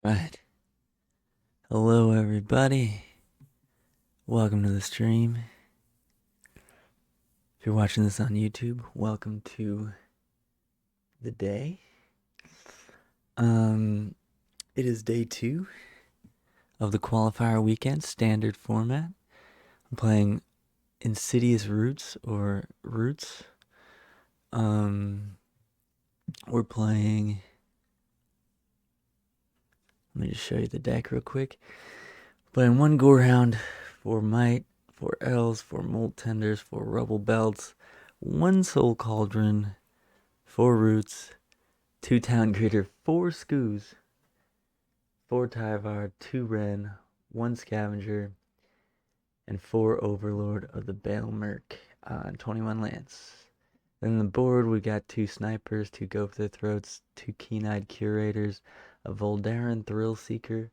Right. Hello, everybody. Welcome to the stream. If you're watching this on YouTube, welcome to the day. It is day 2 of the qualifier weekend, standard format. I'm playing Insidious Roots or Roots. We're playing. Let me just show you the deck real quick. Playing 1 Gorehound, 4 Might, 4 Elves, 4 Molt Tenders, 4 Rubble Belts, 1 Soul Cauldron, 4 Roots, 2 Town Greeter, 4 Skoos, 4 Tyvar, 2 Ren, 1 Scavenger, and 4 Overlord of the Bale Merc on 21 lands. Then on the board we got 2 Snipers, 2 Go for the Throats, 2 Keen-Eyed Curators, a Voldaran Thrill Seeker,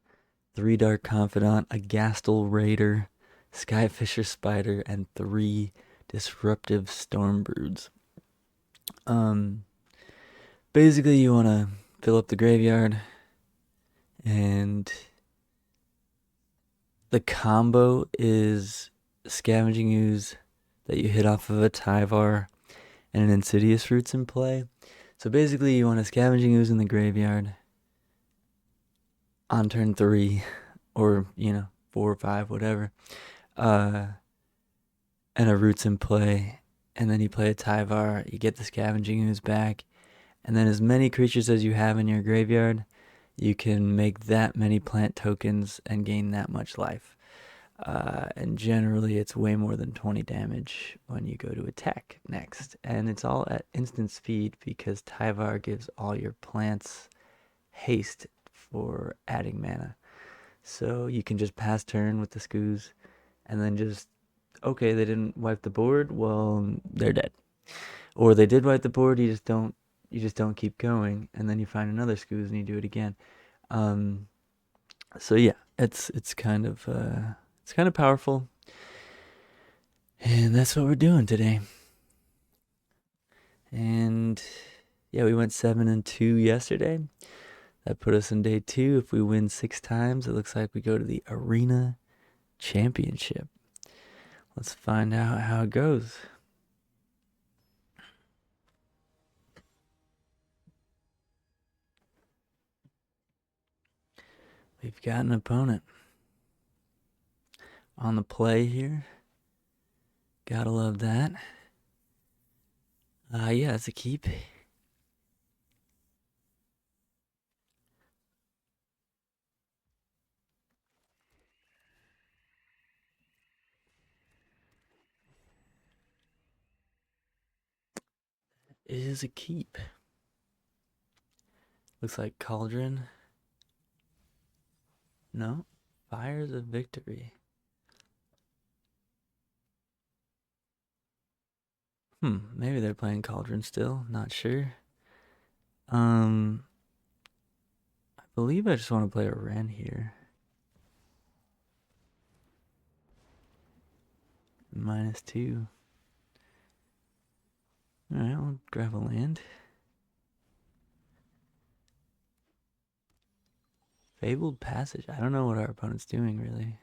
3 Dark Confidant, a Gastel Raider, Skyfisher Spider, and 3 Disruptive Stormbroods. Basically you want to fill up the graveyard, and the combo is Scavenging Ooze that you hit off of a Tyvar and an Insidious Roots in play. So basically you want a Scavenging Ooze in the graveyard on turn 3, or 4 or 5, whatever, and a Roots in play, and then you play a Tyvar, you get the Scavenging Ooze back, and then as many creatures as you have in your graveyard, you can make that many plant tokens and gain that much life. And generally it's way more than 20 damage when you go to attack next. And it's all at instant speed because Tyvar gives all your plants haste for adding mana. So you can just pass turn with the Skoos and then just, okay, they didn't wipe the board, well, they're dead. Or they did wipe the board, you just don't keep going, and then you find another Skoos and you do it again. So yeah, it's kind of powerful, and that's what we're doing today. And yeah, we went 7-2 yesterday. That put us in day 2. If we win 6 times, it looks like we go to the Arena Championship. Let's find out how it goes. We've got an opponent on the play here. Gotta love that. Yeah, it's a keep. It is a keep. Looks like Cauldron. No, Fires of Victory. Maybe they're playing Cauldron still. Not sure. I believe I just want to play a Ren here. -2. Alright, I'll grab a land. Fabled Passage. I don't know what our opponent's doing, really.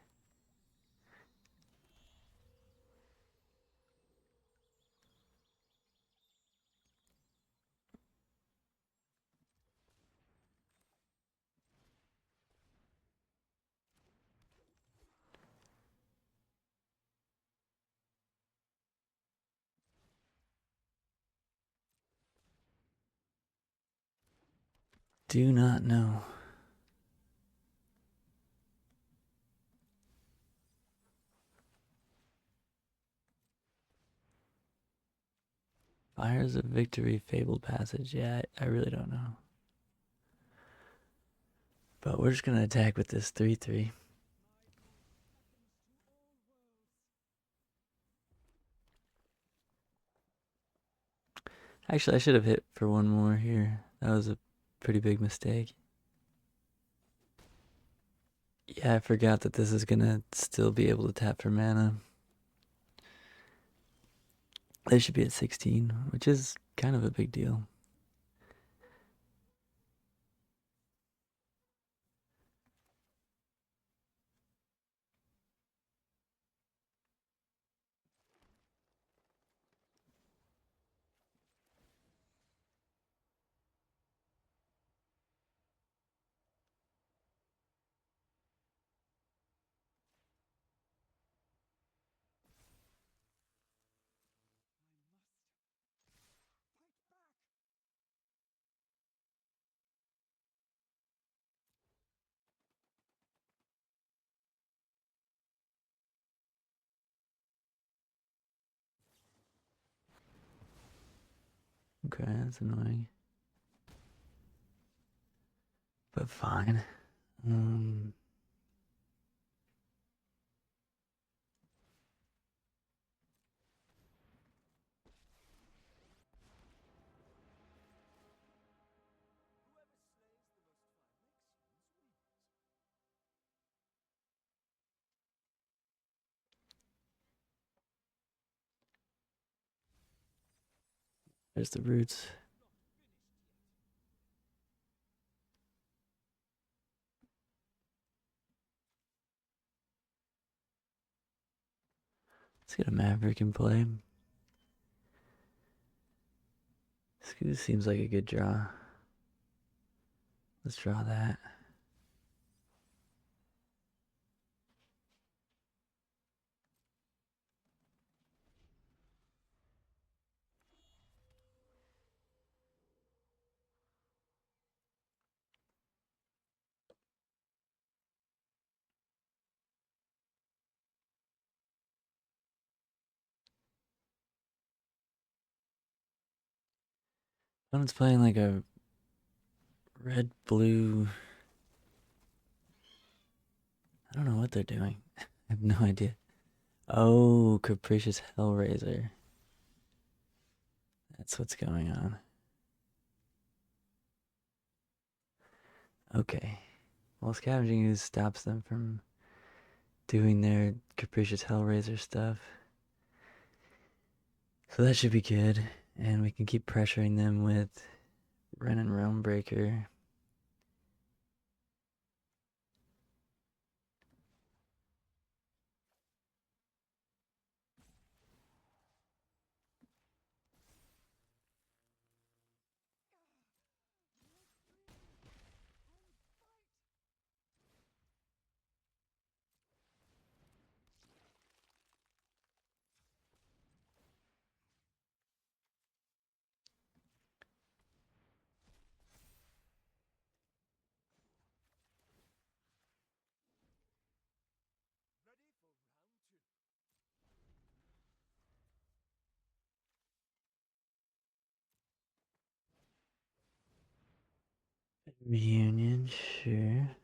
Do not know. Fires of Victory, Fabled Passage. Yeah, I really don't know. But we're just going to attack with this 3-3. Actually, I should have hit for one more here. That was a pretty big mistake. Yeah, I forgot that this is going to still be able to tap for mana. They should be at 16, which is kind of a big deal. Okay, that's annoying. But fine. Um, there's the roots. Let's get a Maverick in play. This seems like a good draw. Let's draw that. Opponent's playing like a red blue. I don't know what they're doing. I have no idea. Oh, Capricious Hellraiser. That's what's going on. Okay. Well, Scavenging Ooze stops them from doing their Capricious Hellraiser stuff. So that should be good. And we can keep pressuring them with Ren and Realm Breaker. Reunion, sure.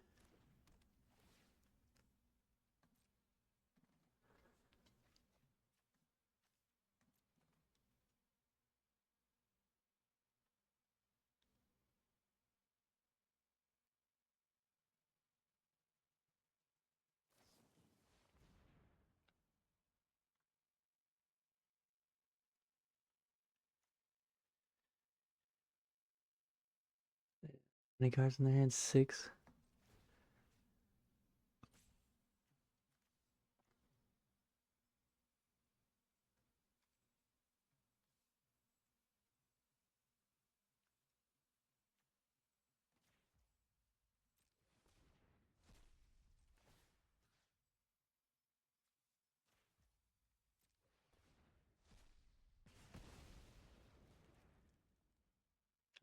How many cards in their hand? 6.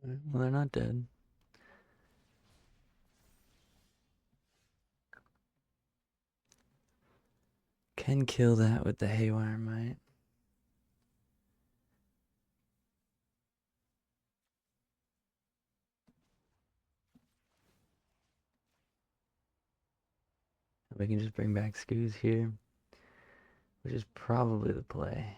Well, they're not dead. Can kill that with the Haywire Might. We can just bring back Scoos here, which is probably the play.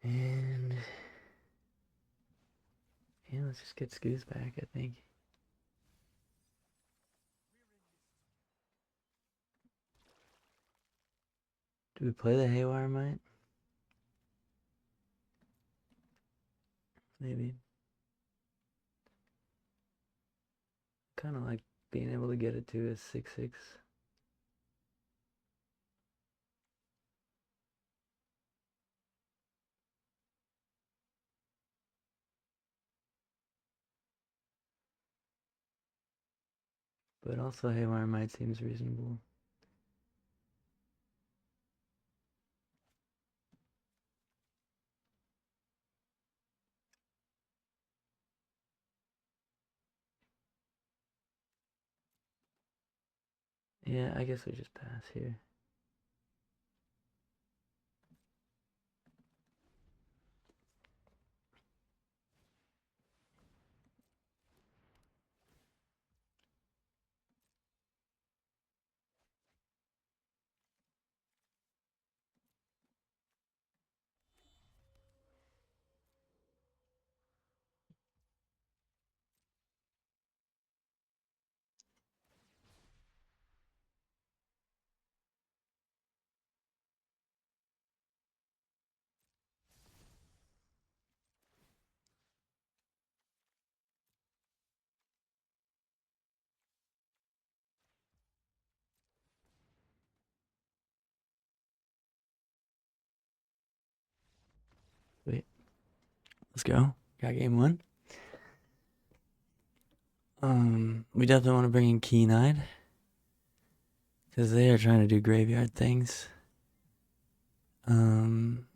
And yeah, let's just get Scoos back, I think. Do we play the Haywire Might? Maybe. Kind of like being able to get it to a 6/6. But also Haywire Might seems reasonable. Yeah, I guess we just pass here. Wait, let's go. Got game one. We definitely want to bring in Keen-Eyed because they are trying to do graveyard things. I don't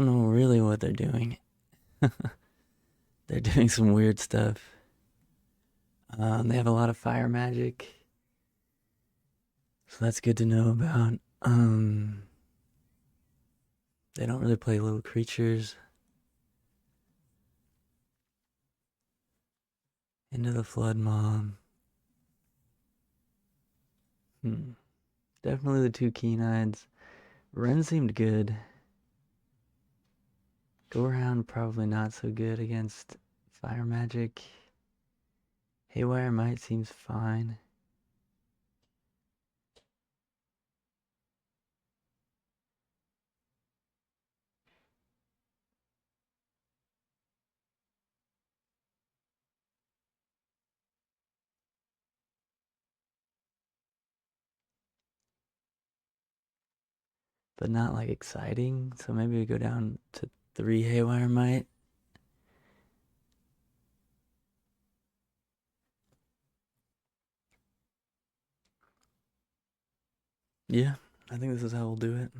know really what they're doing. They're doing some weird stuff. They have a lot of fire magic, so that's good to know about. They don't really play little creatures. Into the Flood Mom. Definitely the two Keen-Eyeds. Ren seemed good. Go around probably not so good against fire magic. Haywire Might seems fine. But not like exciting. So maybe we go down to 3 Haywire Might. Yeah, I think this is how we'll do it.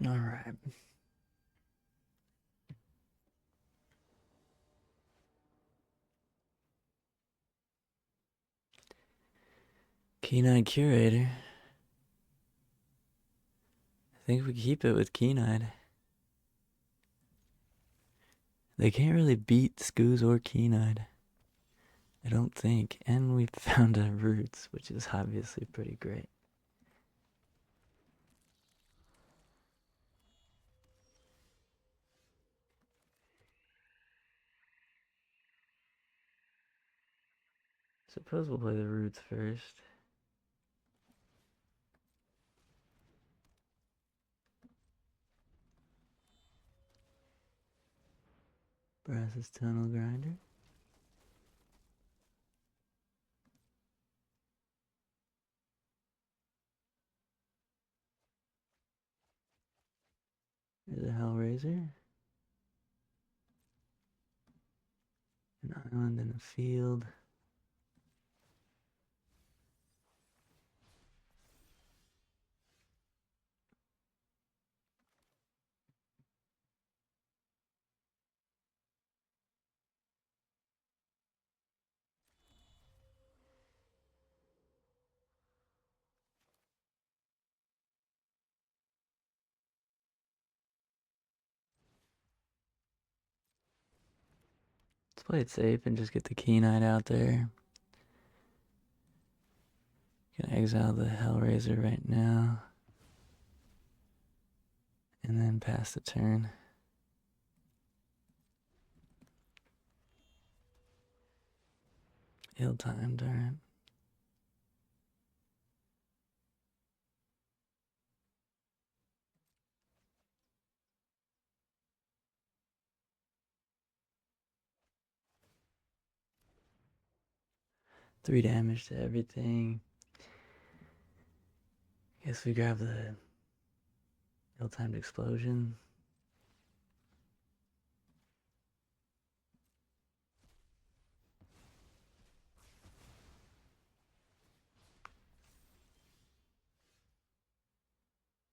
All right. Keen-Eyed Curator. I think we keep it with Keen-Eyed. They can't really beat Skoos or Keen-Eyed. I don't think. And we found a Roots, which is obviously pretty great. Suppose we'll play the Roots first. Brass's Tunnel Grinder. There's a Hellraiser. An island and a field. Let's play it safe and just get the Keen-Eyed out there. Gonna exile the Hellraiser right now. And then pass the turn. Ill-timed, alright. Three damage to everything. Guess we grab the ill-timed explosion.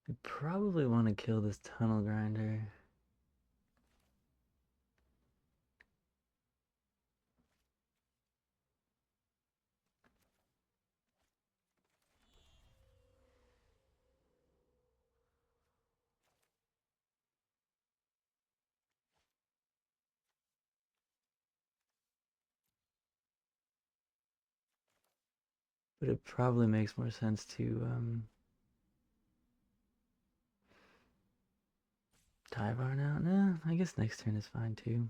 We probably want to kill this tunnel grinder. But it probably makes more sense to Tyvar now. No, I guess next turn is fine too.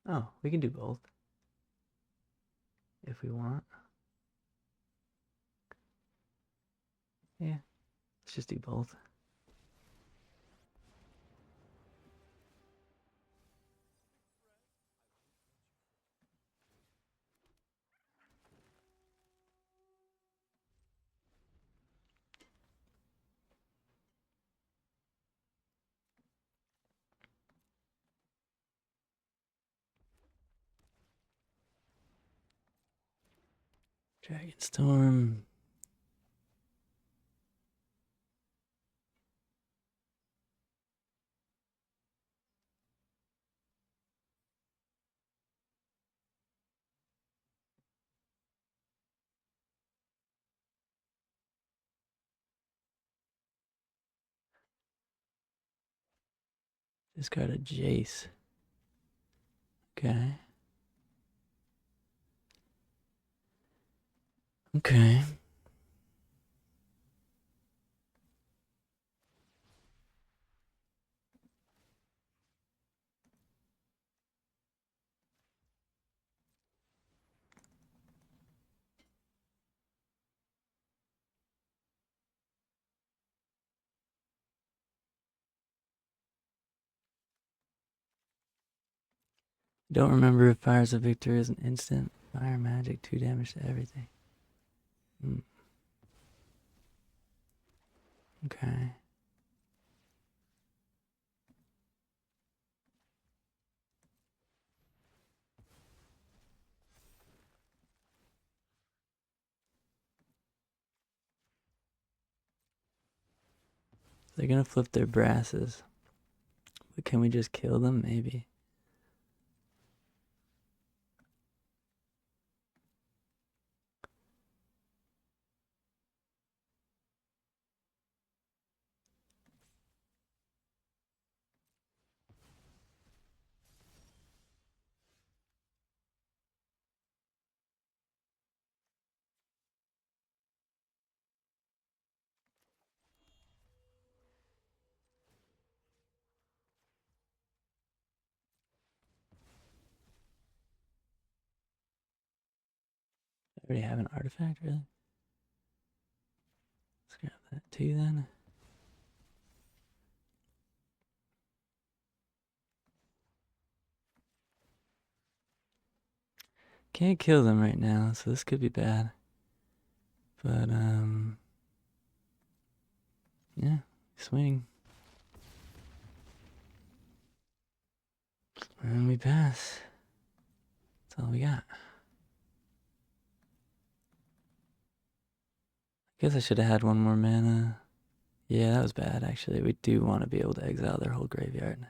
Oh, we can do both if we want. Yeah, let's just do both. Dragon Storm. Discard a Jace. Okay. Okay. Don't remember if Fire's a Victor is an instant. Fire magic, 2 damage to everything. Okay. They're gonna flip their brasses. But can we just kill them? Maybe. I already have an artifact, really? Let's grab that too then. Can't kill them right now, so this could be bad. But, yeah, swing. And we pass. That's all we got. I guess I should have had one more mana. Yeah, that was bad, actually. We do want to be able to exile their whole graveyard.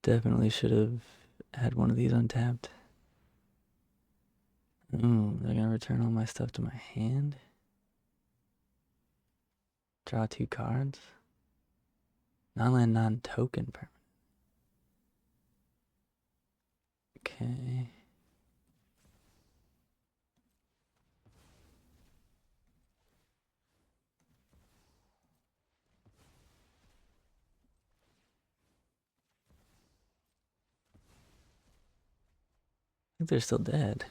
Definitely should have had one of these untapped. Ooh, they're gonna return all my stuff to my hand. Draw 2 cards. Non-land, non-token permanent. Okay. I think they're still dead.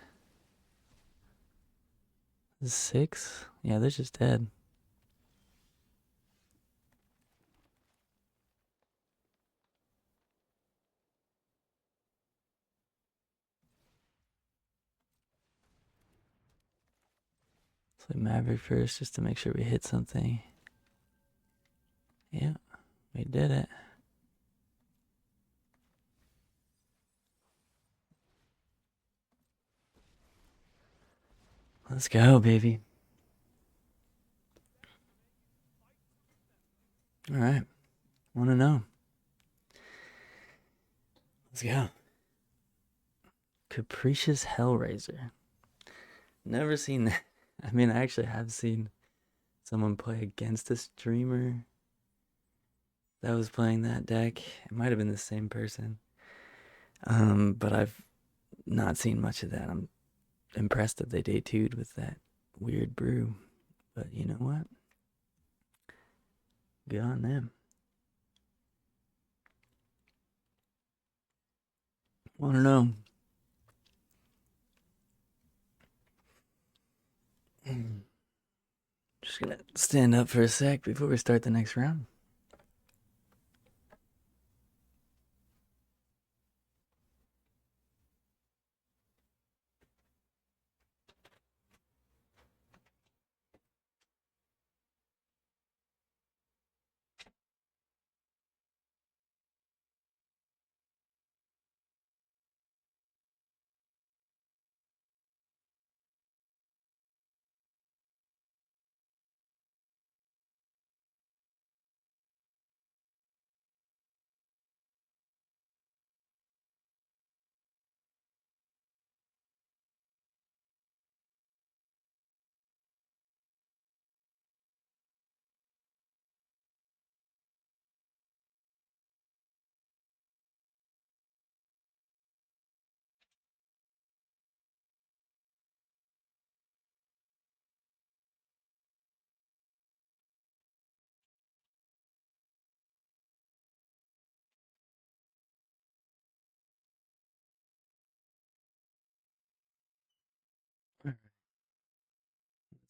This is 6? Yeah, they're just dead. Let's play Maverick first just to make sure we hit something. Yeah, we did it. Let's go, baby. All right. Want to know? Let's go. Capricious Hellraiser. Never seen that. I mean, I actually have seen someone play against a streamer that was playing that deck. It might have been the same person. But I've not seen much of that. I'm impressed that they day two'd with that weird brew. But you know what? Good on them. Wanna know? Just gonna stand up for a sec before we start the next round.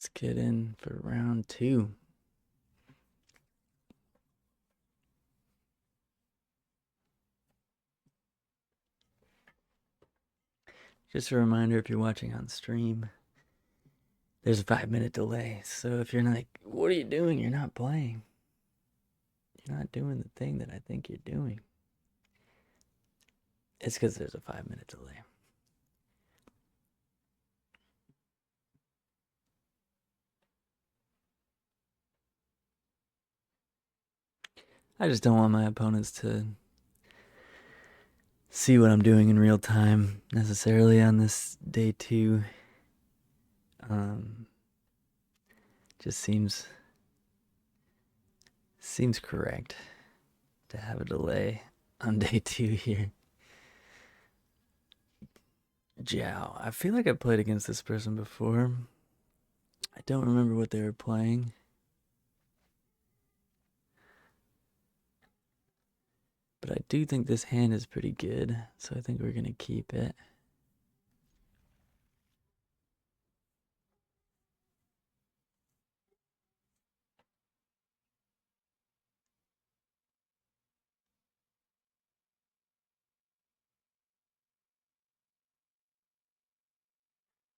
Let's get in for round two. Just a reminder, if you're watching on stream, there's a 5 minute delay. So if you're like, what are you doing? You're not playing. You're not doing the thing that I think you're doing. It's because there's a 5 minute delay. I just don't want my opponents to see what I'm doing in real time necessarily on this day two. Um, just seems correct to have a delay on day two here. Jiao. I feel like I played against this person before. I don't remember what they were playing. But I do think this hand is pretty good, so I think we're going to keep it.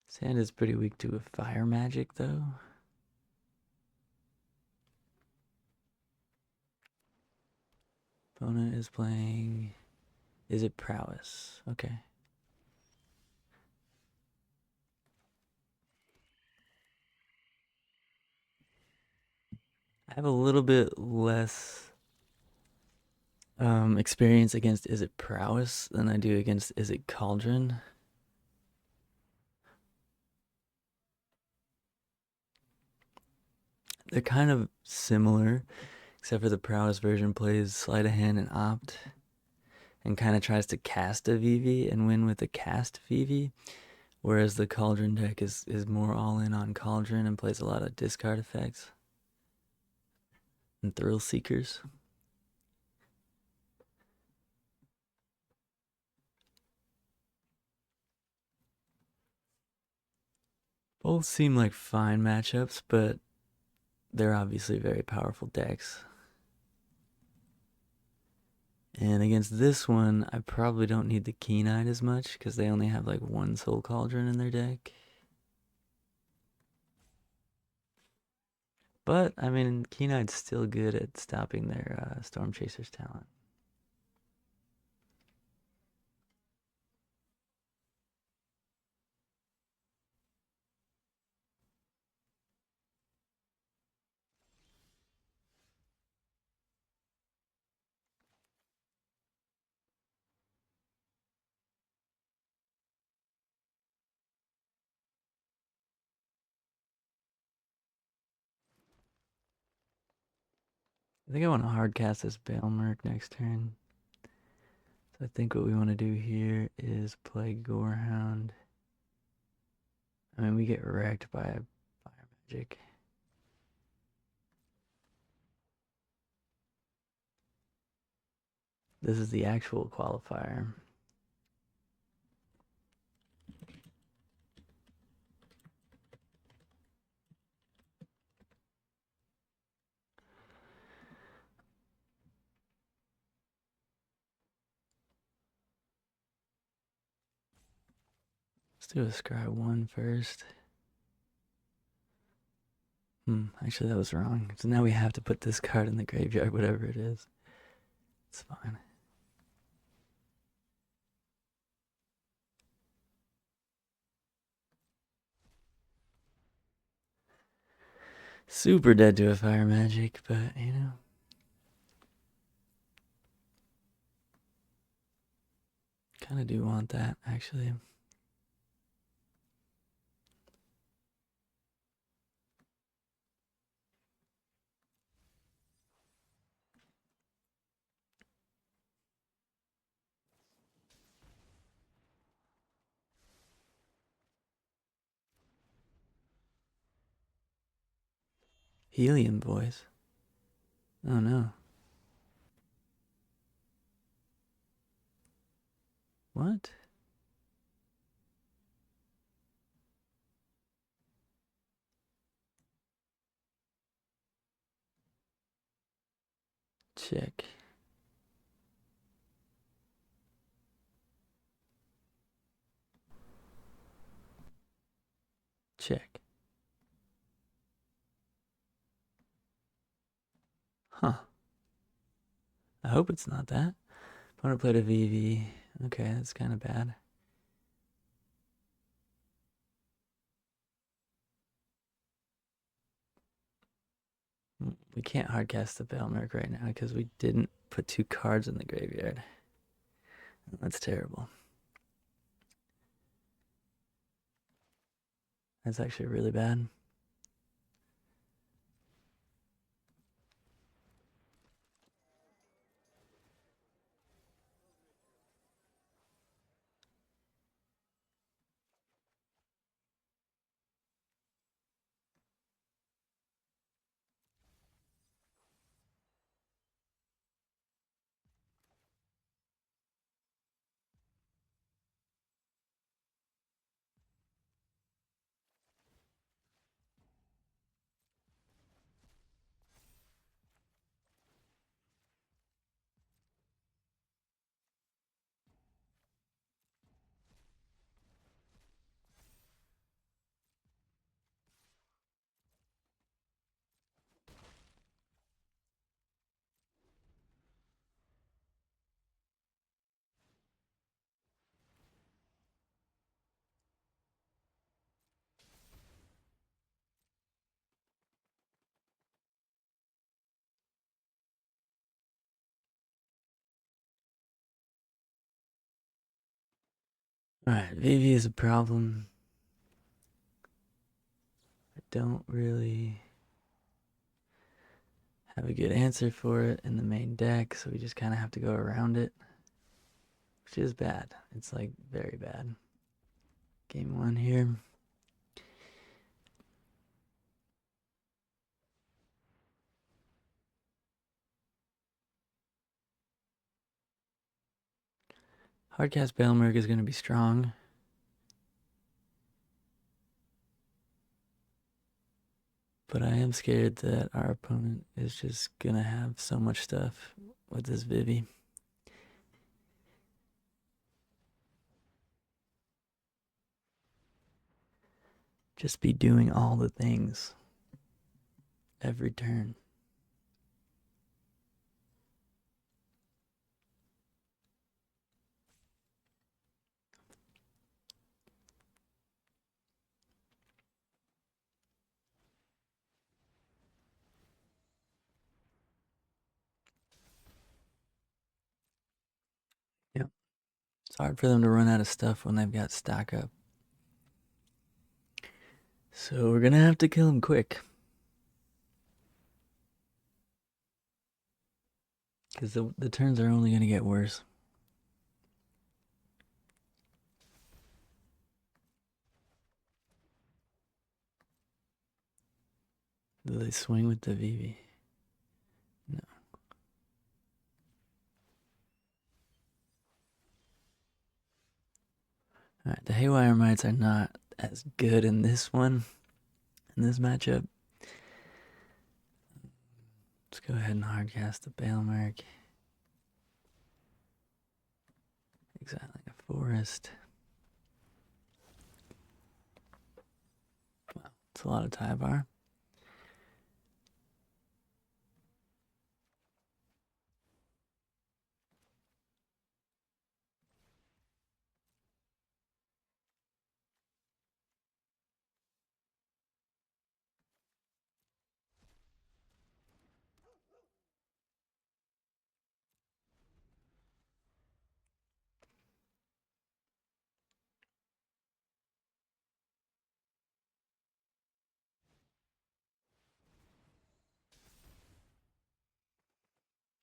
This hand is pretty weak to a fire magic, though. Opponent is playing... Is it prowess? Okay. I have a little bit less experience against Is It Prowess than I do against Is It Cauldron. They're kind of similar, except for the Prowess version plays Sleight of Hand and Opt, and kind of tries to cast a VV and win with a cast VV, whereas the Cauldron deck is more all in on Cauldron and plays a lot of discard effects and Thrill Seekers. Both seem like fine matchups, but they're obviously very powerful decks. And against this one, I probably don't need the Keen-Eyed as much because they only have like one Soul Cauldron in their deck. But, I mean, Keen-Eye's still good at stopping their Storm Chaser's talent. I think I want to hard cast this Bailmerk next turn. So I think what we want to do here is play Gorehound. I mean, we get wrecked by a fire magic. This is the actual qualifier. Let's do a scry 1 first. Actually that was wrong. So now we have to put this card in the graveyard, whatever it is. It's fine. Super dead to a fire magic, but you know. Kinda do want that, actually. Helium voice. Oh no. What? Check. Check. Huh. I hope it's not that. Opponent played a VV. Okay, that's kind of bad. We can't hardcast the Bailmerk right now because we didn't put 2 cards in the graveyard. That's terrible. That's actually really bad. Alright, VV is a problem. I don't really have a good answer for it in the main deck, so we just kind of have to go around it. Which is bad. It's like very bad. Game 1 here. Hardcast Bailmerk is going to be strong. But I am scared that our opponent is just going to have so much stuff with this Vivi. Just be doing all the things every turn. Yep. It's hard for them to run out of stuff when they've got stock up. So we're going to have to kill him quick. Because the turns are only going to get worse. Do they swing with the VV? No. Alright, the Haywire Mites are not as good in this one, in this matchup. Let's go ahead and hardcast the Balemark. Exactly, a forest. Wow, it's a lot of tie bar.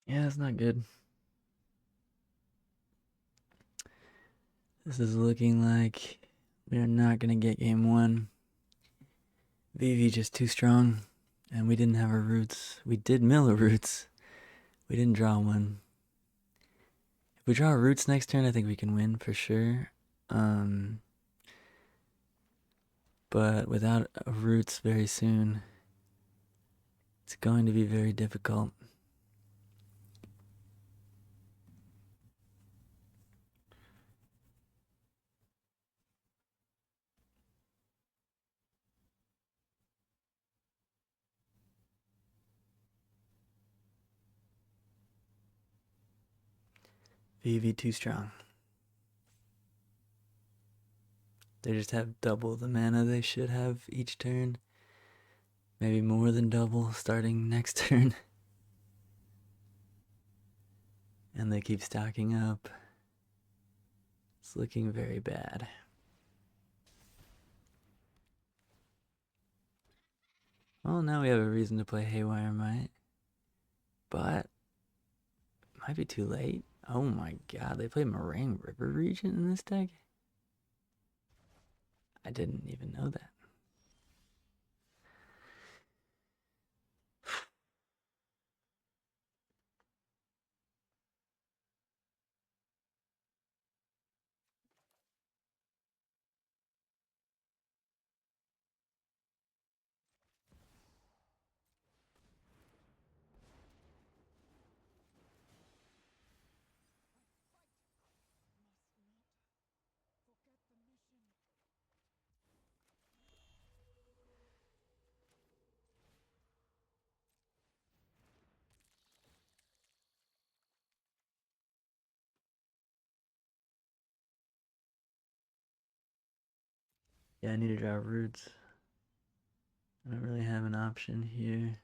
Yeah, it's not good. This is looking like we are not going to get game one. VV just too strong, and we didn't have our roots. We did mill our roots. We didn't draw one. If we draw roots next turn, I think we can win for sure. But without roots very soon, it's going to be very difficult. VV too strong. They just have double the mana they should have each turn. Maybe more than double starting next turn. And they keep stacking up. It's looking very bad. Well, now we have a reason to play Haywire Might. But it might be too late. Oh my god, they play Moraine River Regent in this deck? I didn't even know that. Yeah, I need to draw roots. I don't really have an option here.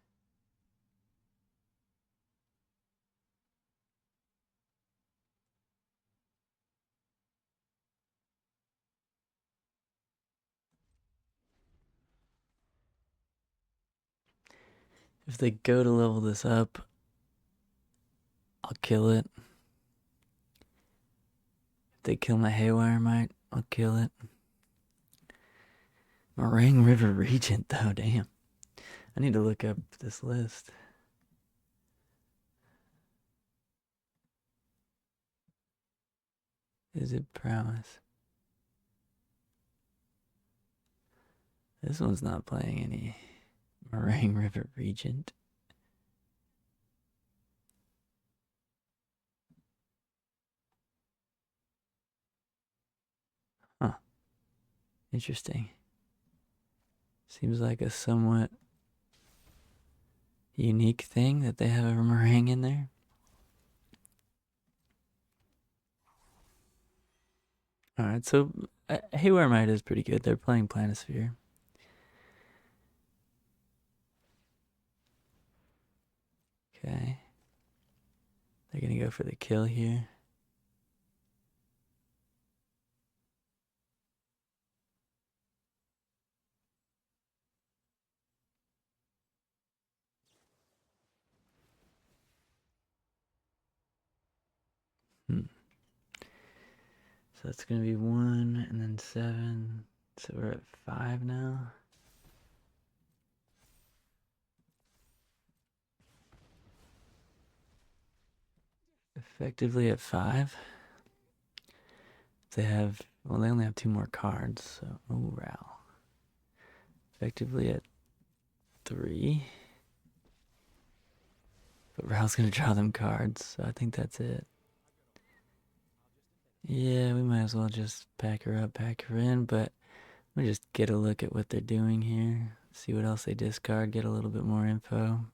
If they go to level this up, I'll kill it. If they kill my Haywire Might, I'll kill it. Moraine River Regent, though, damn. I need to look up this list. Is it prowess? This one's not playing any Moraine River Regent. Huh. Interesting. Seems like a somewhat unique thing that they have a meringue in there. Alright, so Haywire Might is pretty good. They're playing Planisphere. Okay. They're gonna go for the kill here. Hmm. So that's gonna be 1 and then 7. So we're at 5 now. Effectively at 5. They have, well, they only have 2 more cards, so, oh, Ral. Effectively at 3. But Ral's gonna draw them cards, so I think that's it. Yeah, we might as well just pack her up, pack her in, but let me just get a look at what they're doing here. See what else they discard, get a little bit more info.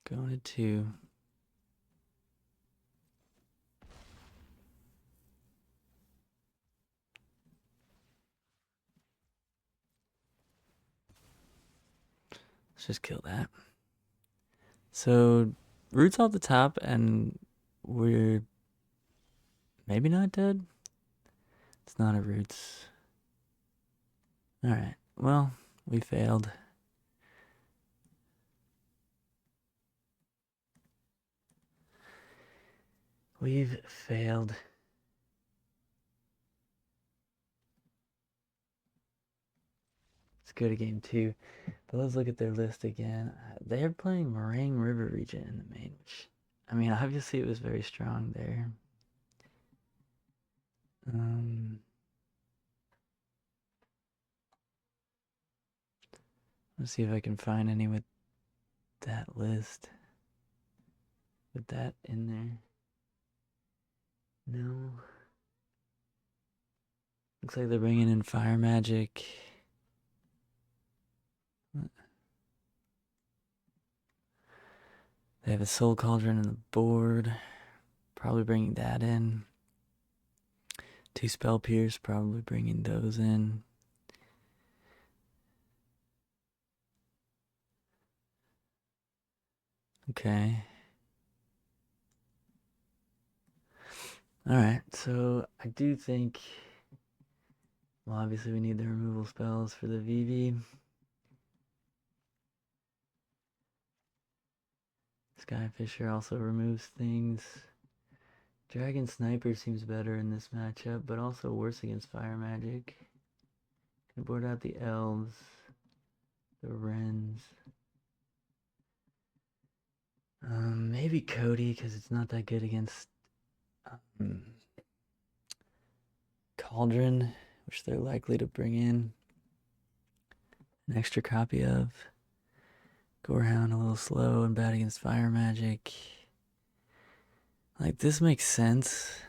Going to 2. Let's just kill that. So, Root's off the top, and we're maybe not dead. It's not a Roots. Alright, well, we failed. We've failed. Let's go to game 2. But let's look at their list again. They're playing Moraine River region in the main, which, I mean, obviously it was very strong there. Let's see if I can find any with that list. With that in there. No. Looks like they're bringing in Fire Magic. They have a Soul Cauldron on the board. Probably bringing that in. 2 Spell Pierce, probably bringing those in. Okay. Alright, so I do think, well, obviously we need the removal spells for the VV. Skyfisher also removes things. Dragon Sniper seems better in this matchup, but also worse against Fire Magic. Can board out the Elves, the Wrens. Maybe Cody, because it's not that good against Cauldron, which they're likely to bring in an extra copy of. Gorehound a little slow and bad against Fire Magic. Like, this makes sense.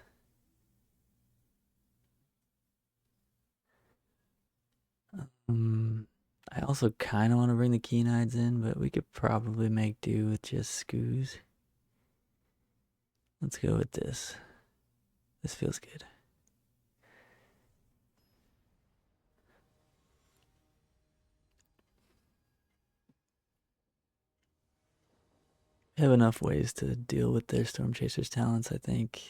I also kind of want to bring the Keen-Eyes in, but we could probably make do with just Skoos. Let's go with this. This feels good. We have enough ways to deal with their Storm Chaser's talents, I think.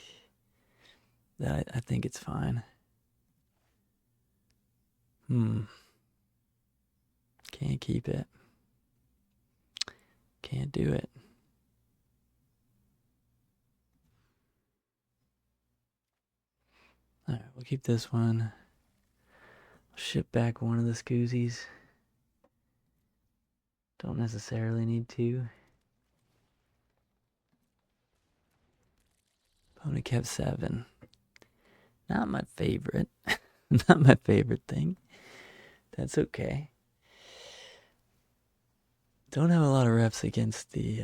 That I think it's fine. Can't keep it. Can't do it. Alright, we'll keep this one. Ship back one of the Scoozies. Don't necessarily need to. Opponent kept 7. Not my favorite. Not my favorite thing. That's okay. Don't have a lot of reps against the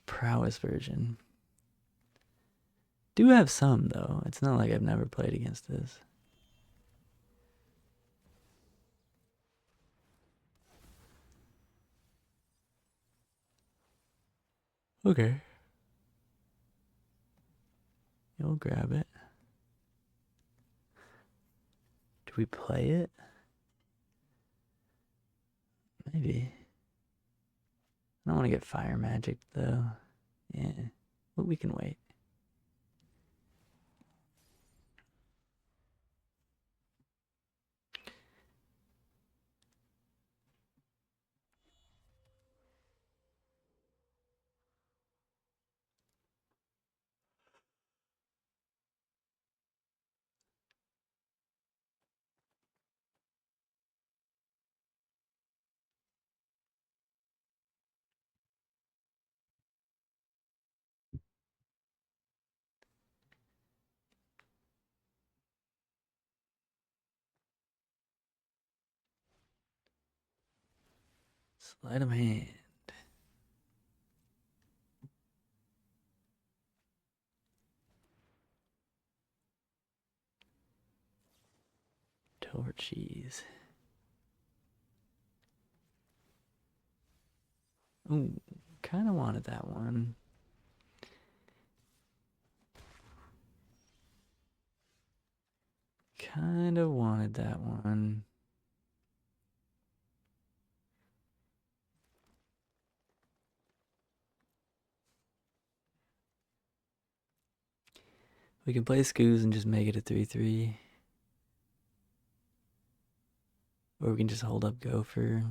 prowess version. Do have some, though. It's not like I've never played against this. Okay. You'll grab it. Do we play it? Maybe. I don't want to get Fire Magic, though. Yeah. But we can wait. Sleight of hand. Torchies. Ooh, kind of wanted that one. Kind of wanted that one. We can play Scoos and just make it a 3-3. Or we can just hold up Gopher.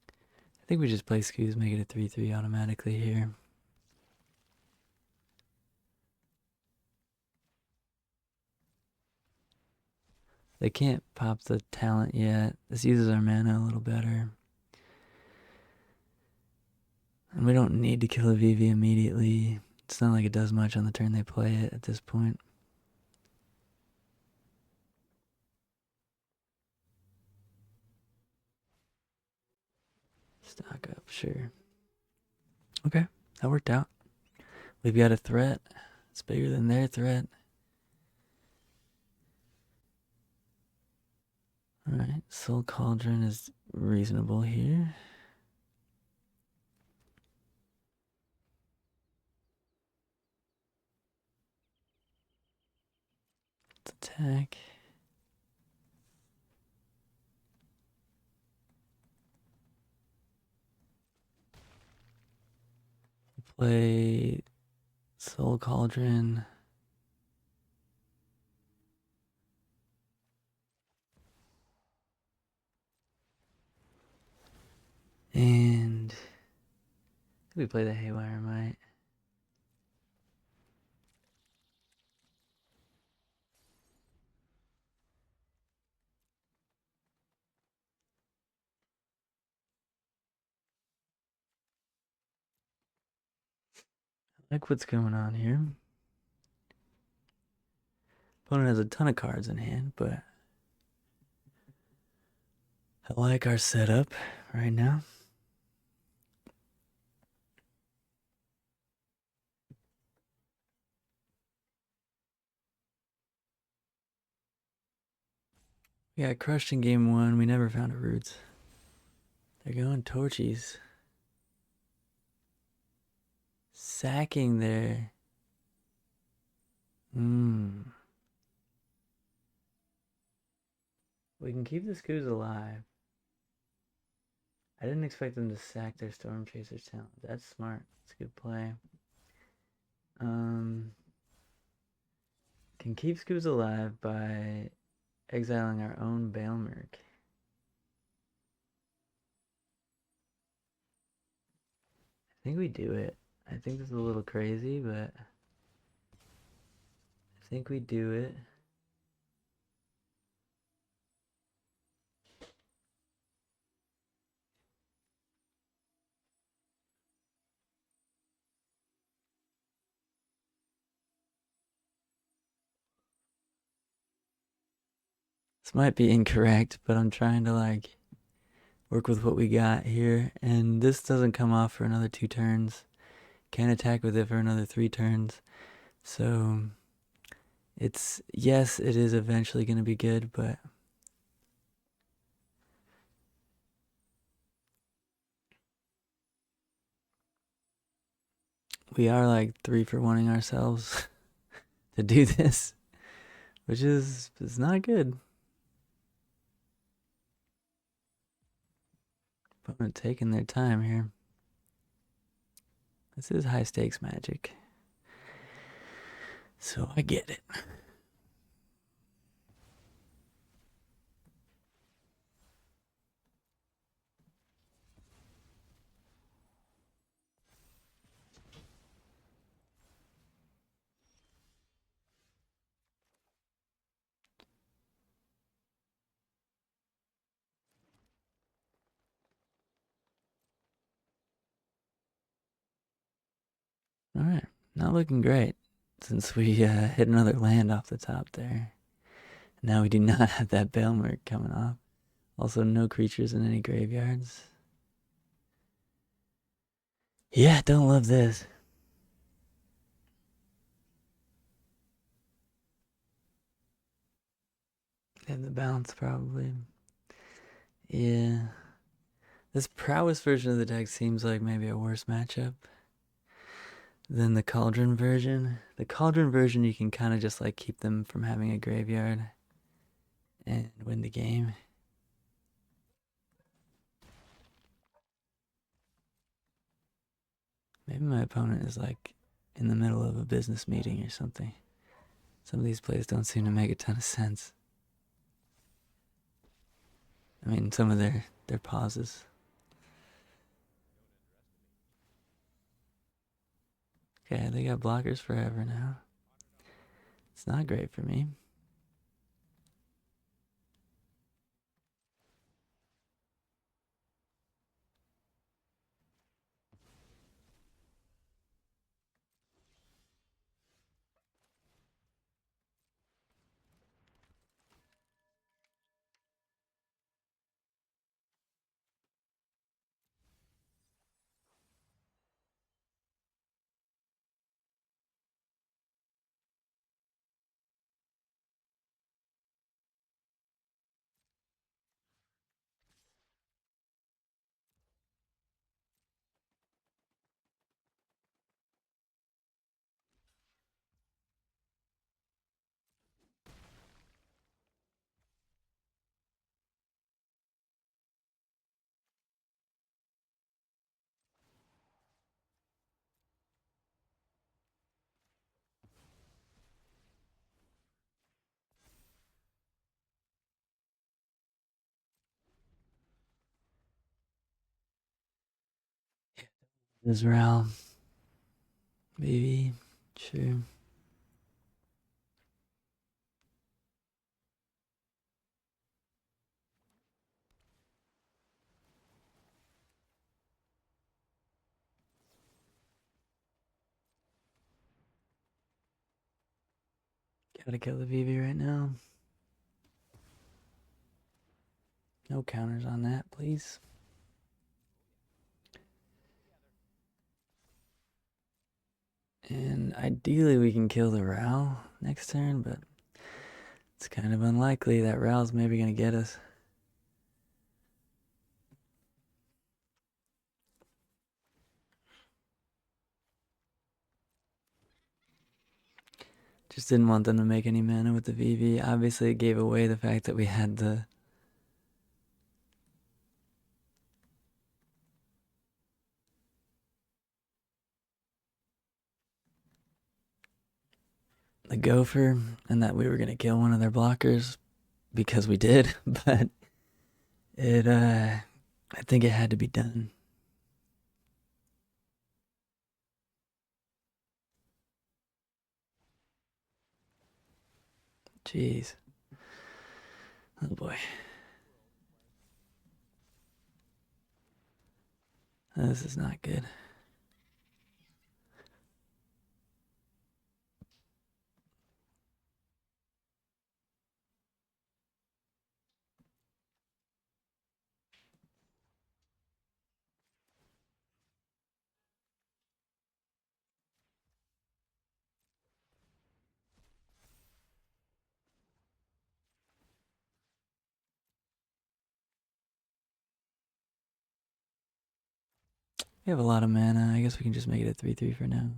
I think we just play Scoos, make it a 3-3 automatically here. They can't pop the talent yet. This uses our mana a little better. And we don't need to kill a VV immediately. It's not like it does much on the turn they play it at this point. Stock up, sure. Okay, that worked out. We've got a threat. It's bigger than their threat. Alright, Soul Cauldron is reasonable here. Let's attack. Play Soul Cauldron. And we play the Haywire Might. I like what's going on here. Opponent has a ton of cards in hand, but I like our setup right now. We got crushed in game one. We never found a roots. They're going Torchies. Sacking there. We can keep the Scoos alive. I didn't expect them to sack their Storm Chaser's talent. That's smart. It's a good play. Can keep Scoos alive by exiling our own Baelmerk. I think we do it. I think this is a little crazy, but I think we do it. This might be incorrect, but I'm trying to like work with what we got here, and this doesn't come off for another 2 turns. Can't attack with it for another 3 turns. So it's, yes, it is eventually going to be good, but we are like 3 for 1ing ourselves to do this, which is not good. Opponent taking their time here. This is high stakes Magic, so I get it. Alright, not looking great since we hit another land off the top there. Now we do not have that Bailmerk coming off. Also, no creatures in any graveyards. Yeah, don't love this. They have the bounce, probably. Yeah. This prowess version of the deck seems like maybe a worse matchup than the Cauldron version. The Cauldron version, you can kind of just like keep them from having a graveyard and win the game. Maybe my opponent is like in the middle of a business meeting or something. Some of these plays don't seem to make a ton of sense. I mean, some of their pauses. Okay, they got blockers forever now. It's not great for me. Israel, maybe, sure. Gotta kill the VV right now. No counters on that, please. And ideally we can kill the Ral next turn, but it's kind of unlikely. That Ral's maybe gonna get us. Just didn't want them to make any mana with the VV. Obviously it gave away the fact that we had the Gopher and that we were gonna kill one of their blockers because we did, but it I think it had to be done. Jeez. Oh boy. This is not good. We have a lot of mana. I guess we can just make it a 3-3 for now.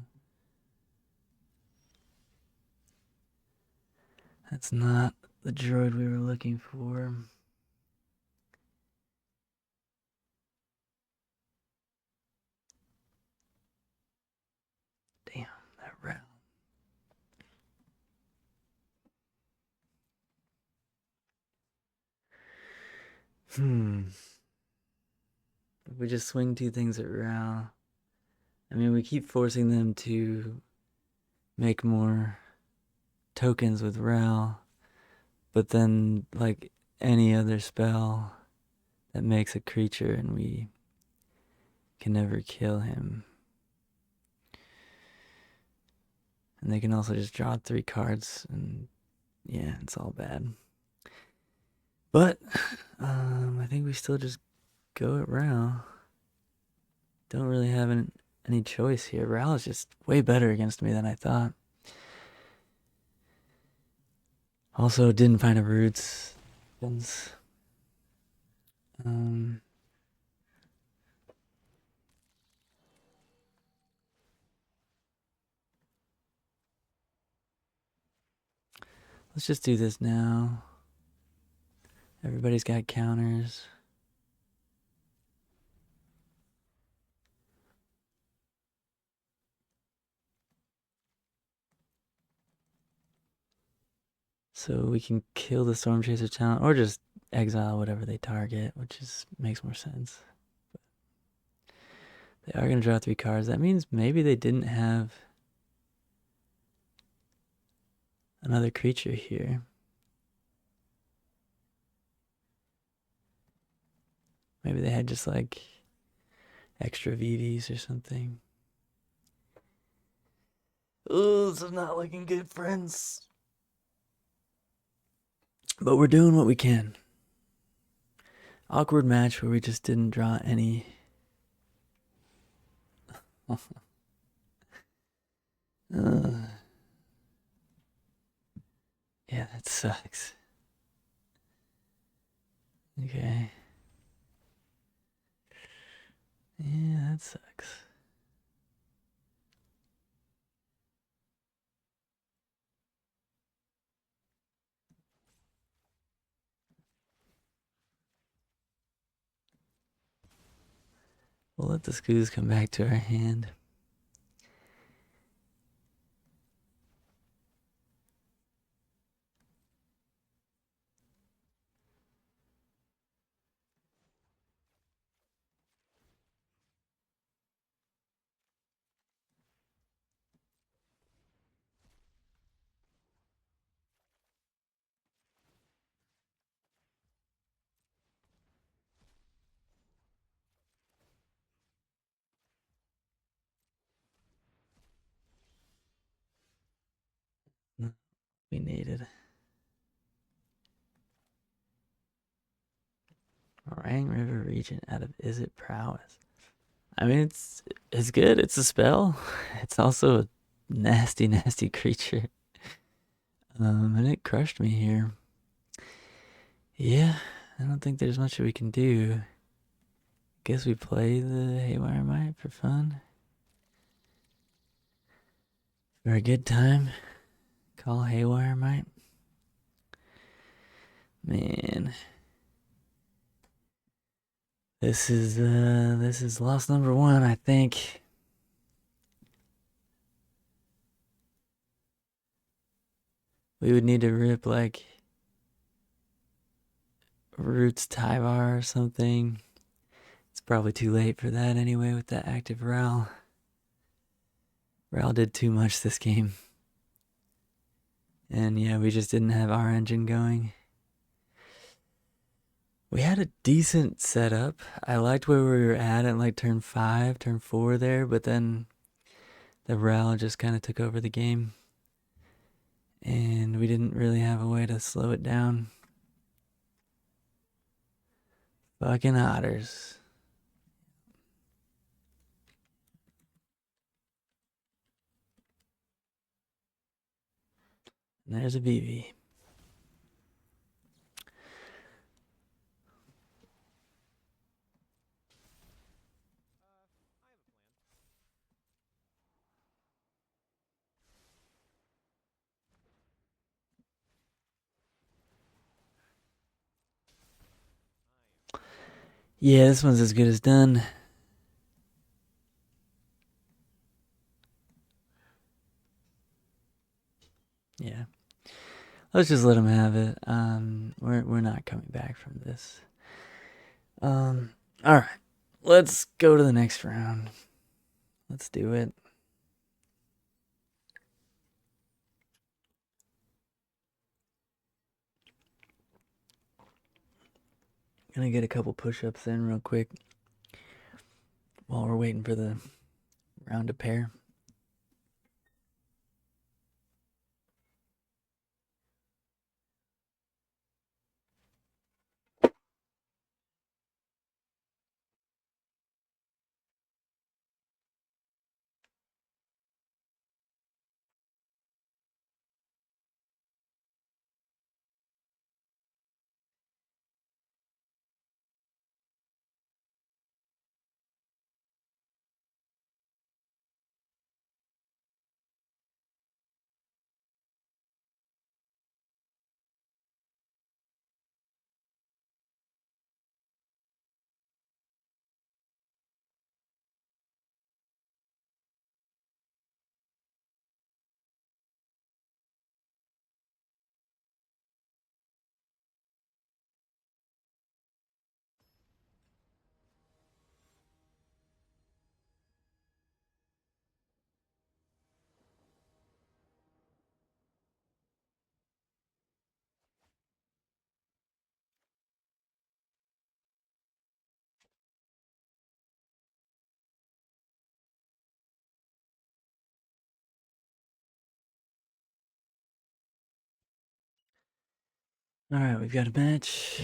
That's not the droid we were looking for. Damn, that rat. If we just swing two things at Ral. I mean, we keep forcing them to make more tokens with Ral, but then, like any other spell that makes a creature and we can never kill him. And they can also just draw 3 cards, and yeah, it's all bad. But I think we still just go at Ral. Don't really have any choice here. Ral is just way better against me than I thought. Also, didn't find a roots. Um, let's just do this now. Everybody's got counters. So we can kill the Storm Chaser talent or just exile whatever they target, which makes more sense. They are going to draw 3 cards. That means maybe they didn't have another creature here. Maybe they had just like extra VVs or something. Oh, this is not looking good, friends. But we're doing what we can. Awkward match where we just didn't draw any. Yeah, that sucks. Okay. Yeah, that sucks. We'll let the scoos come back to our hand. We needed. Orang River Region out of Is It Prowess? I mean, it's good. It's a spell. It's also a nasty, nasty creature. And it crushed me here. Yeah, I don't think there's much we can do. Guess we play the Haywire Might for fun. For a good time. Call Haywire Might. Man. This is loss number 1, I think. We would need to rip like Roots Tyvar or something. It's probably too late for that anyway with that active Ral. Ral did too much this game. And yeah, we just didn't have our engine going. We had a decent setup. I liked where we were at like turn 5, turn 4 there, but then the Ral just kind of took over the game. And we didn't really have a way to slow it down. Fucking otters. And there's a BB. Yeah, this one's as good as done. Yeah. Let's just let him have it. We're not coming back from this. All right. Let's go to the next round. Let's do it. Gonna get a couple push-ups in real quick while we're waiting for the round to pair. Alright, we've got a match.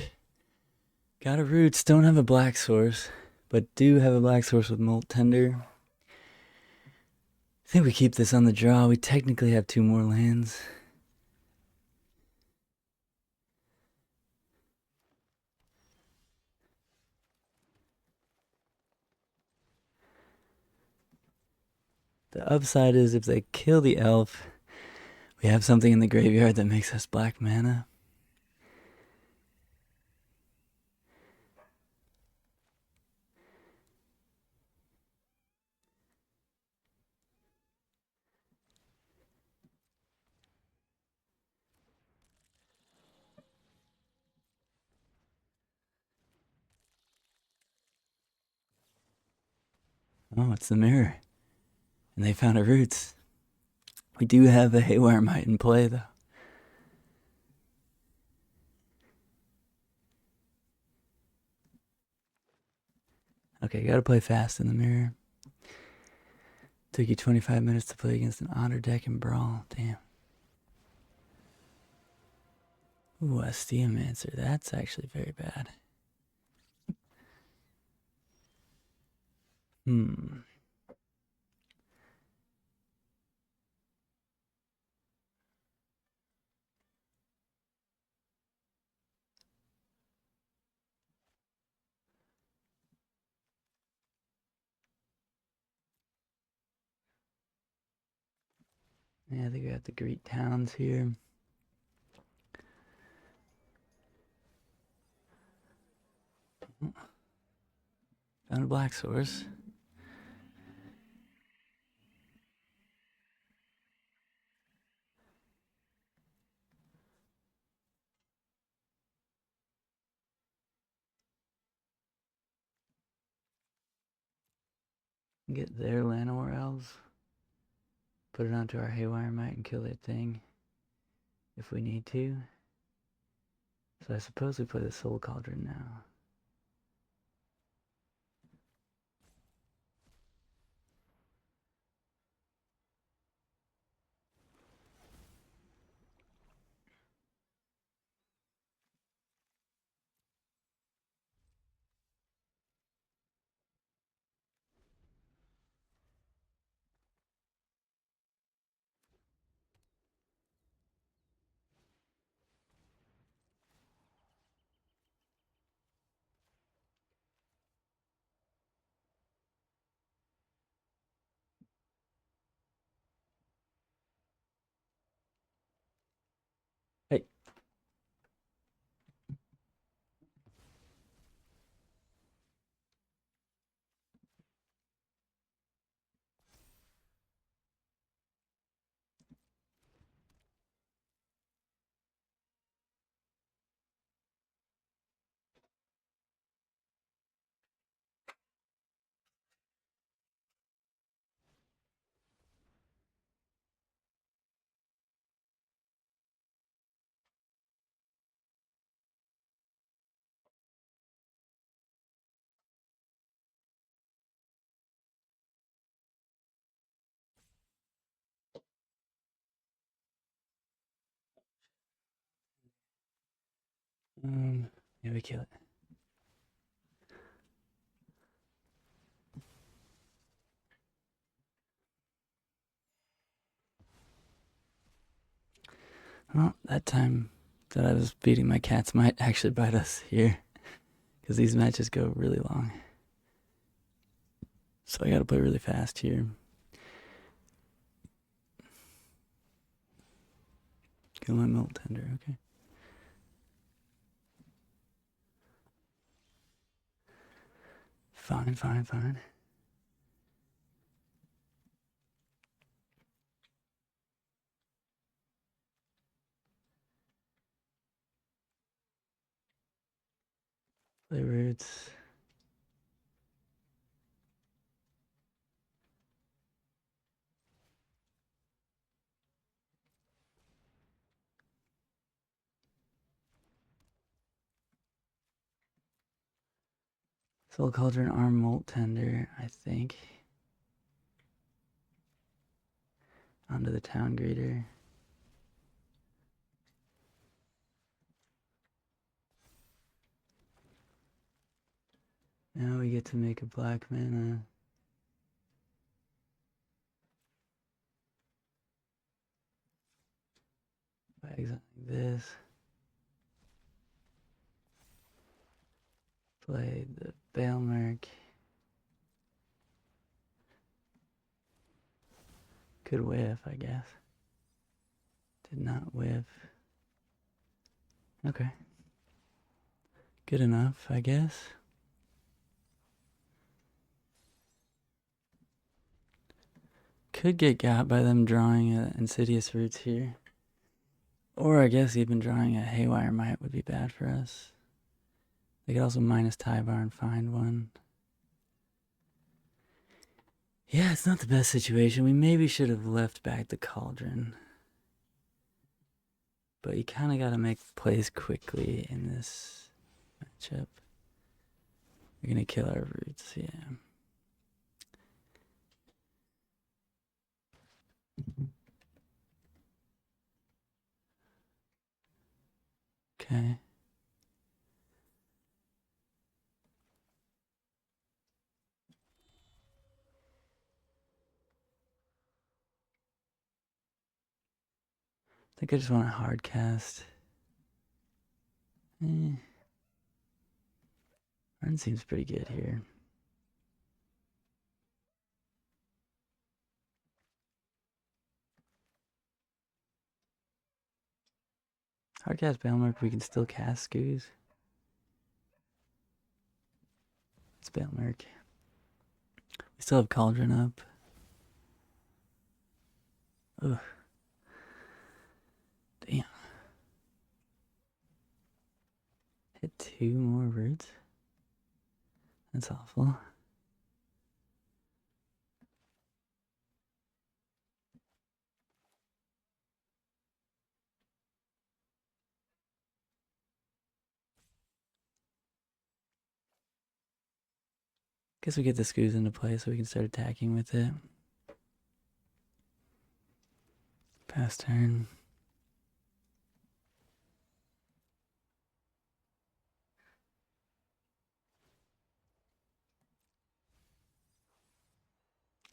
Got a roots, don't have a black source, but do have a black source with molt tender. I think we keep this on the draw. We technically have 2 more lands. The upside is if they kill the elf, we have something in the graveyard that makes us black mana. Oh, it's the mirror. And they found a roots. We do have a Haywire Might in play, though. Okay, gotta play fast in the mirror. Took you 25 minutes to play against an Honor deck and Brawl. Damn. Ooh, a Steamancer. That's actually very bad. Yeah, I think we have to greet towns here. Found a black source. Get their Llanowar elves. Put it onto our Haywire Might and kill that thing if we need to. So I suppose we play the Soul Cauldron now. Hey. Yeah, we kill it. Well, that time that I was feeding my cats might actually bite us here. Because these matches go really long. So I gotta play really fast here. Kill my molt tender, okay. Fine. Play roots. Soul Cauldron, Arm Molt Tender, I think. Onto the Town Greeter. Now we get to make a black mana. By exiling this. Play the Bailmerk. Could whiff, I guess. Did not whiff. Okay. Good enough, I guess. Could get got by them drawing Insidious Roots here. Or I guess even drawing a Haywire Might would be bad for us. They could also minus Tyvar and find one. Yeah, it's not the best situation. We maybe should have left back the Cauldron. But you kind of got to make plays quickly in this matchup. We're going to kill our roots, yeah. Okay. I think I just want to hard cast. Run seems pretty good here. Hard cast Bailmerk, we can still cast Skoos. It's Bailmerk. We still have Cauldron up. Ugh. Damn. Hit 2 more roots? That's awful. Guess we get the Skoos into play so we can start attacking with it. Pass turn.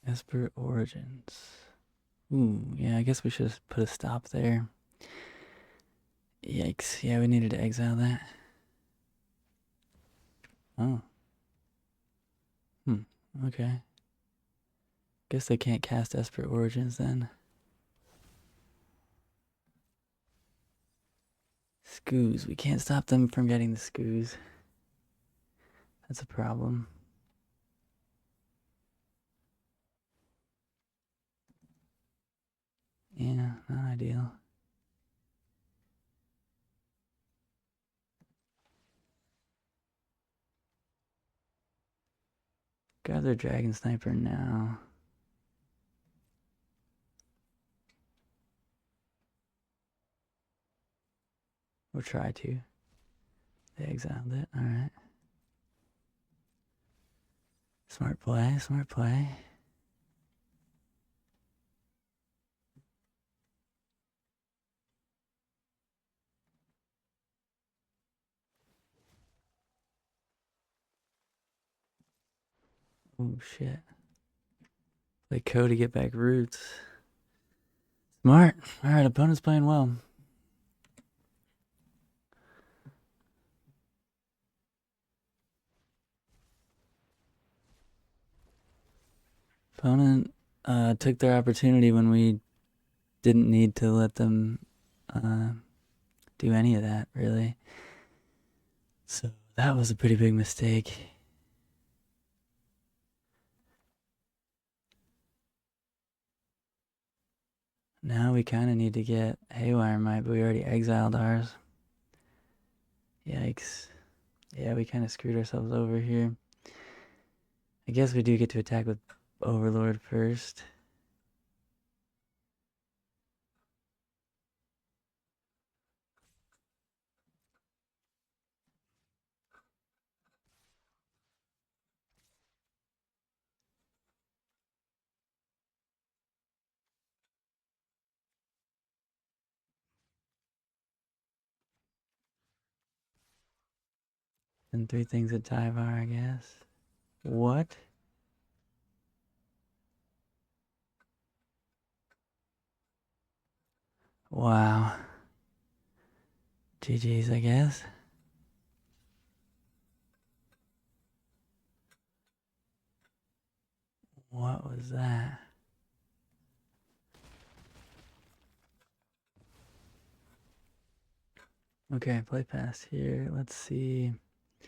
Esper Origins. Ooh, yeah, I guess we should have put a stop there. Yikes. Yeah, we needed to exile that. Oh. Okay. Guess they can't cast Esper Origins then. Skoos. We can't stop them from getting the Skoos. That's a problem. Yeah, not ideal. Grab their Dragon Sniper now. Or try to. They exiled it. Alright. Smart play, smart play. Oh shit. Play Cody, get back roots. Smart. Alright, opponent's playing well. Opponent took their opportunity when we didn't need to let them do any of that, really. So that was a pretty big mistake. Now we kind of need to get Haywire Might, but we already exiled ours. Yikes. Yeah, we kind of screwed ourselves over here. I guess we do get to attack with Overlord first. And 3 things at Tyvar, I guess. What? Wow. GG's, I guess. What was that? Okay, play pass here. Let's see. I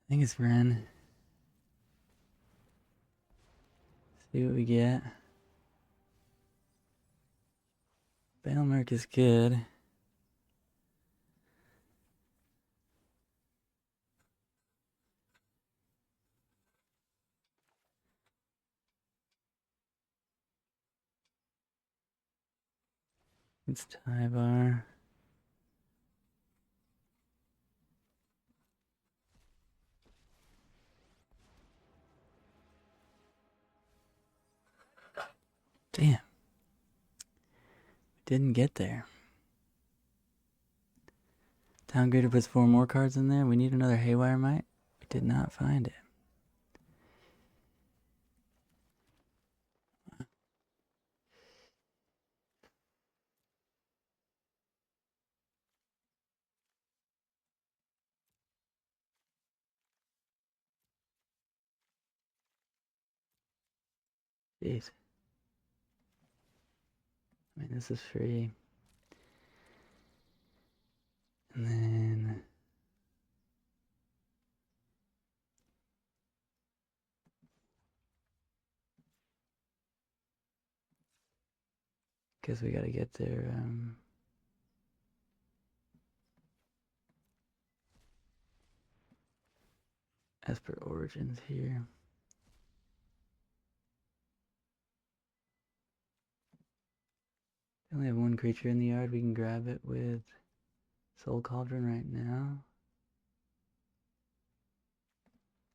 think it's Ren. See what we get. Balemerk is good. It's Tyvar. Damn. We didn't get there. Towngrader puts 4 more cards in there. We need another Haywire Mite. We did not find it. Jeez. I mean, this is free. And then... guess we gotta get there, as per Origins here. We only have 1 creature in the yard. We can grab it with Soul Cauldron right now.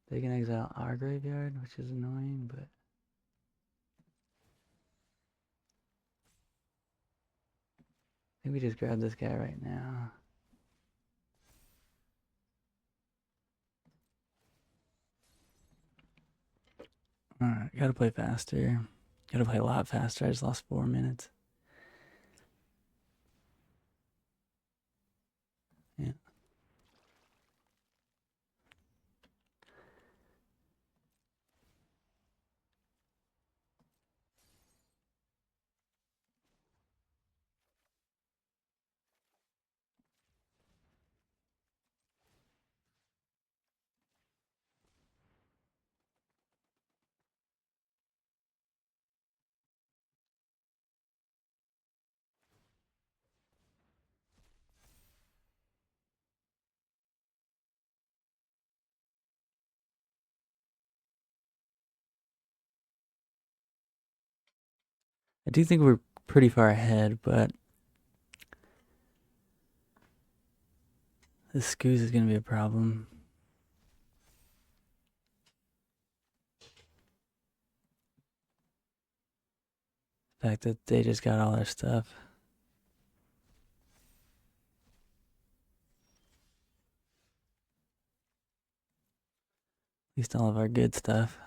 They can exile our graveyard, which is annoying, but... I think we just grab this guy right now. Alright, gotta play faster. Gotta play a lot faster. I just lost 4 minutes. Yeah. I do think we're pretty far ahead, but this Scoos is gonna be a problem. The fact that they just got all their stuff. At least all of our good stuff.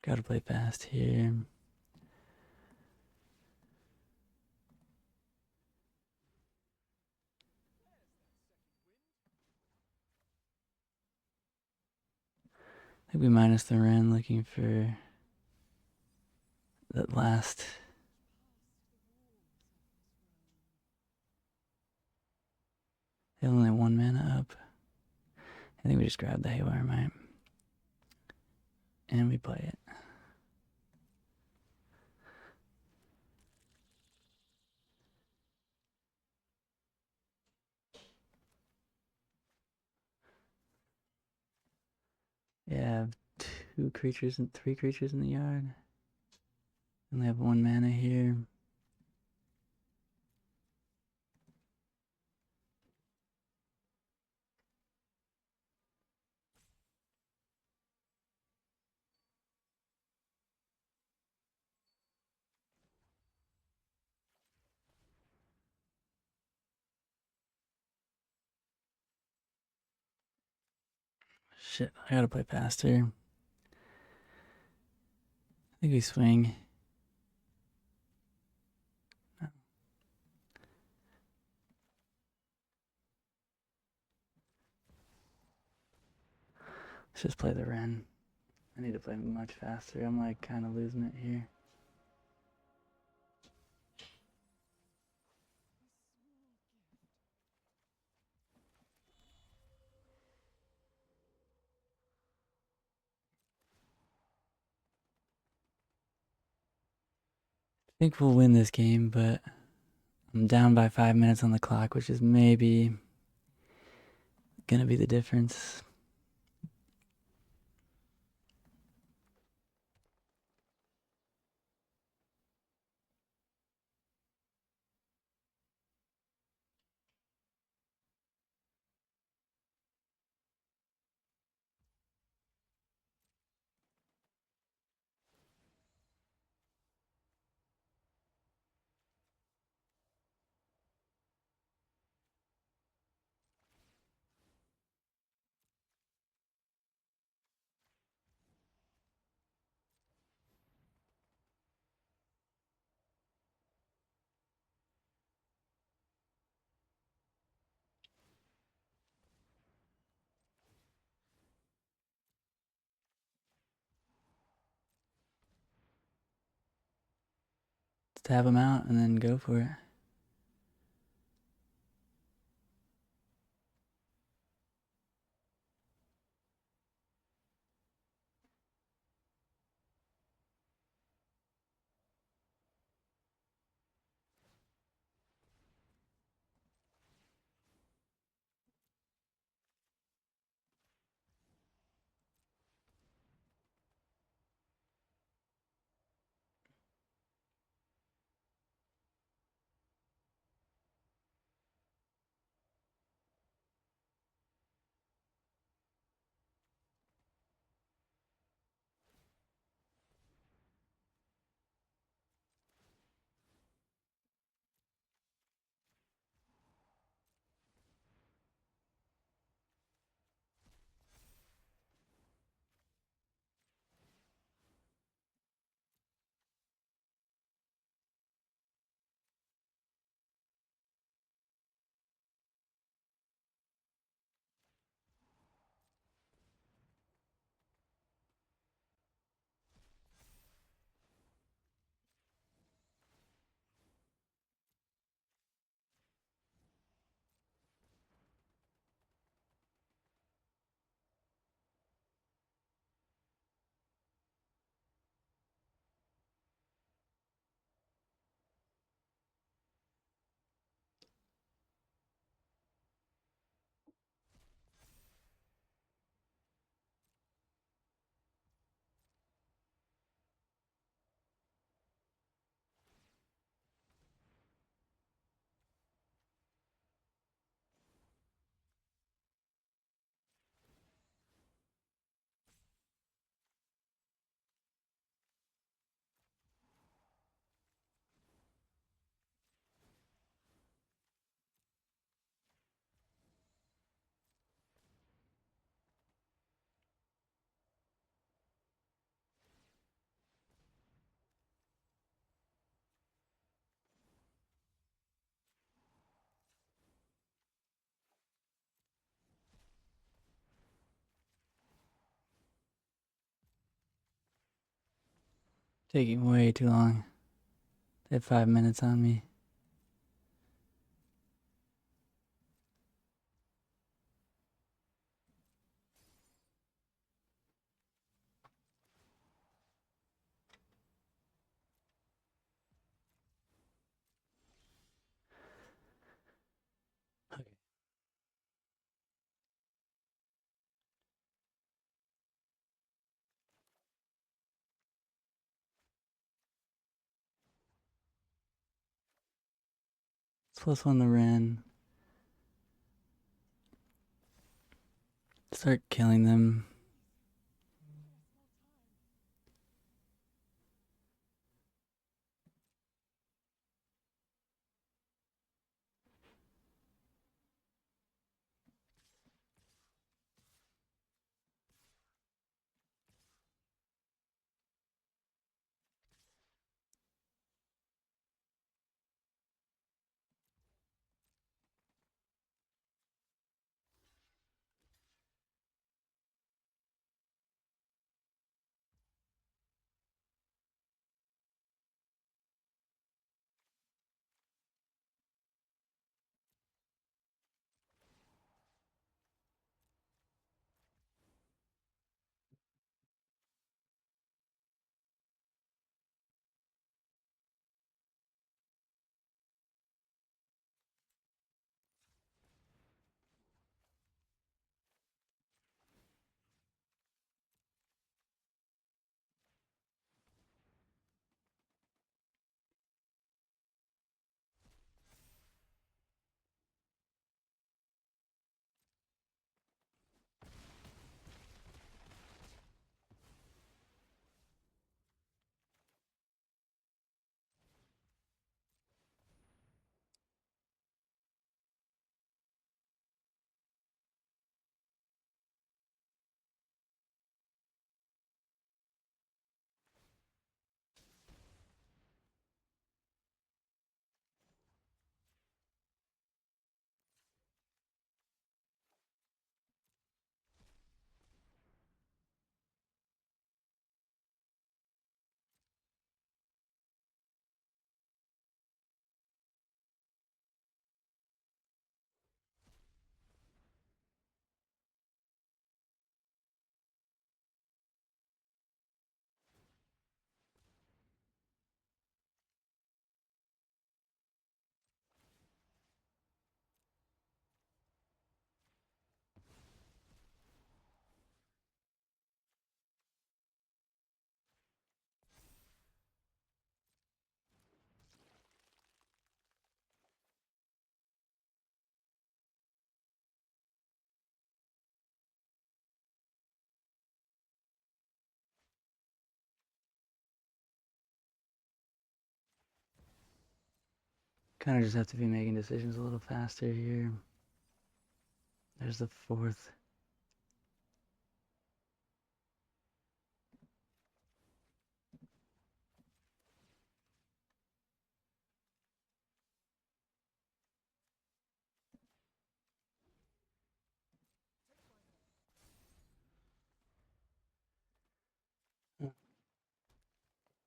Gotta play fast here. I think we minus the Ren, looking for that last. They have only 1 mana up. I think we just grab the Haywire Mite. And we play it. Yeah, 2 creatures and 3 creatures in the yard. Only have 1 mana here. shit. I gotta play faster. I think we swing. No. Let's just play the Ren. I need to play much faster. I'm like kind of losing it here. I think we'll win this game, but I'm down by 5 minutes on the clock, which is maybe gonna be the difference. Stab him out and then go for it. Taking way too long. They have 5 minutes on me. Okay. +1 the Ren. Start killing them. Kind of just have to be making decisions a little faster here. There's the fourth.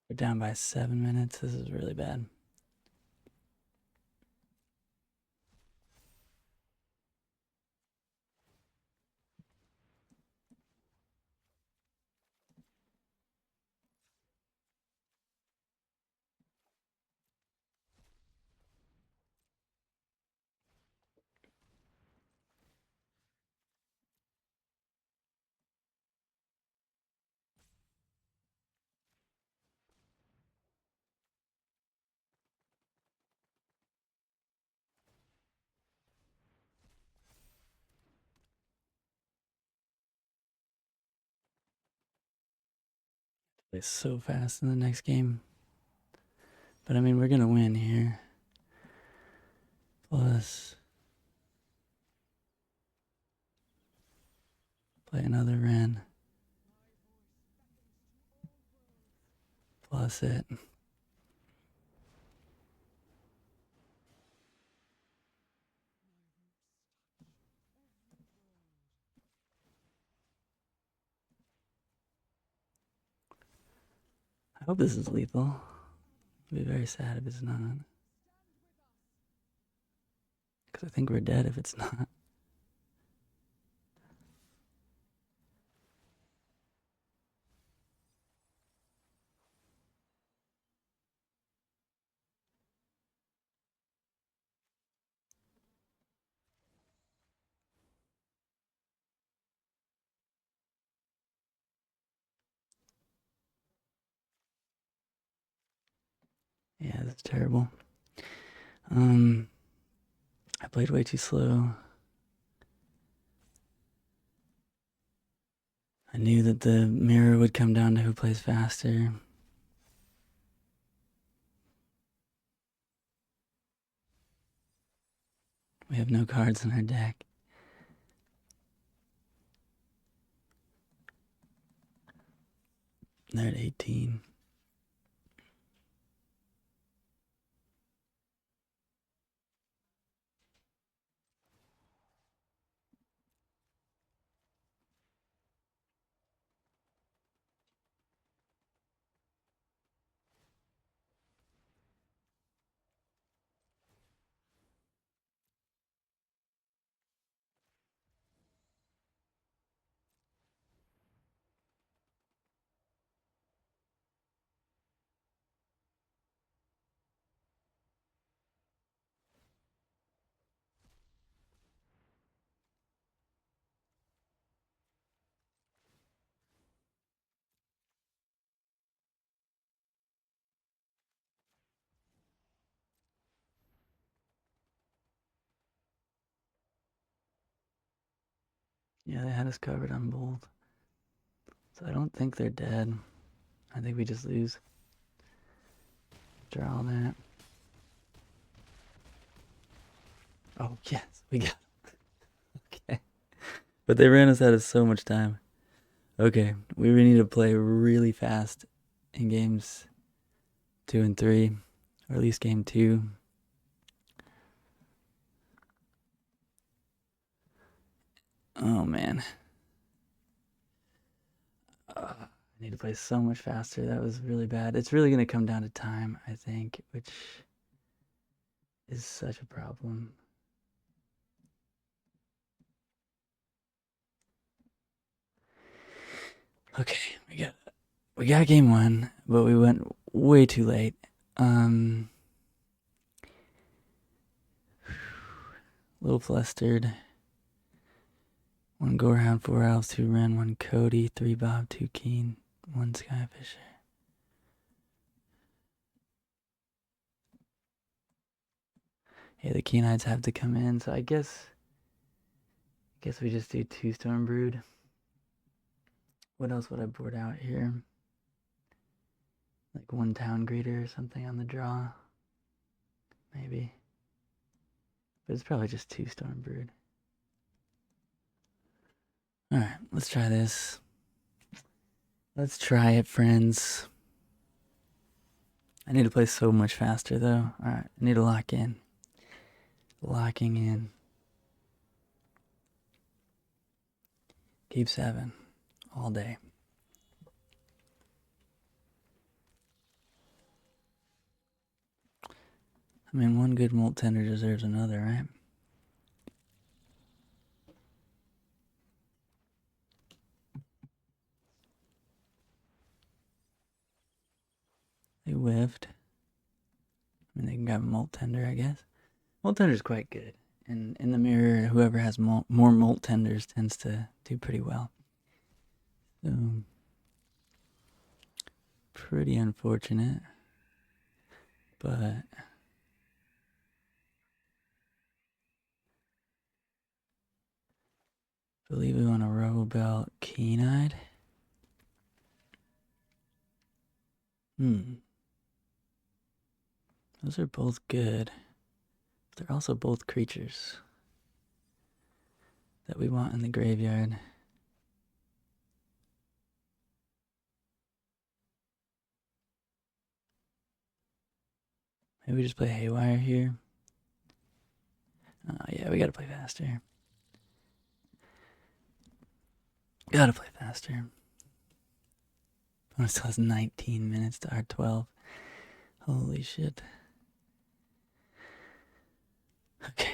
We're down by 7 minutes. This is really bad. Play so fast in the next game. But I mean, we're gonna win here. Plus, play another Ren. Plus it. I hope this is lethal. I'd be very sad if it's not. Because I think we're dead if it's not. Yeah, that's terrible. I played way too slow. I knew that the mirror would come down to who plays faster. We have no cards in our deck. They're at 18. Yeah, they had us covered on both. So I don't think they're dead. I think we just lose. Draw that. Oh, yes, we got it. Okay. But they ran us out of so much time. Okay, we need to play really fast in games 2 and 3, or at least game 2. Oh, man. I need to play so much faster. That was really bad. It's really going to come down to time, I think, which is such a problem. Okay, we got game 1, but we went way too late. A little flustered. 1 go around, 4 elves, 2 Ren, 1 Cody, 3 Bob, 2 Keen, 1 Skyfisher. Yeah, the Keenites have to come in, so I guess we just do 2 Stormbrood. What else would I board out here? Like 1 Town Greeter or something on the draw. Maybe. But it's probably just 2 Storm Brood. Alright, let's try this. Let's try it, friends. I need to play so much faster, though. Alright, I need to lock in. Locking in. Keep 7. All day. I mean, one good molt tender deserves another, right? They whiffed. I mean, they can grab a molt tender, I guess. Molt tender's quite good. And in the mirror, whoever has more molt tenders tends to do pretty well. So, pretty unfortunate. But I believe we want a row belt keen-eyed. Those are both good. They're also both creatures that we want in the graveyard. Maybe we just play Haywire here. Oh, yeah, we gotta play faster. Gotta play faster. Bonus still has 19 minutes to our 12. Holy shit. Okay.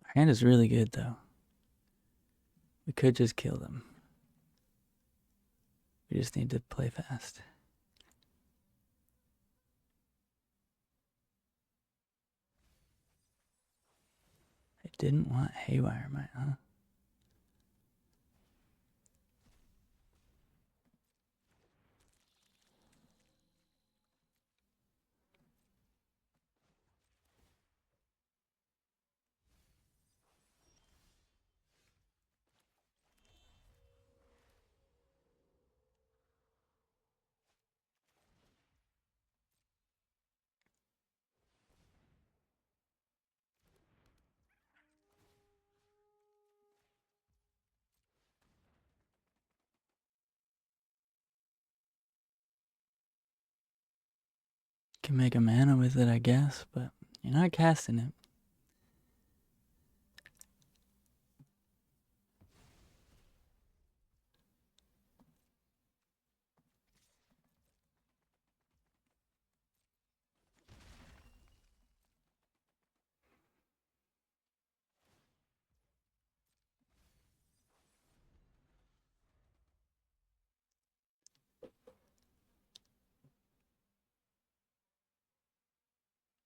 Our hand is really good, though. We could just kill them. We just need to play fast. I didn't want Haywire, huh? Can make a mana with it, I guess, but you're not casting it.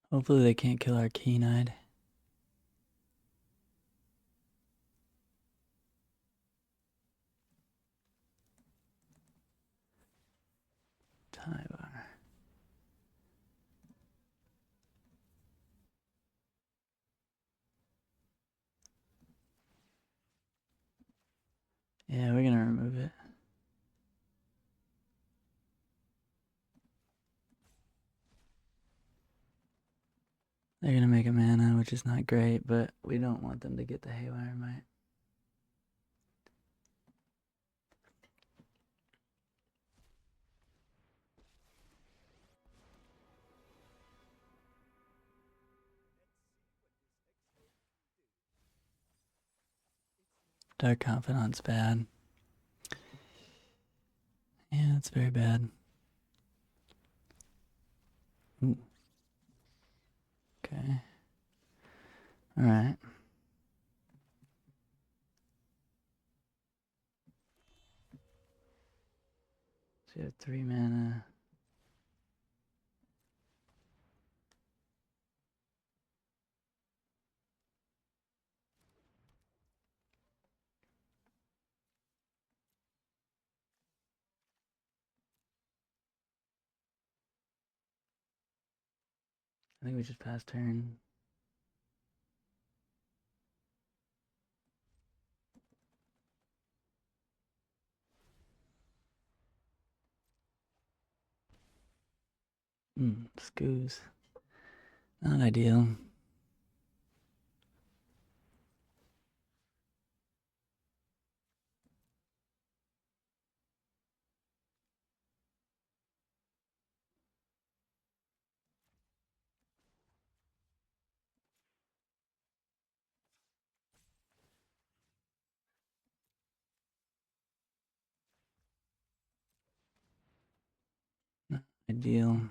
Hopefully they can't kill our keen-eyed. Tyvar. Yeah, we're gonna remove it. They're gonna make a mana, which is not great, but we don't want them to get the Haywire Might. Dark Confidant's bad. Yeah, it's very bad. Ooh. Okay. Alright. So you have 3 mana. I think we just pass turn. Scoos. Not ideal. Not ideal.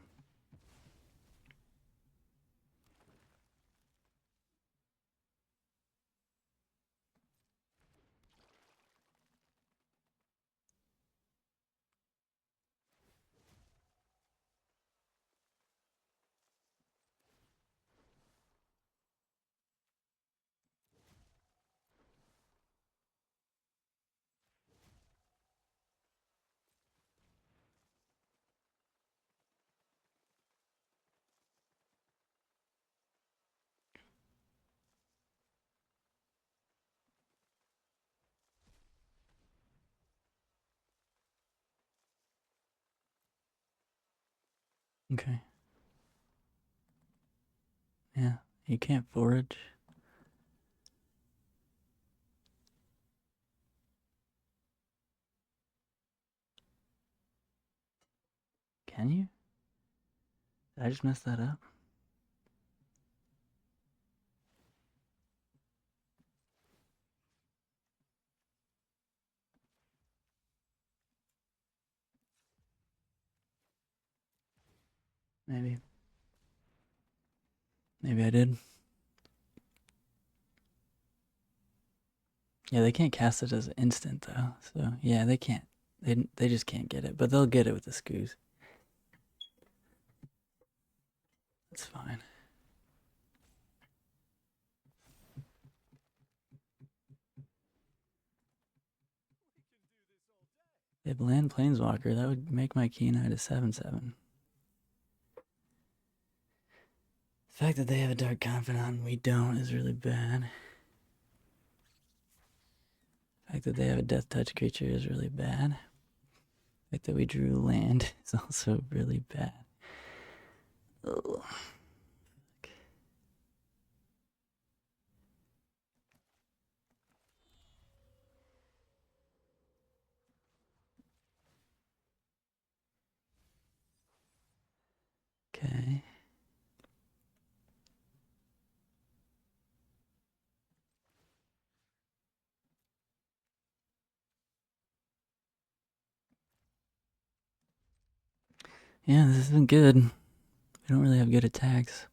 Okay. Yeah, you can't forage. Can you? Did I just mess that up? Maybe. Maybe I did. Yeah, they can't cast it as instant though. So yeah, they can't. They just can't get it, but they'll get it with the scoos. That's fine. They have land planeswalker. That would make my key knight a 7/7. The fact that they have a dark confidant and we don't is really bad. The fact that they have a death touch creature is really bad. The fact that we drew land is also really bad. Ugh. Okay. Yeah, this has been good. We don't really have good attacks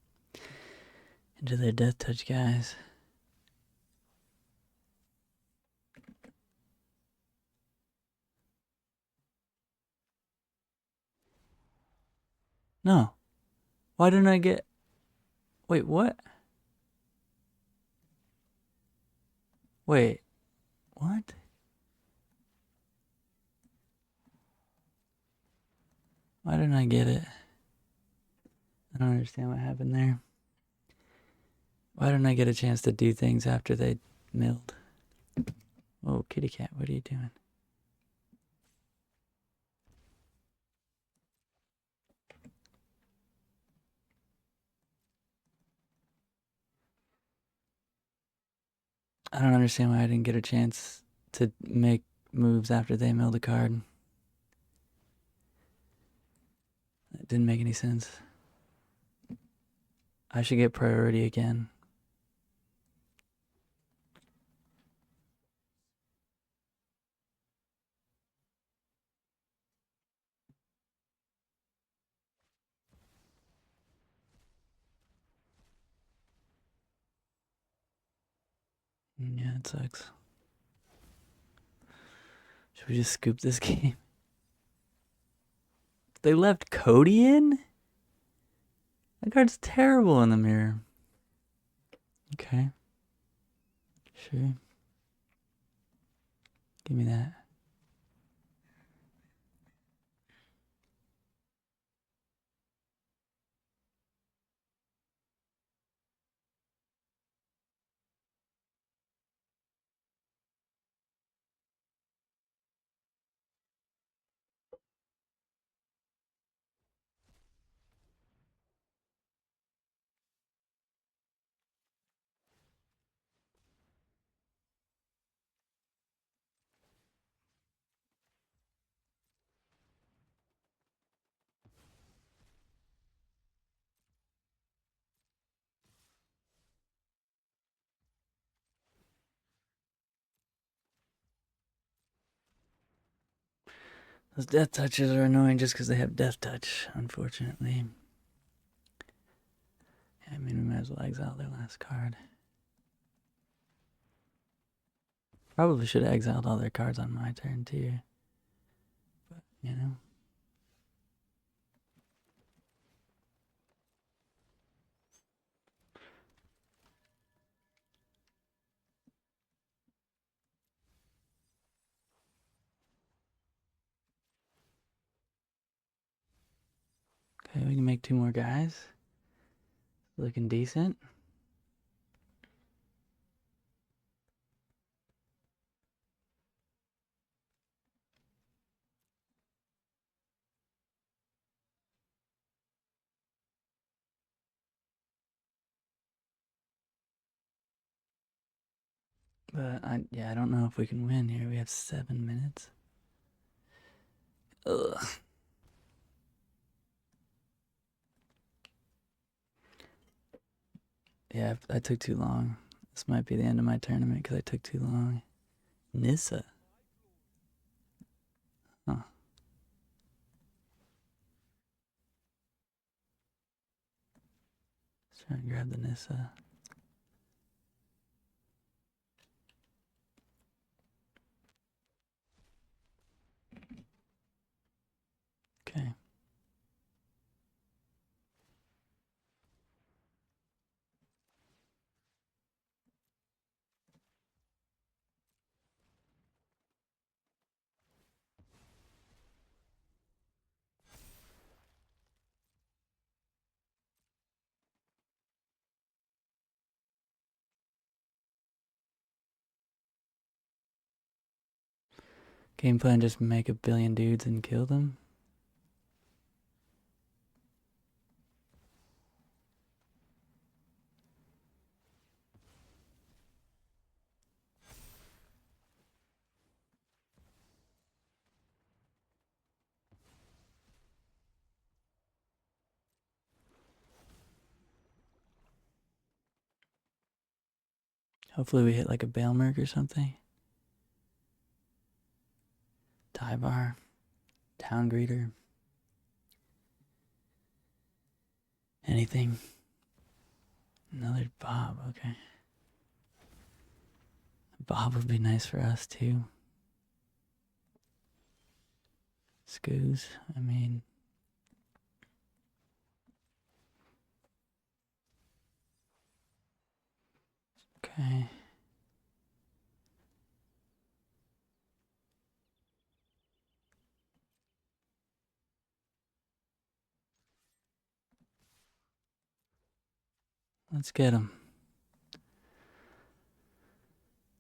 into their death touch guys. No. Why didn't I get... Wait, what? Wait, what? Why didn't I get it? I don't understand what happened there. Why didn't I get a chance to do things after they milled? Oh, kitty cat, what are you doing? I don't understand why I didn't get a chance to make moves after they milled a card. It didn't make any sense. I should get priority again. Yeah, it sucks. Should we just scoop this game? They left Cody in? That card's terrible in the mirror. Okay. Sure. Give me that. Those death touches are annoying just because they have death touch, unfortunately. I mean, we might as well exile their last card. Probably should have exiled all their cards on my turn, too. But, you know. Okay, we can make 2 more guys. Looking decent. But I don't know if we can win here. We have 7 minutes. Ugh. Yeah, I took too long. This might be the end of my tournament because I took too long. Nissa. Huh. Let's try and grab the Nissa. Okay. Game plan, just make a billion dudes and kill them. Hopefully we hit like a Bailmerk or something. Tyvar. Town Greeter. Anything. Another Bob, okay. Bob would be nice for us too. Scoos, I mean. Okay. Let's get him.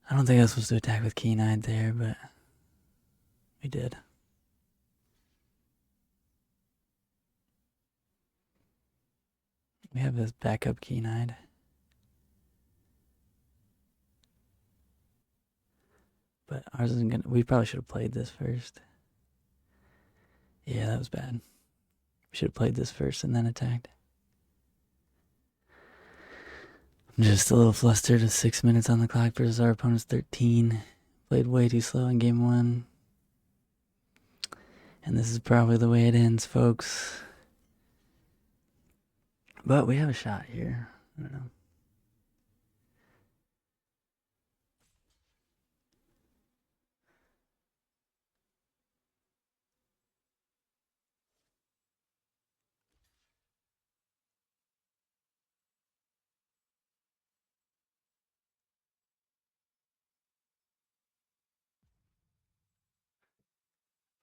I don't think I was supposed to attack with Keen-Eyed there, but we did. We have this backup Keen-Eyed. But ours isn't gonna. We probably should have played this first. Yeah, that was bad. We should have played this first and then attacked. I'm just a little flustered with 6 minutes on the clock versus our opponent's 13. Played way too slow in game 1. And this is probably the way it ends, folks. But we have a shot here. I don't know.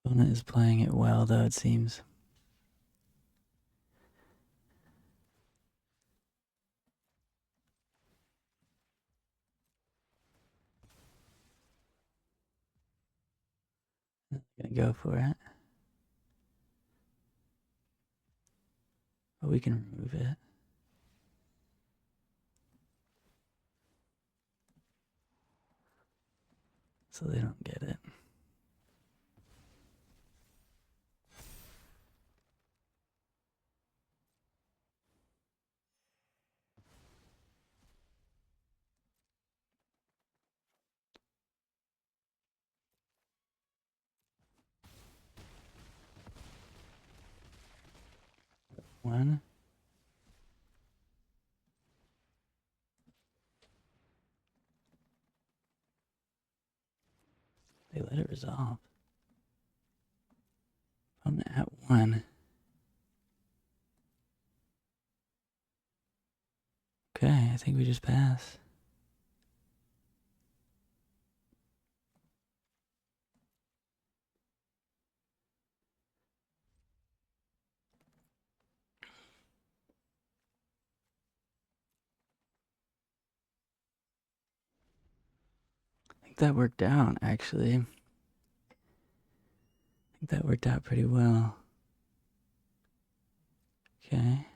Opponent is playing it well, though, it seems. Gonna go for it. But we can remove it. So they don't get it. One. They let it resolve. I'm at one. Okay, I think we just pass. I think that worked out, actually. I think that worked out pretty well. Okay.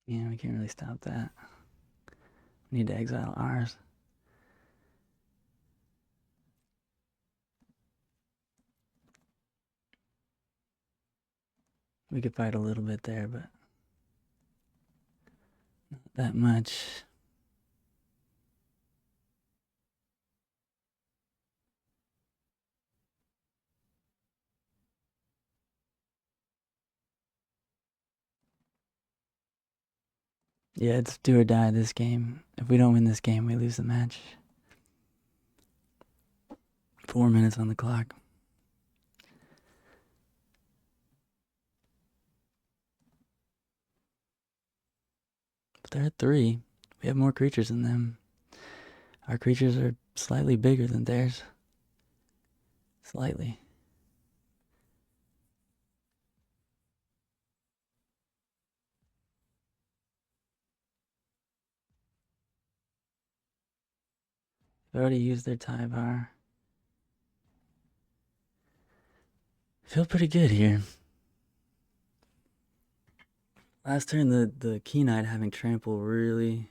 Yeah, we can't really stop that. We need to exile ours. We could fight a little bit there, but not that much. Yeah, it's do or die this game. If we don't win this game, we lose the match. 4 minutes on the clock. But they're at 3. We have more creatures than them. Our creatures are slightly bigger than theirs. Slightly. They've already used their Tyvar. Feel pretty good here. Last turn, the Key Knight having trample really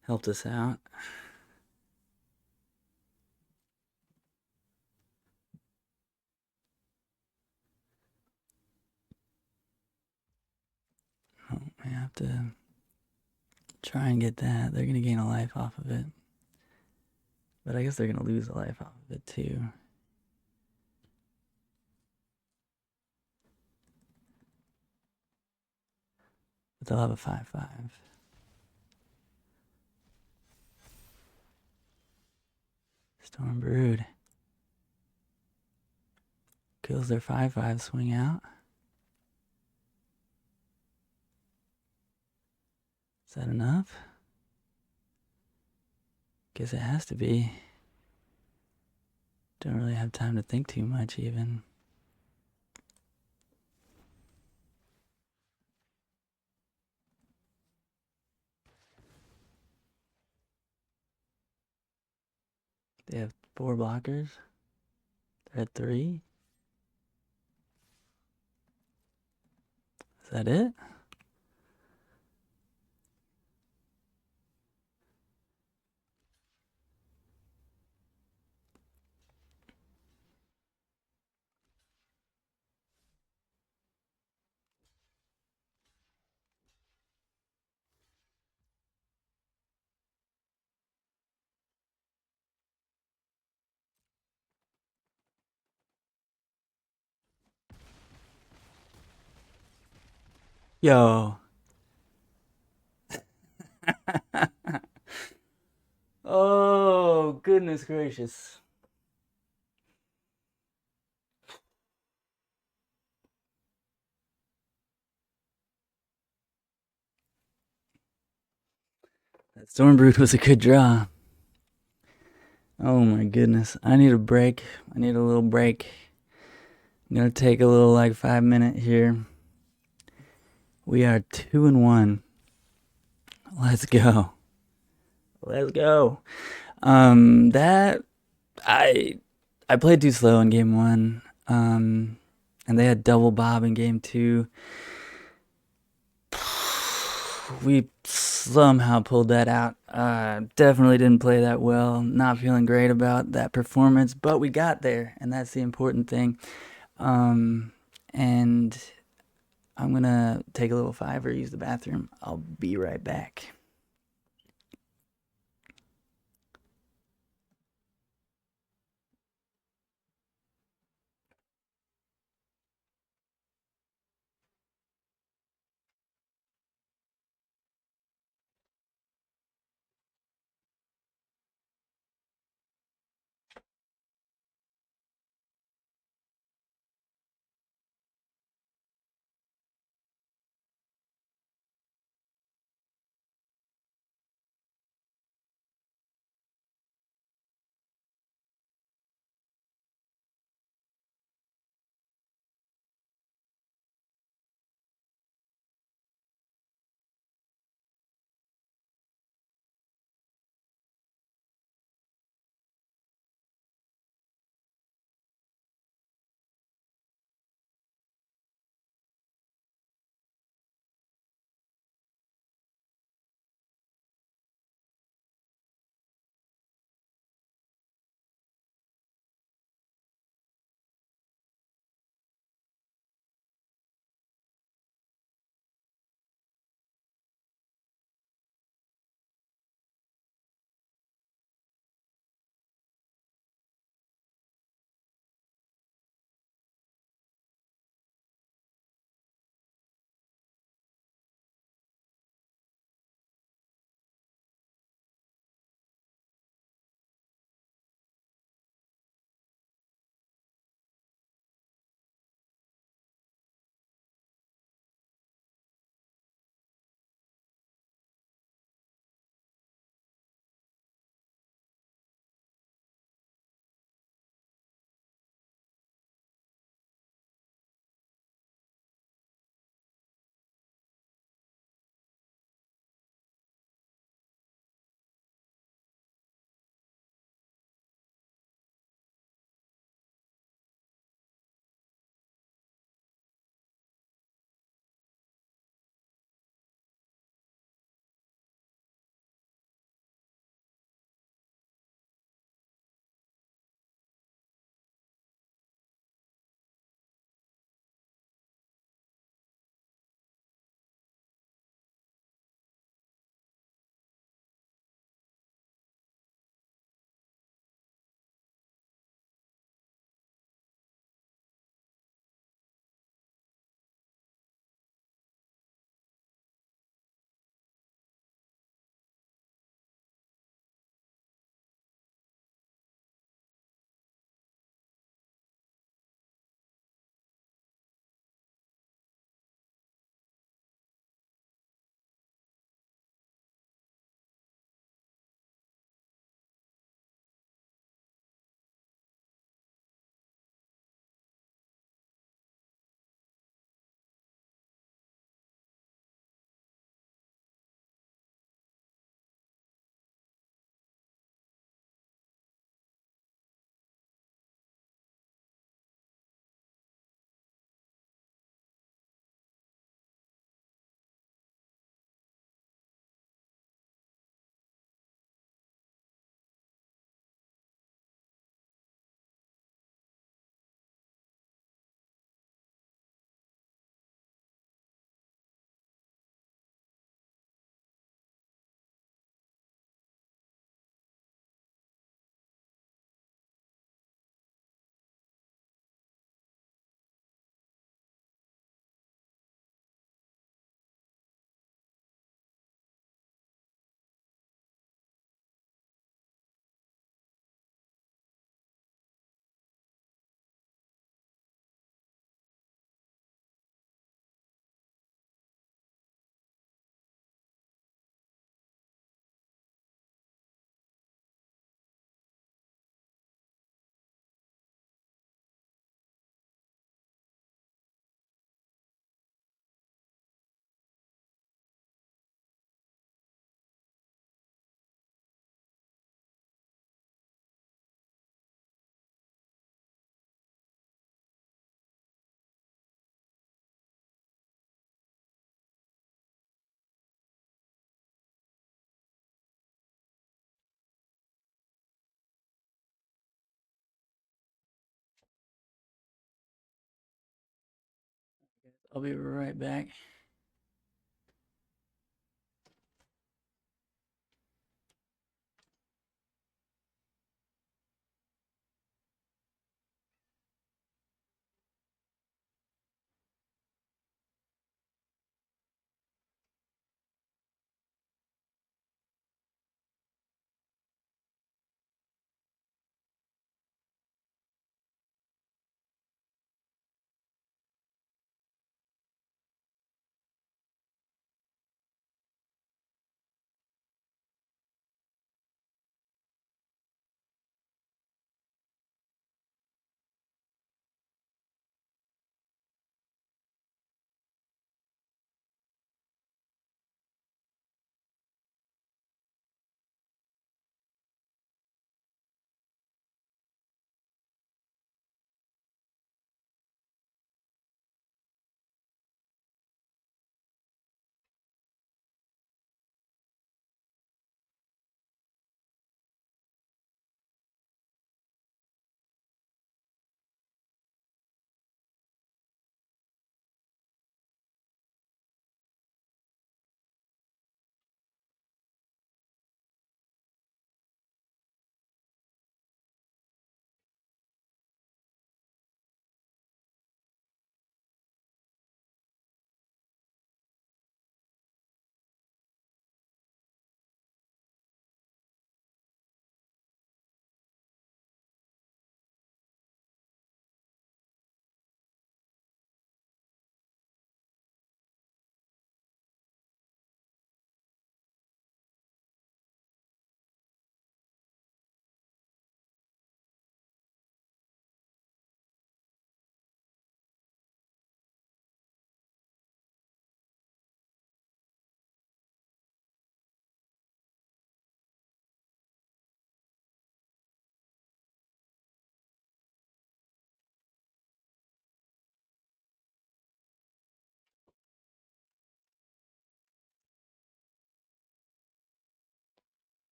helped us out. Oh, I have to try and get that. They're going to gain a life off of it. But I guess they're going to lose a life off of it too. But they'll have a 5/5. Storm Brood. Kills their 5/5 swing out. Is that enough? Guess it has to be. Don't really have time to think too much even. They have 4 blockers. They're at 3. Is that it? Yo. Oh, goodness gracious. That Stormbrood was a good draw. Oh my goodness. I need a break. I need a little break. I'm gonna take a little like 5 minute here. We are 2-1. Let's go. Let's go. That I I played too slow in game one. And they had double bob in game two. We somehow pulled that out. Definitely didn't play that well. Not feeling great about that performance, but we got there, and that's the important thing. Um, and I'm gonna take a little fiver, use the bathroom. I'll be right back. I'll be right back.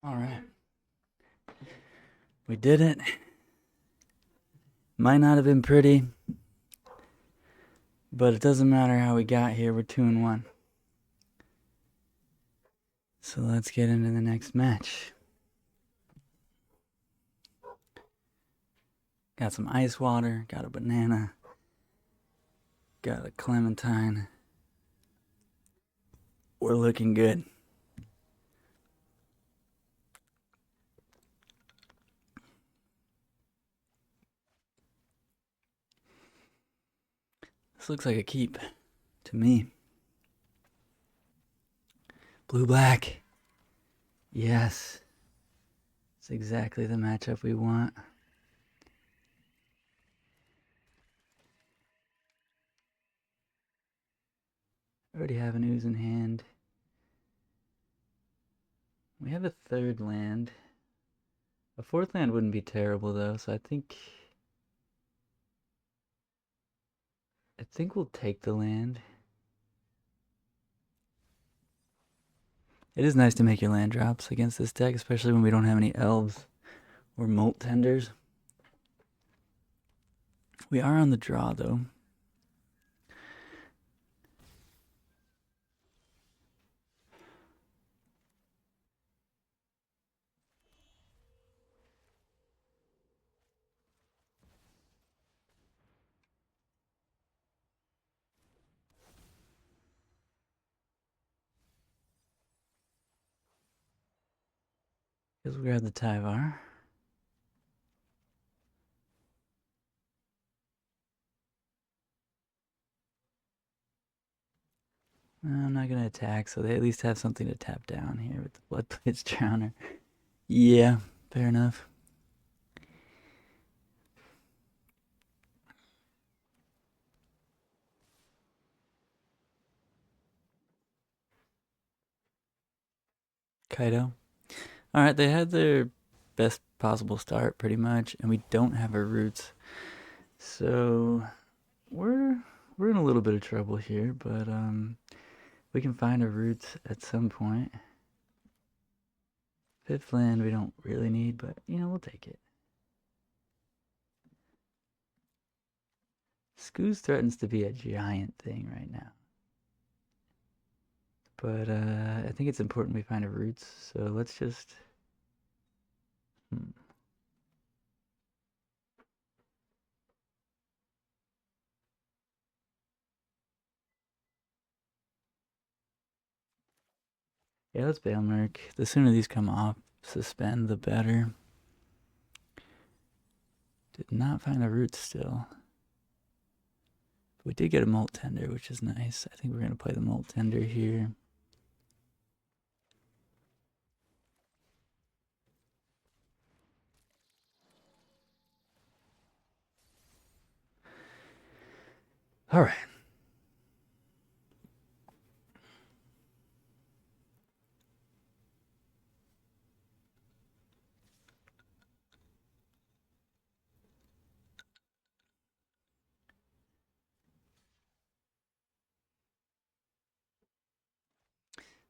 All right. We did it. Might not have been pretty, but it doesn't matter how we got here. We're 2-1. So let's get into the next match. Got some ice water, got a banana, got a clementine. We're looking good. This looks like a keep to me. Blue black. Yes. It's exactly the matchup we want. Already have an ooze in hand. We have a third land. A fourth land wouldn't be terrible though, so I think we'll take the land. It is nice to make your land drops against this deck, especially when we don't have any elves or molt tenders. We are on the draw though. Guess we'll grab the Tyvar. I'm not gonna attack, so they at least have something to tap down here with the Bloodblades Drowner. Yeah, fair enough. Kaido. Alright, they had their best possible start pretty much, and we don't have our roots. So we're in a little bit of trouble here, but we can find our roots at some point. Fifth land we don't really need, but we'll take it. Scoos threatens to be a giant thing right now. But I think it's important we find a roots, so let's just... Yeah, let's bail Merc. The sooner these come off, suspend, the better. Did not find a root still. We did get a molt tender, which is nice. I think we're going to play the molt tender here. All right.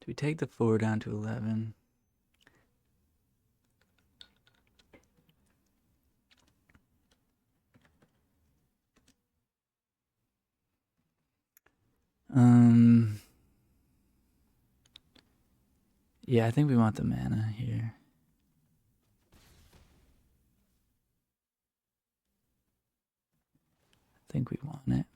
Do we take the 4 down to 11? Yeah, I think we want the mana here. I think we want it.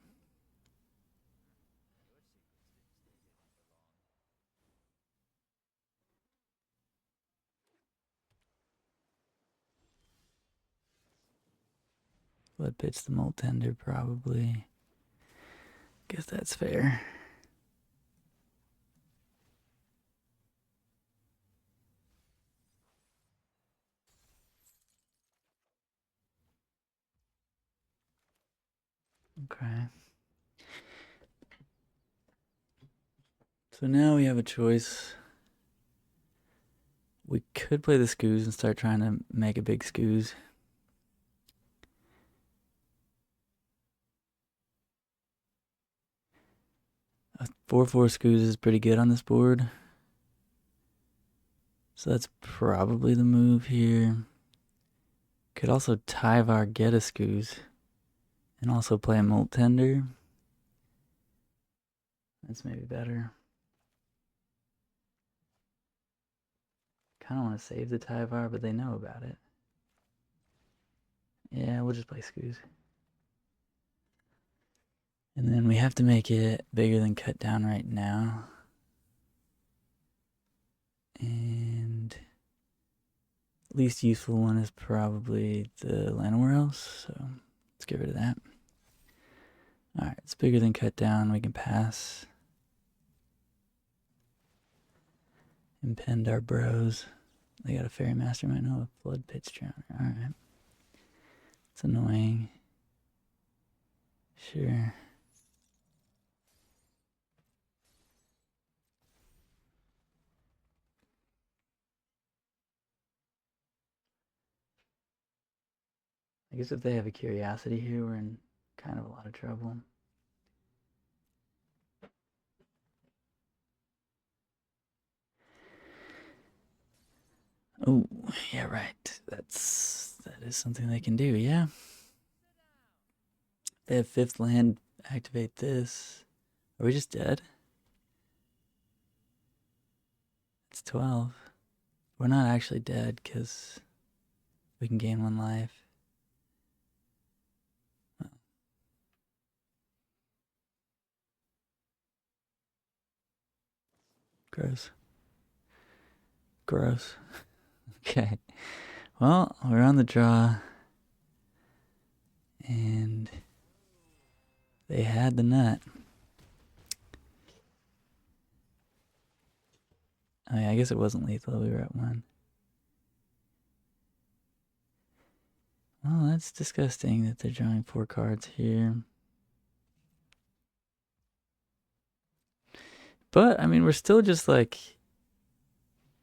Blood pitch the molt tender, probably. Guess that's fair. Okay. So now we have a choice. We could play the Scoos and start trying to make a big Scoos. A 4/4 Scoos is pretty good on this board. So that's probably the move here. Could also Tyvar get a Scoos and also play a molt tender. That's maybe better. Kind of want to save the Tyvar, but they know about it. Yeah, we'll just play Scoos. And then we have to make it bigger than cut down right now. And least useful one is probably the Llanowar, so let's get rid of that. Alright, it's bigger than cut down. We can pass. Impend our bros. They got a Fairy Mastermind. Oh, a Flood Pitch Drowner. Alright. It's annoying. Sure. I guess if they have a Curiosity here, we're in kind of a lot of trouble. Oh, yeah, right. That is something they can do, yeah. They have 5th land, activate this. Are we just dead? It's 12. We're not actually dead because we can gain 1 life. Oh. Gross. Gross. Okay. Well, we're on the draw. And they had the nut. Oh yeah, I guess it wasn't lethal. We were at 1. Well, that's disgusting that they're drawing 4 cards here. But, I mean, we're still just like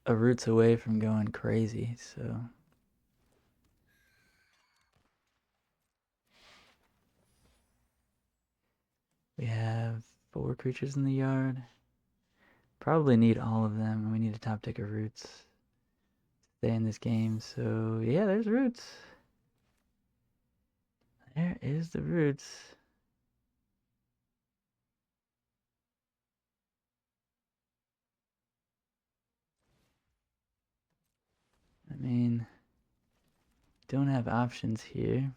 a roots away from going crazy, so. We have 4 creatures in the yard. Probably need all of them. We need a top deck of roots. stay in this game. So yeah, there's roots. There is the roots. I mean, don't have options here.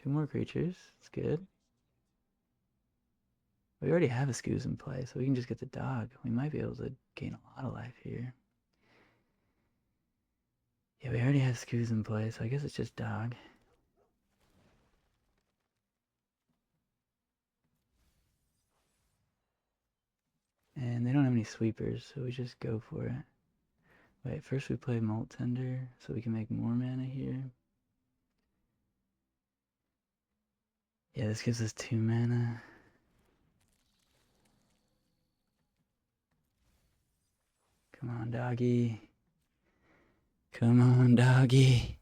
Two more creatures. It's good. We already have a Scoos in play, so we can just get the dog. We might be able to gain a lot of life here. Yeah, we already have Scoos in play, so I guess it's just dog. And they don't have any sweepers, so we just go for it. Wait, first we play Molt Tender, so we can make more mana here. Yeah, this gives us 2 mana. Come on, doggy. Come on, doggy.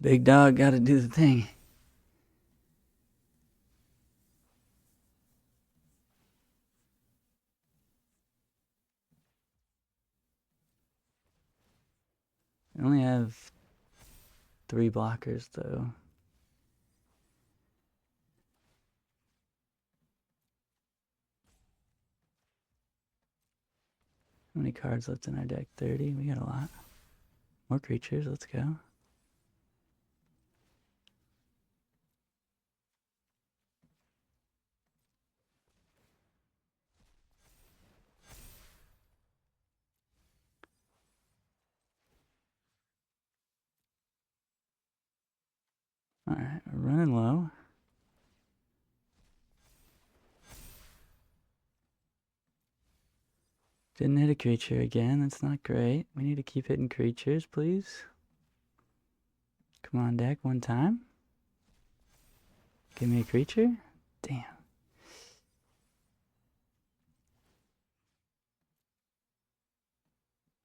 Big dog gotta do the thing. We only have 3 blockers, though. How many cards left in our deck? 30? We got a lot. More creatures, let's go. Alright, we're running low. Didn't hit a creature again, that's not great. We need to keep hitting creatures, please. Come on, deck, one time. Give me a creature? Damn.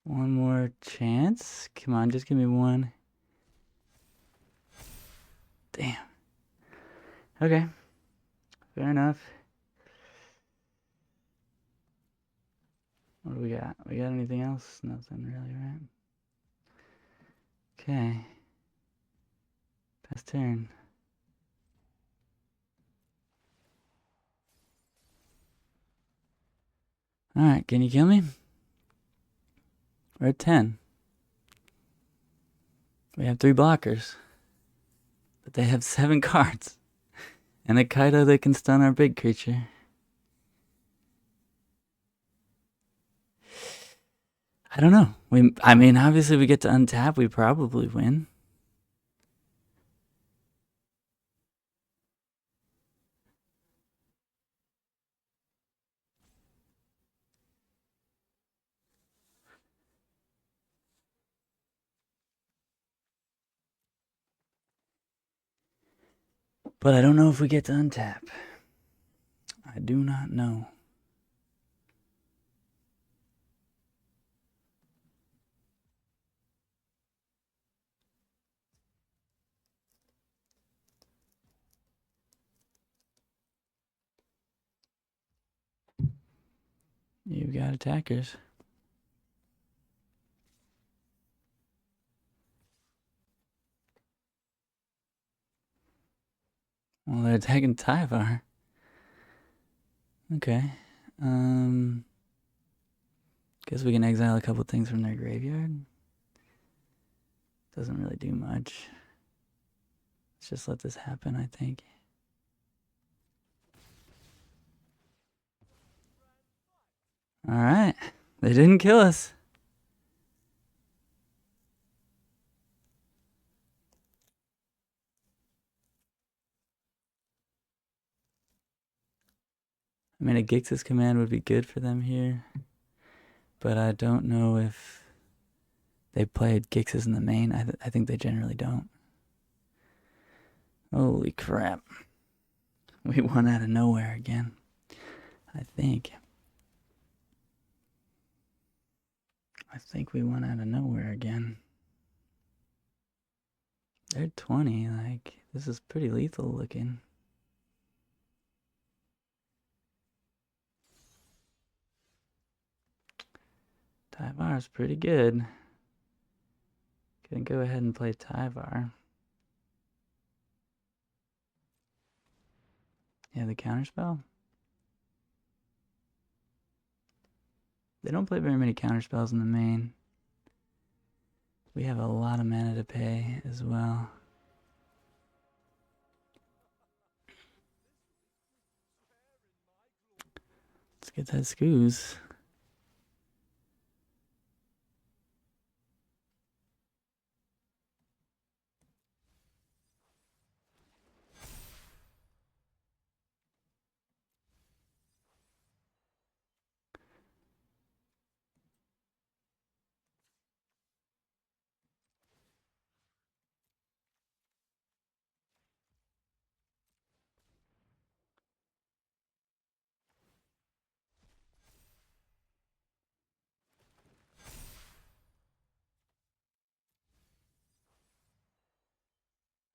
One more chance. Come on, just give me one. Damn. Okay. Fair enough. What do we got? We got anything else? Nothing really, right? Okay. Pass turn. Alright, can you kill me? We're at 10. We have 3 blockers. But they have 7 cards. And a Kaido that can stun our big creature. I don't know. I mean, obviously we get to untap, we probably win. But I don't know if we get to untap. I do not know. You've got attackers. Well, they're attacking Tyvar. Okay. Guess we can exile a couple things from their graveyard. Doesn't really do much. Let's just let this happen, I think. Alright. They didn't kill us. I mean, a Gix's command would be good for them here. But I don't know if they played Gix's in the main. I think they generally don't. Holy crap. We won out of nowhere again. I think we won out of nowhere again. They're 20. Like, this is pretty lethal looking. Tyvar's pretty good. Gonna go ahead and play Tyvar. Yeah, the counterspell. They don't play very many counterspells in the main. We have a lot of mana to pay as well. Let's get that Scoos.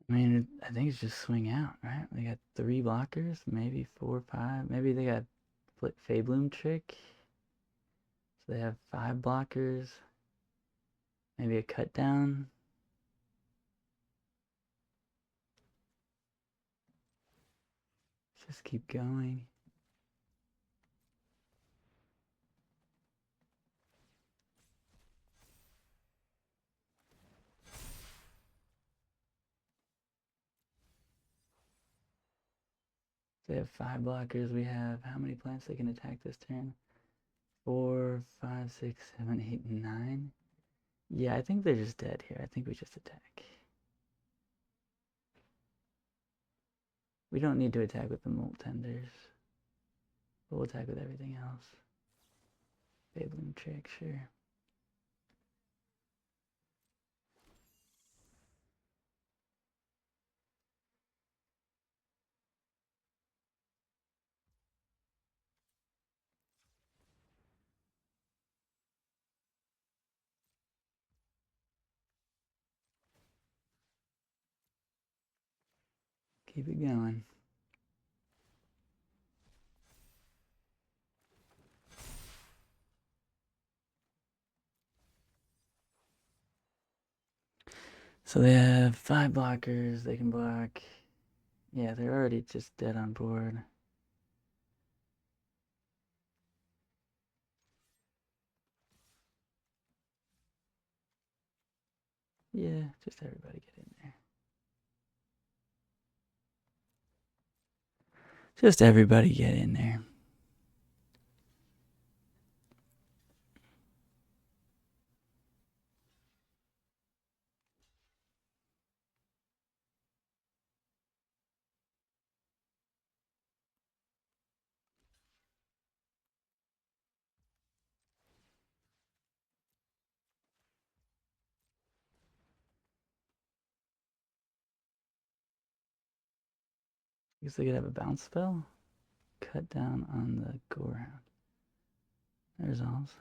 I mean, I think it's just swing out, right? They got 3 blockers, maybe 4, 5. Maybe they got Fabloom Trick. So they have 5 blockers. Maybe a cut down. Just keep going. They have 5 blockers. We have how many plants they can attack this turn? 4, 5, 6, 7, 8, 9. Yeah, I think they're just dead here. I think we just attack. We don't need to attack with the Molt Tenders. But we'll attack with everything else. Fabling Trick, sure. Keep it going. So they have 5 blockers. They can block. Yeah, they're already just dead on board. Yeah, just everybody get in there. Just everybody get in there. I guess they could have a bounce spell. Cut down on the Gorehound. There's Alls.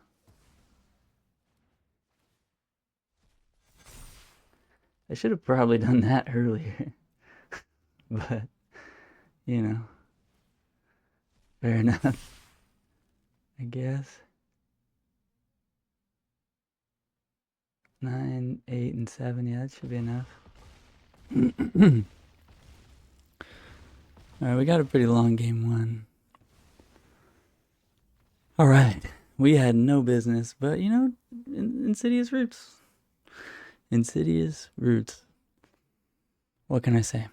I should have probably done that earlier. But, you know. Fair enough. I guess. 9, 8, and 7. Yeah, that should be enough. Alright, we got a pretty long game 1. Alright. We had no business, but, you know, Insidious Roots. Insidious Roots. What can I say?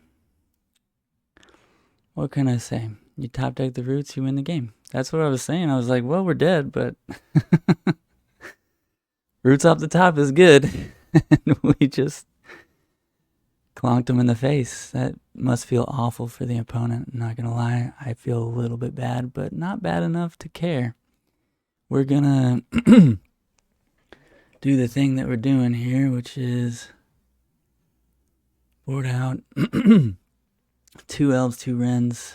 What can I say? You top deck the Roots, you win the game. That's what I was saying. I was like, well, we're dead, but Roots off the top is good. And we just clonked him in the face. That must feel awful for the opponent. I'm not gonna lie. I feel a little bit bad, but not bad enough to care. We're gonna do the thing that we're doing here, which is board out 2 elves, 2 wrens,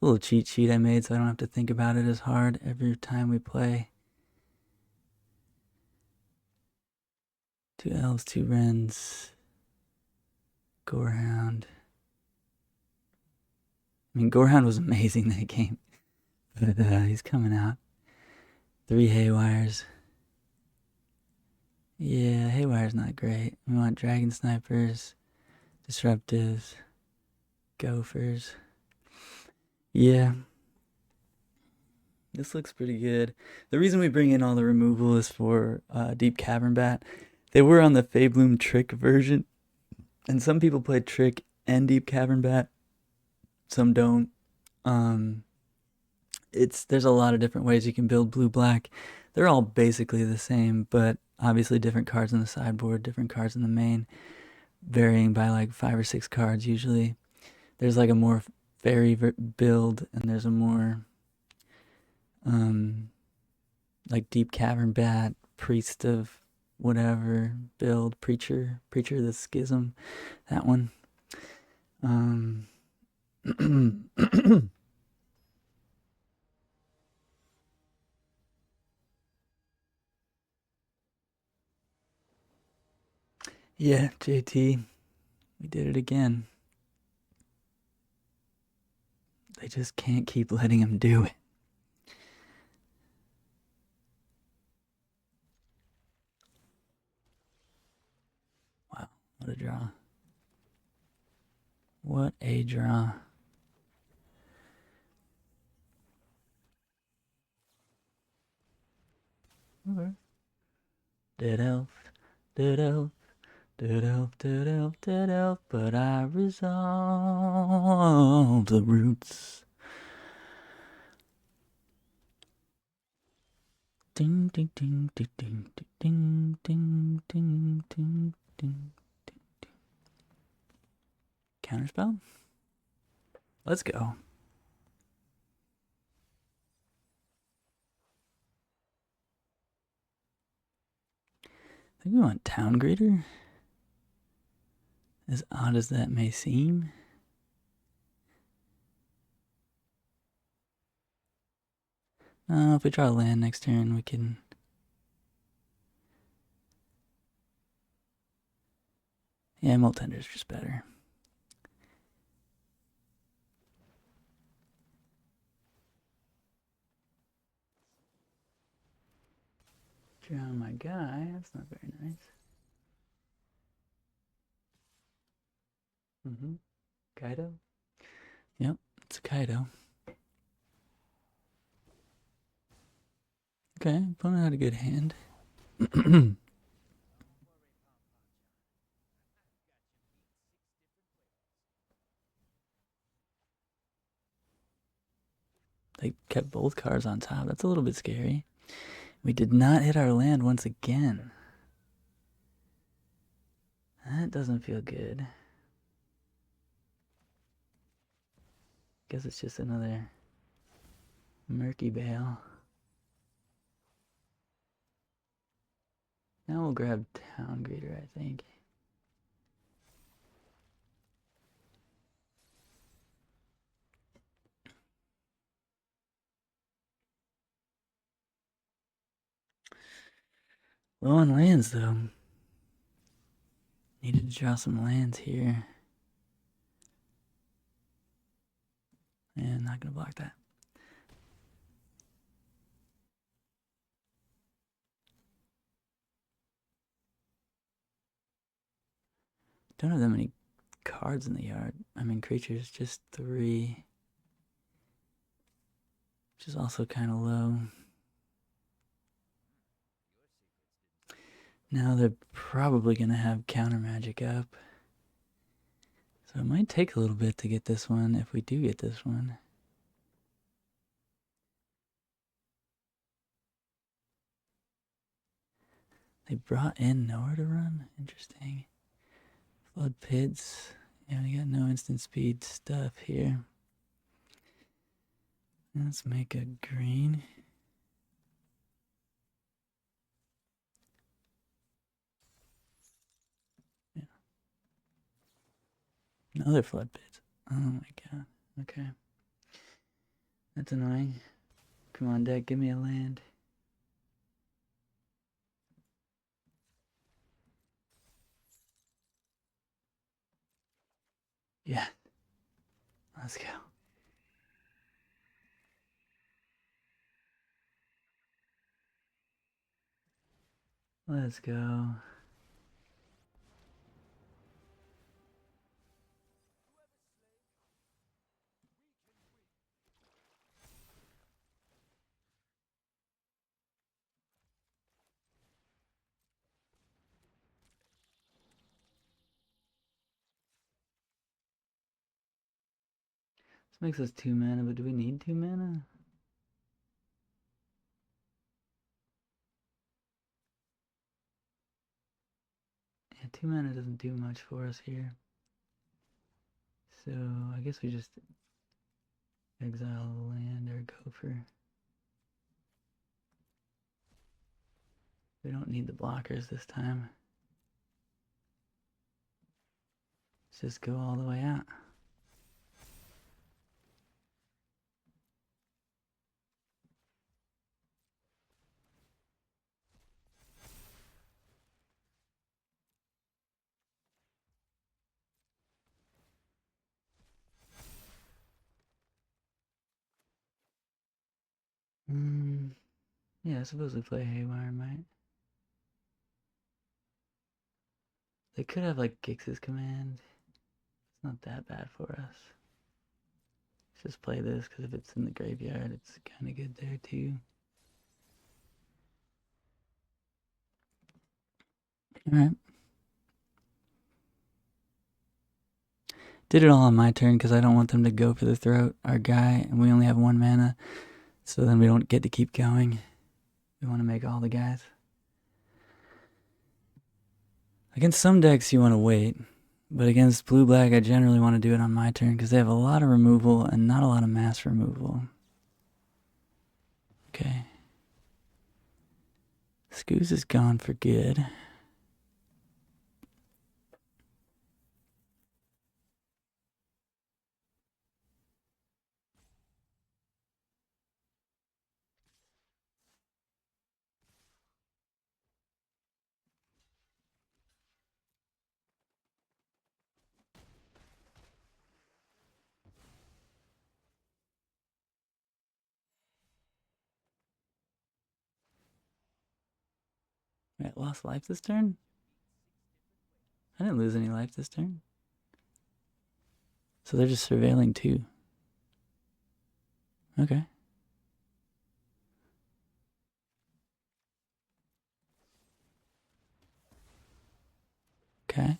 A little cheat sheet I made so I don't have to think about it as hard every time we play. 2 elves, 2 wrens, Gorehound. I mean, Gorehound was amazing that game, but he's coming out. 3 Haywires. Yeah, Haywire's not great. We want Dragon Snipers, Disruptives, Gophers. Yeah, this looks pretty good. The reason we bring in all the removal is for Deep Cavern Bat. They were on the Fabloom Trick version, and some people play Trick and Deep Cavern Bat. Some don't. Um, there's a lot of different ways you can build blue black. They're all basically the same, but obviously different cards in the sideboard, different cards in the main, varying by like 5 or 6 cards usually. There's like a more fairy build, and there's a more um like Deep Cavern Bat, Priest of whatever build, Preacher of the Schism, that one. Um Yeah, JT, we did it again. They just can't keep letting him do it. Wow, what a draw. What a draw. Okay. Dead elf, dead elf, dead elf, dead elf, dead elf, but I resolve the roots. Ding ding ding ding ding ding ding ding ding ding. Counterspell? Let's go. I think we want Town Greeter. As odd as that may seem. No, if we draw a land next turn, we can. Yeah, Moltender's just better. Draw my guy. That's not very nice. Kaido? Yep, it's a Kaido. Okay, opponent had a good hand. They kept both cards on top. That's a little bit scary. We did not hit our land once again. That doesn't feel good. Guess it's just another Murky Bale. Now we'll grab Town Greeter, I think. Low on lands, though. Needed to draw some lands here. And not gonna block that. Don't have that many cards in the yard. I mean, creatures, just 3. Which is also kind of low. Now they're probably gonna have counter magic up. So it might take a little bit to get this one, if we do get this one. They brought in nowhere to run? Interesting. Flood pits. Yeah, we got no instant speed stuff here. Let's make a green. Yeah. Another flood pits. Oh my god. Okay. That's annoying. Come on, deck, give me a land. Yeah. Let's go. Let's go. This makes us 2 mana, but do we need 2 mana? Yeah, 2 mana doesn't do much for us here. So I guess we just exile the land or go for. We don't need the blockers this time. Let's just go all the way out. Yeah, I suppose we play Haywire, might. They could have like Gix's command. It's not that bad for us. Let's just play this because if it's in the graveyard, it's kind of good there too. All right. Did it all on my turn because I don't want them to go for the throat, our guy, and we only have 1 mana. So then we don't get to keep going. We want to make all the guys. Against some decks, you want to wait. But against blue-black, I generally want to do it on my turn because they have a lot of removal and not a lot of mass removal. Okay. Scooz is gone for good. Wait, lost life this turn? I didn't lose any life this turn. So they're just surveilling too. Okay. Okay.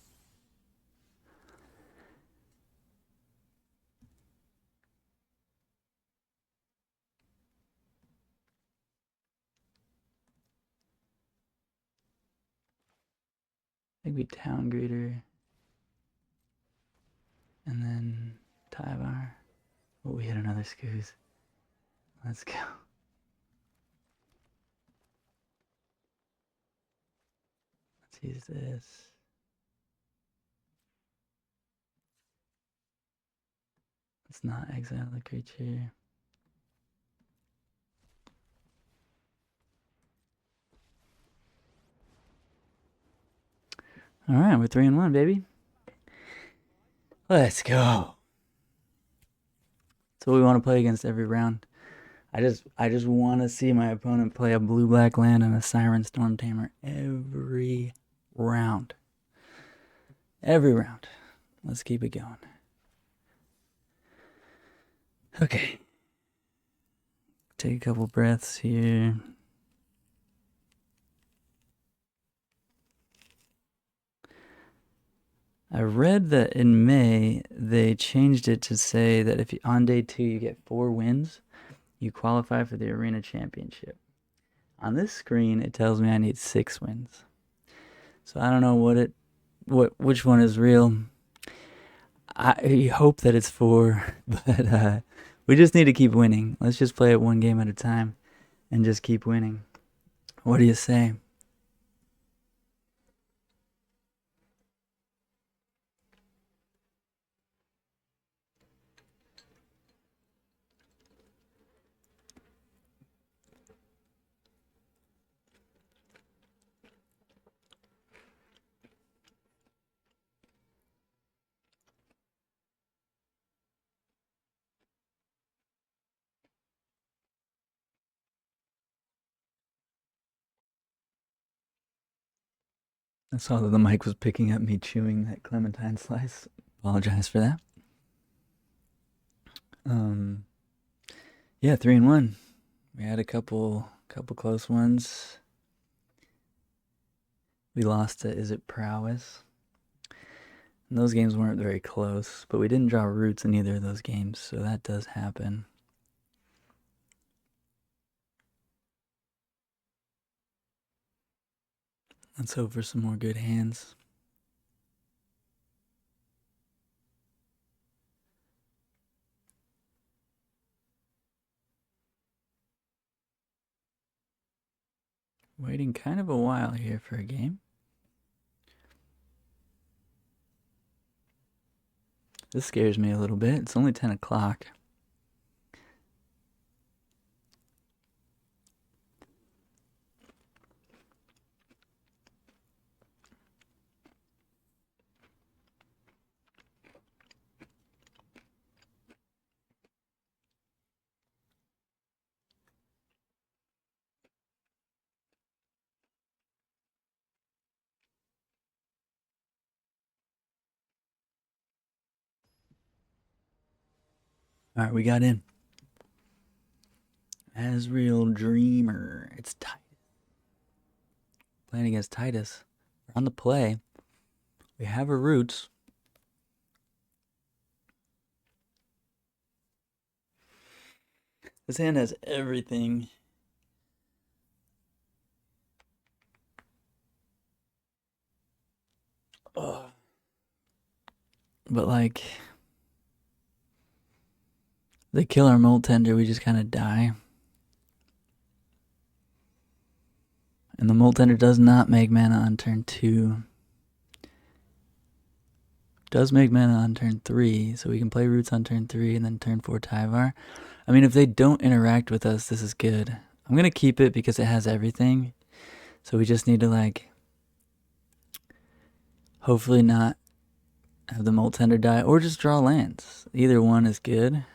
I think we town greeter. And then Tyvar. Oh, we hit another Scooz. Let's go. Let's use this. Let's not exile the creature. All right, we're 3-1, baby. Let's go. That's what we want to play against every round. I just want to see my opponent play a blue-black land and a Siren Storm Tamer every round. Every round. Let's keep it going. Okay. Take a couple breaths here. I read that in May, they changed it to say that if on day 2 you get 4 wins, you qualify for the Arena Championship. On this screen, it tells me I need 6 wins. So I don't know which one is real. I hope that it's 4, but we just need to keep winning. Let's just play it one game at a time and just keep winning. What do you say? I saw that the mic was picking up me chewing that clementine slice. Apologize for that. Yeah, 3-1. We had a couple close ones. We lost to Is It Prowess? And those games weren't very close, but we didn't draw roots in either of those games, so that does happen. Let's hope for some more good hands. Waiting kind of a while here for a game. This scares me a little bit. It's only 10 o'clock. All right, we got in. Asriel Dreamer. It's Titus. Playing against Titus. We're on the play. We have our roots. This hand has everything. Ugh. But like, they kill our Molt Tender, we just kind of die. And the Molt Tender does not make mana on turn 2. Does make mana on turn 3, so we can play Roots on turn 3 and then turn 4 Tyvar. I mean, if they don't interact with us, this is good. I'm going to keep it because it has everything. So we just need to, like, hopefully not have the Molt Tender die or just draw lands. Either one is good.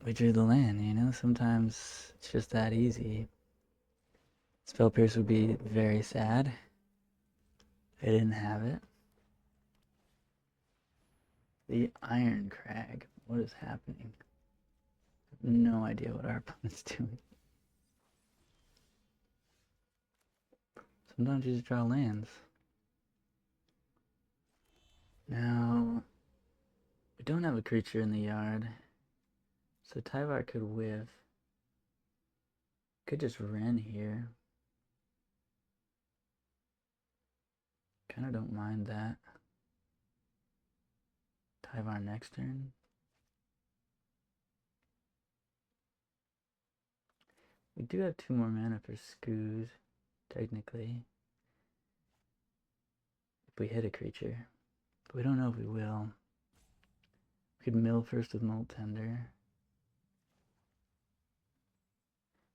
We drew the land, you know? Sometimes it's just that easy. Spell Pierce would be very sad. They didn't have it. The Iron Crag. What is happening? No idea what our opponent's doing. Sometimes you just draw lands. Now, we don't have a creature in the yard. So Tyvar could whiff. Could just Ren here. Kind of don't mind that. Tyvar next turn. We do have 2 more mana for Skoos, technically. If we hit a creature. But we don't know if we will. We could mill first with Molt Tender.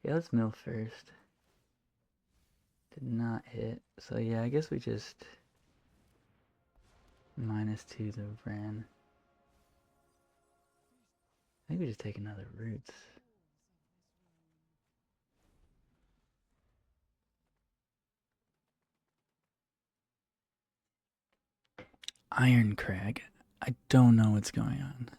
Yeah, let's mill first. Did not hit. So yeah, I guess we just -2 the Ren. I think we just take another Roots. Iron Crag. I don't know what's going on.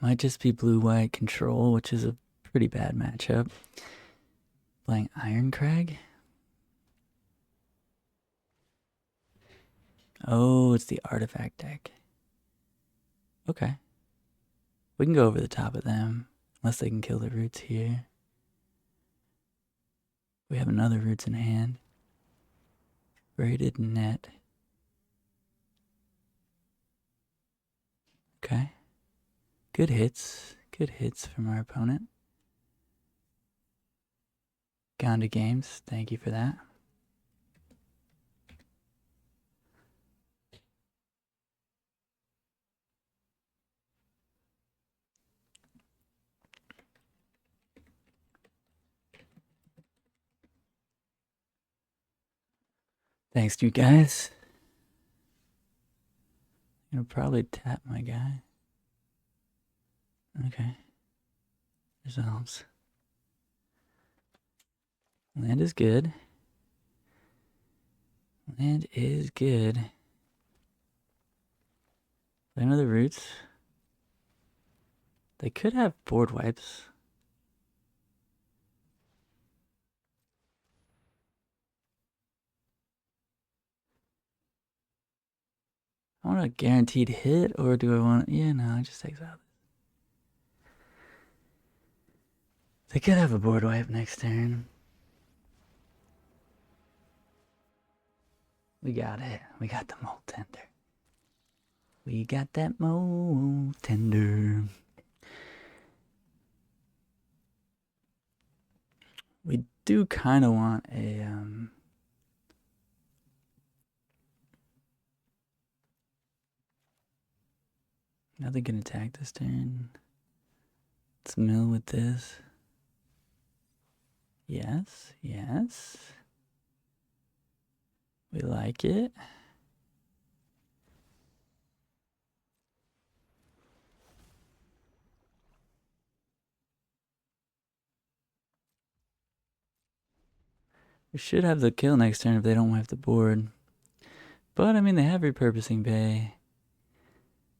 Might just be blue-white control, which is a pretty bad matchup. Playing Iron Crag? Oh, it's the artifact deck. Okay. We can go over the top of them, unless they can kill the Roots here. We have another Roots in hand. Braided Net. Okay. Good hits. Good hits from our opponent. Ganda Games, thank you for that. Thanks to you guys. I'm gonna probably tap my guy. Okay. Resolves. Land is good. Land is good. Play another roots. They could have board wipes. I want a guaranteed hit, or do I want... Yeah, no, it just exile. They could have a board wipe next turn. We got it. We got the Molt Tender. We got that Molt Tender. We do kind of want a... Nothing can attack this turn. Let's mill with this. Yes, yes. We like it. We should have the kill next turn if they don't wipe the board. But, I mean, they have Repurposing Bay.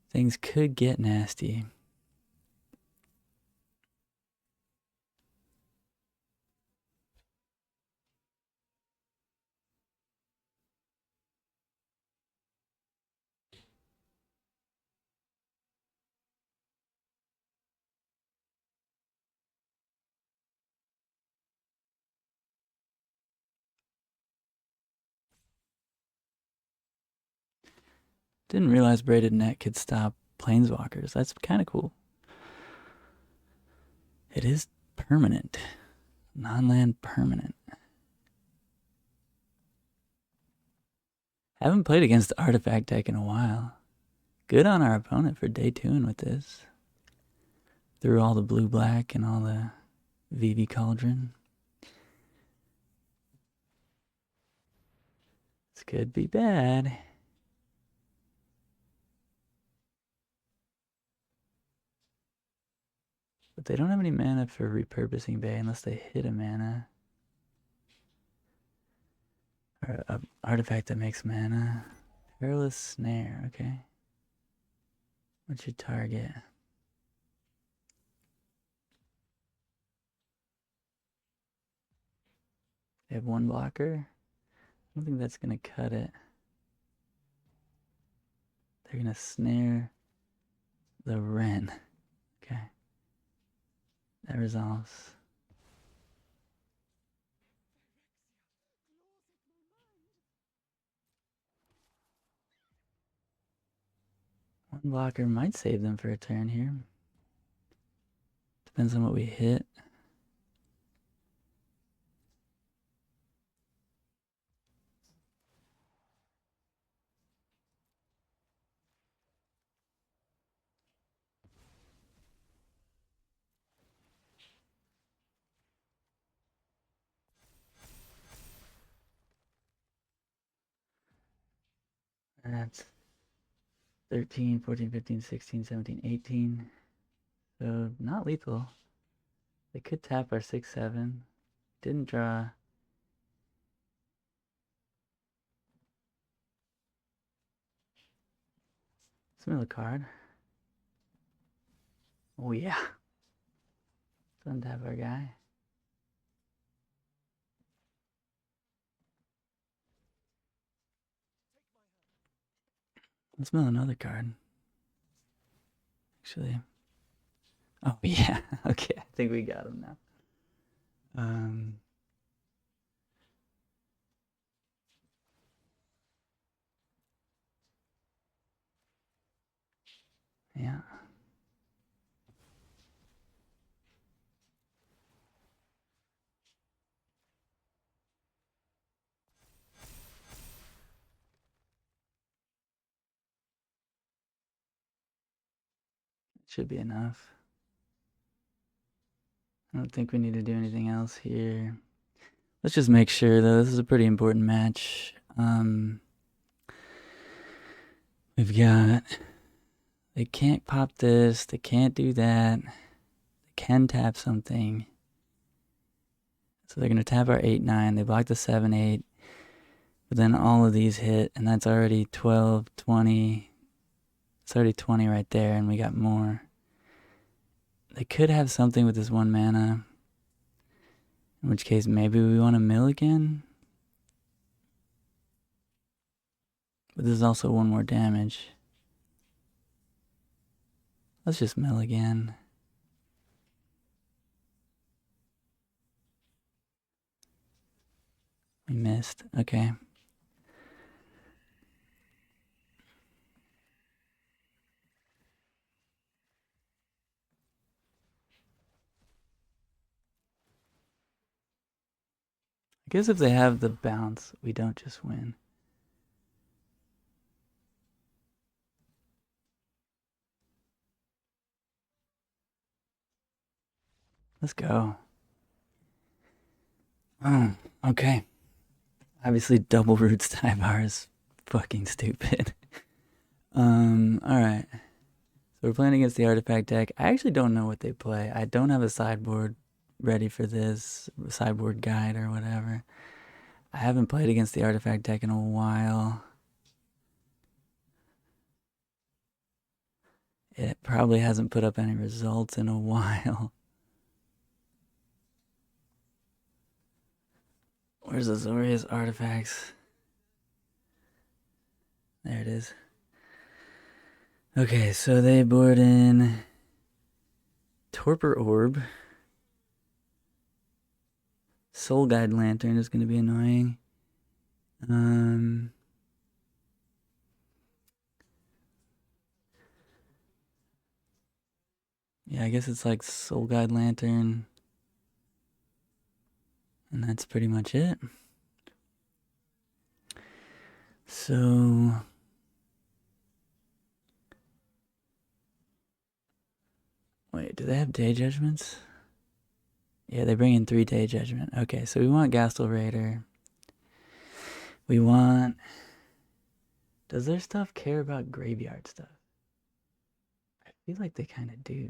Things could get nasty. Didn't realize Braided Net could stop Planeswalkers. That's kind of cool. It is permanent. Non-land permanent. Haven't played against the Artifact deck in a while. Good on our opponent for day 2 with this. Through all the blue-black and all the VV Cauldron. This could be bad. But they don't have any mana for Repurposing Bay unless they hit a mana. Or an artifact that makes mana. Perilous Snare, okay. What's your target? They have 1 blocker. I don't think that's going to cut it. They're going to snare the Wren. Okay. That resolves. One blocker might save them for a turn here. Depends on what we hit. That's 13, 14, 15, 16, 17, 18. So not lethal. They could tap our 6-7. Didn't draw. Let's mill a card. Oh yeah. Let's untap our guy. Let's mill another card. Actually. Oh yeah. Okay, I think we got him now. Yeah. Should be enough. I don't think we need to do anything else here. Let's just make sure, though. This is a pretty important match. We've got... They can't pop this. They can't do that. They can tap something. So they're going to tap our 8-9. They block the 7-8. But then all of these hit, and that's already 12, 20. It's already 20 right there, and we got more. They could have something with this 1 mana. In which case, maybe we want to mill again. But this is also 1 more damage. Let's just mill again. We missed. Okay. I guess if they have the bounce, we don't just win. Let's go. Oh, okay. Obviously, double roots Tyvar is fucking stupid. Alright. So we're playing against the artifact deck. I actually don't know what they play. I don't have a sideboard ready for this, sideboard guide or whatever. I haven't played against the artifact deck in a while. It probably hasn't put up any results in a while. Where's Azorius artifacts? There it is. Okay, so they board in Torpor Orb. Soul Guide Lantern is going to be annoying. Yeah, I guess it's like Soul Guide Lantern. And that's pretty much it. So wait, do they have Day Judgments? Yeah, they bring in 3 Day Judgment. Okay, so we want Gastel Raider. We want... Does their stuff care about graveyard stuff? I feel like they kind of do.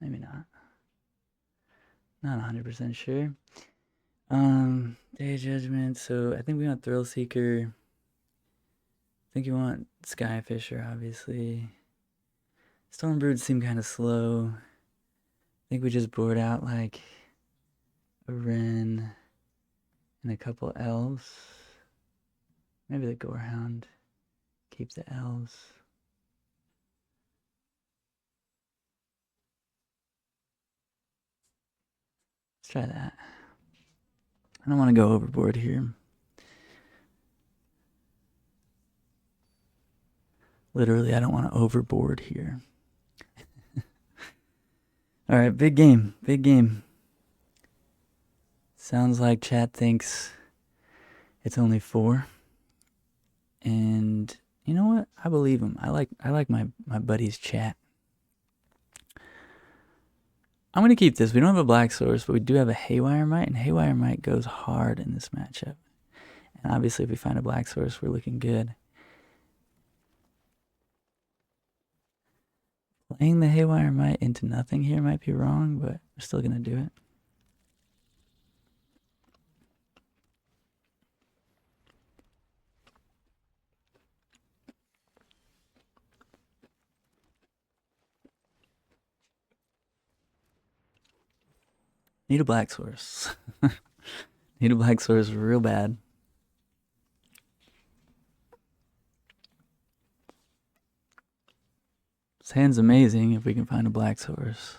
Maybe not. Not 100% sure. Day Judgment. So I think we want Thrill Seeker. I think you want Skyfisher, obviously. Stormbrood seem kind of slow. I think we just board out like a Wren and a couple elves. Maybe the Gorehound. Keep the elves. Let's try that. I don't want to go overboard here. Literally, I don't want to overboard here. Alright, big game. Big game. Sounds like chat thinks it's only 4. And you know what? I believe him. I like my buddy's chat. I'm going to keep this. We don't have a Black Source, but we do have a Haywire Might, and Haywire Might goes hard in this matchup. And obviously, if we find a Black Source, we're looking good. Playing the Haywire Might into nothing here might be wrong, but we're still going to do it. Need a Black Source. Need a Black Source real bad. This hand's amazing if we can find a Black Source.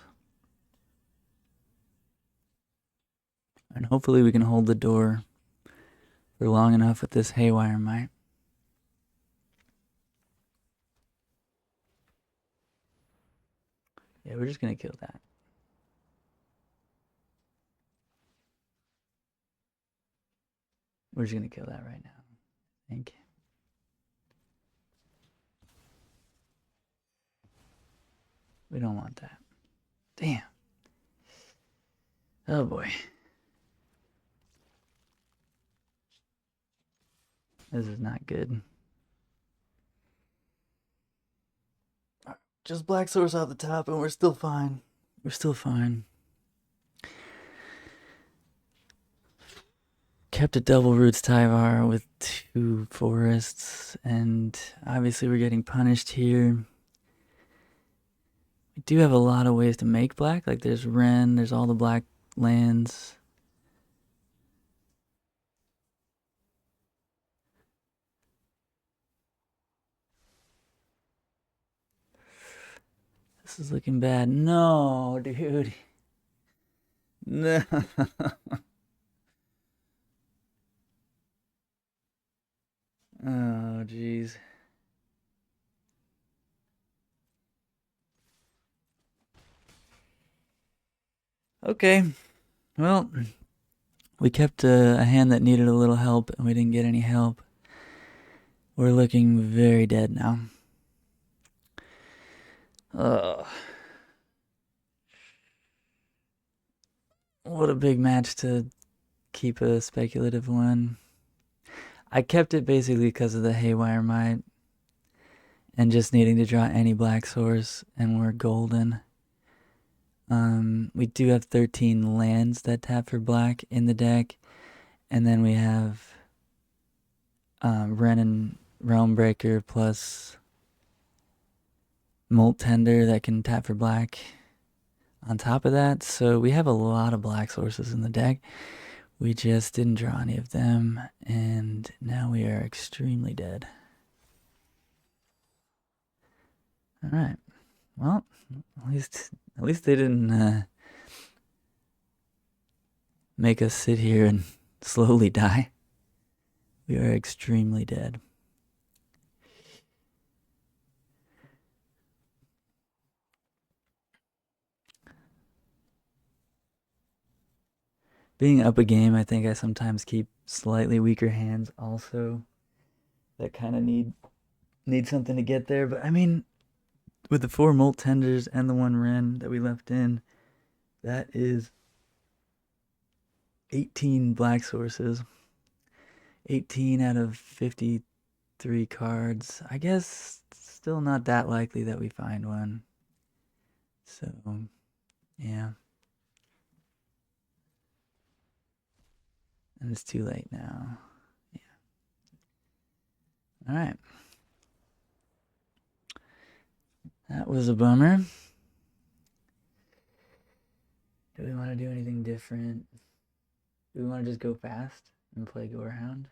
And hopefully we can hold the door for long enough with this Haywire Might. Yeah, we're just going to kill that. We're just going to kill that right now, I think. We don't want that. Damn. Oh boy. This is not good. Just black source off the top, and we're still fine. We're still fine. Kept a double roots Tyvar with two forests, and obviously we're getting punished here. We do have a lot of ways to make black. Like there's Ren, there's all the black lands. This is looking bad. No, dude. No. Oh, jeez. Okay. Well, we kept a hand that needed a little help, and we didn't get any help. We're looking very dead now. Ugh. What a big match to keep a speculative one. I kept it basically because of the Haywire Might and just needing to draw any black source, and we're golden. We do have 13 lands that tap for black in the deck, and then we have Ren and Realm Breaker plus Molt Tender that can tap for black on top of that. So we have a lot of black sources in the deck. We just didn't draw any of them, and now we are extremely dead. All right. Well, at least they didn't make us sit here and slowly die. We are extremely dead. Being up a game, I think I sometimes keep slightly weaker hands also that kind of need something to get there. But I mean, with the 4 Molt Tenders and the 1 Ren that we left in, that is 18 black sources. 18 out of 53 cards. I guess still not that likely that we find one. So, yeah. And it's too late now. Yeah. All right. That was a bummer. Do we want to do anything different? Do we want to just go fast and play Gorehound?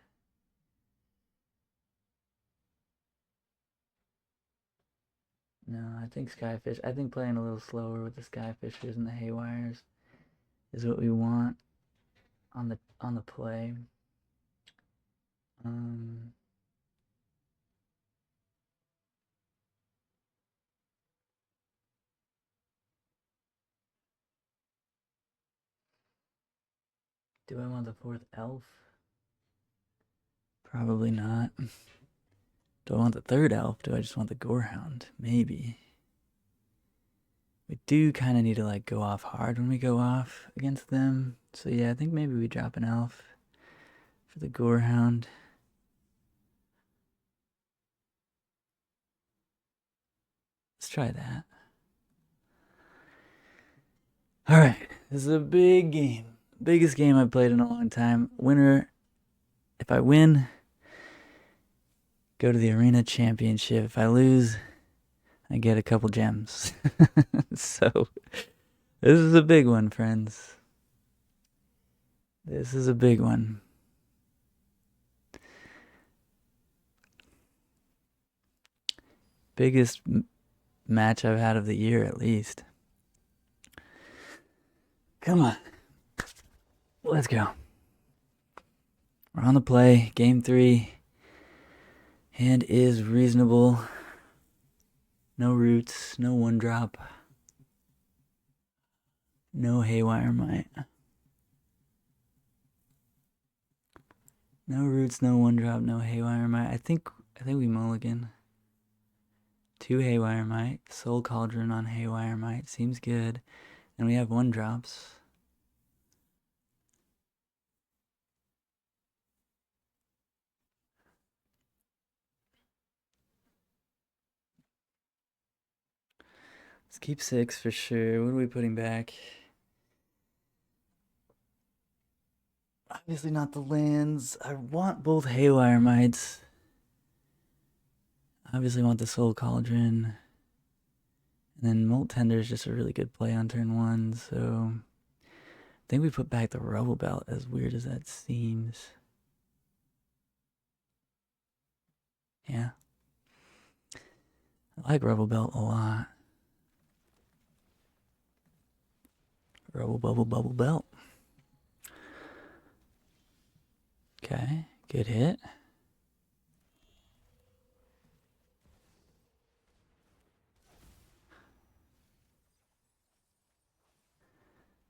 No, I think Skyfish. I think playing a little slower with the Skyfishers and the Haywires is what we want on the play. Um, do I want the 4th elf? Probably not. Do I want the 3rd elf? Do I just want the Gorehound? Maybe. We do kind of need to like go off hard when we go off against them. So yeah, I think maybe we drop an elf for the Gorehound. Let's try that. All right, this is a big game. Biggest game I've played in a long time. Winner, if I win, go to the arena championship. If I lose, I get a couple gems. So, this is a big one, friends. This is a big one. Biggest match I've had of the year, at least. Come on. Let's go. We're on the play. Game 3. Hand is reasonable. No roots. No 1-drop. No Haywire Might. No roots, no 1-drop, no Haywire Might. I think we mulligan. 2 Haywire Might. Soul Cauldron on Haywire Might. Seems good. And we have 1-drops. Let's keep 6 for sure. What are we putting back? Obviously not the lands. I want both Haywire Mites. Obviously want the Soul Cauldron. And then Molt Tender is just a really good play on turn 1, so I think we put back the Rubble Belt, as weird as that seems. Yeah. I like Rubble Belt a lot. Rubble Bubble Bubble Belt. Okay, good hit.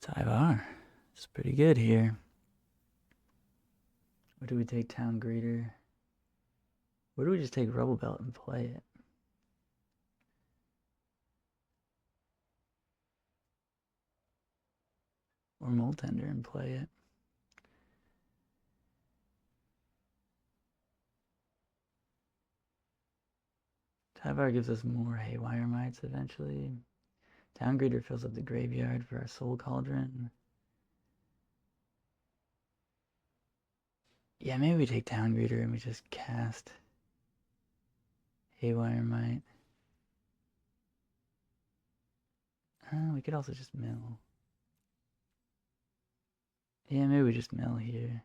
Tyvar. It's pretty good here. Or do we take Town Greeter? Or do we just take Rubble Belt and play it? Or Molt Tender and play it? Tyvar gives us more Haywire Mites eventually. Town Greeter fills up the graveyard for our Soul Cauldron. Yeah, maybe we take Town Greeter and we just cast Haywire Mite. We could also just mill. Yeah, maybe we just mill here.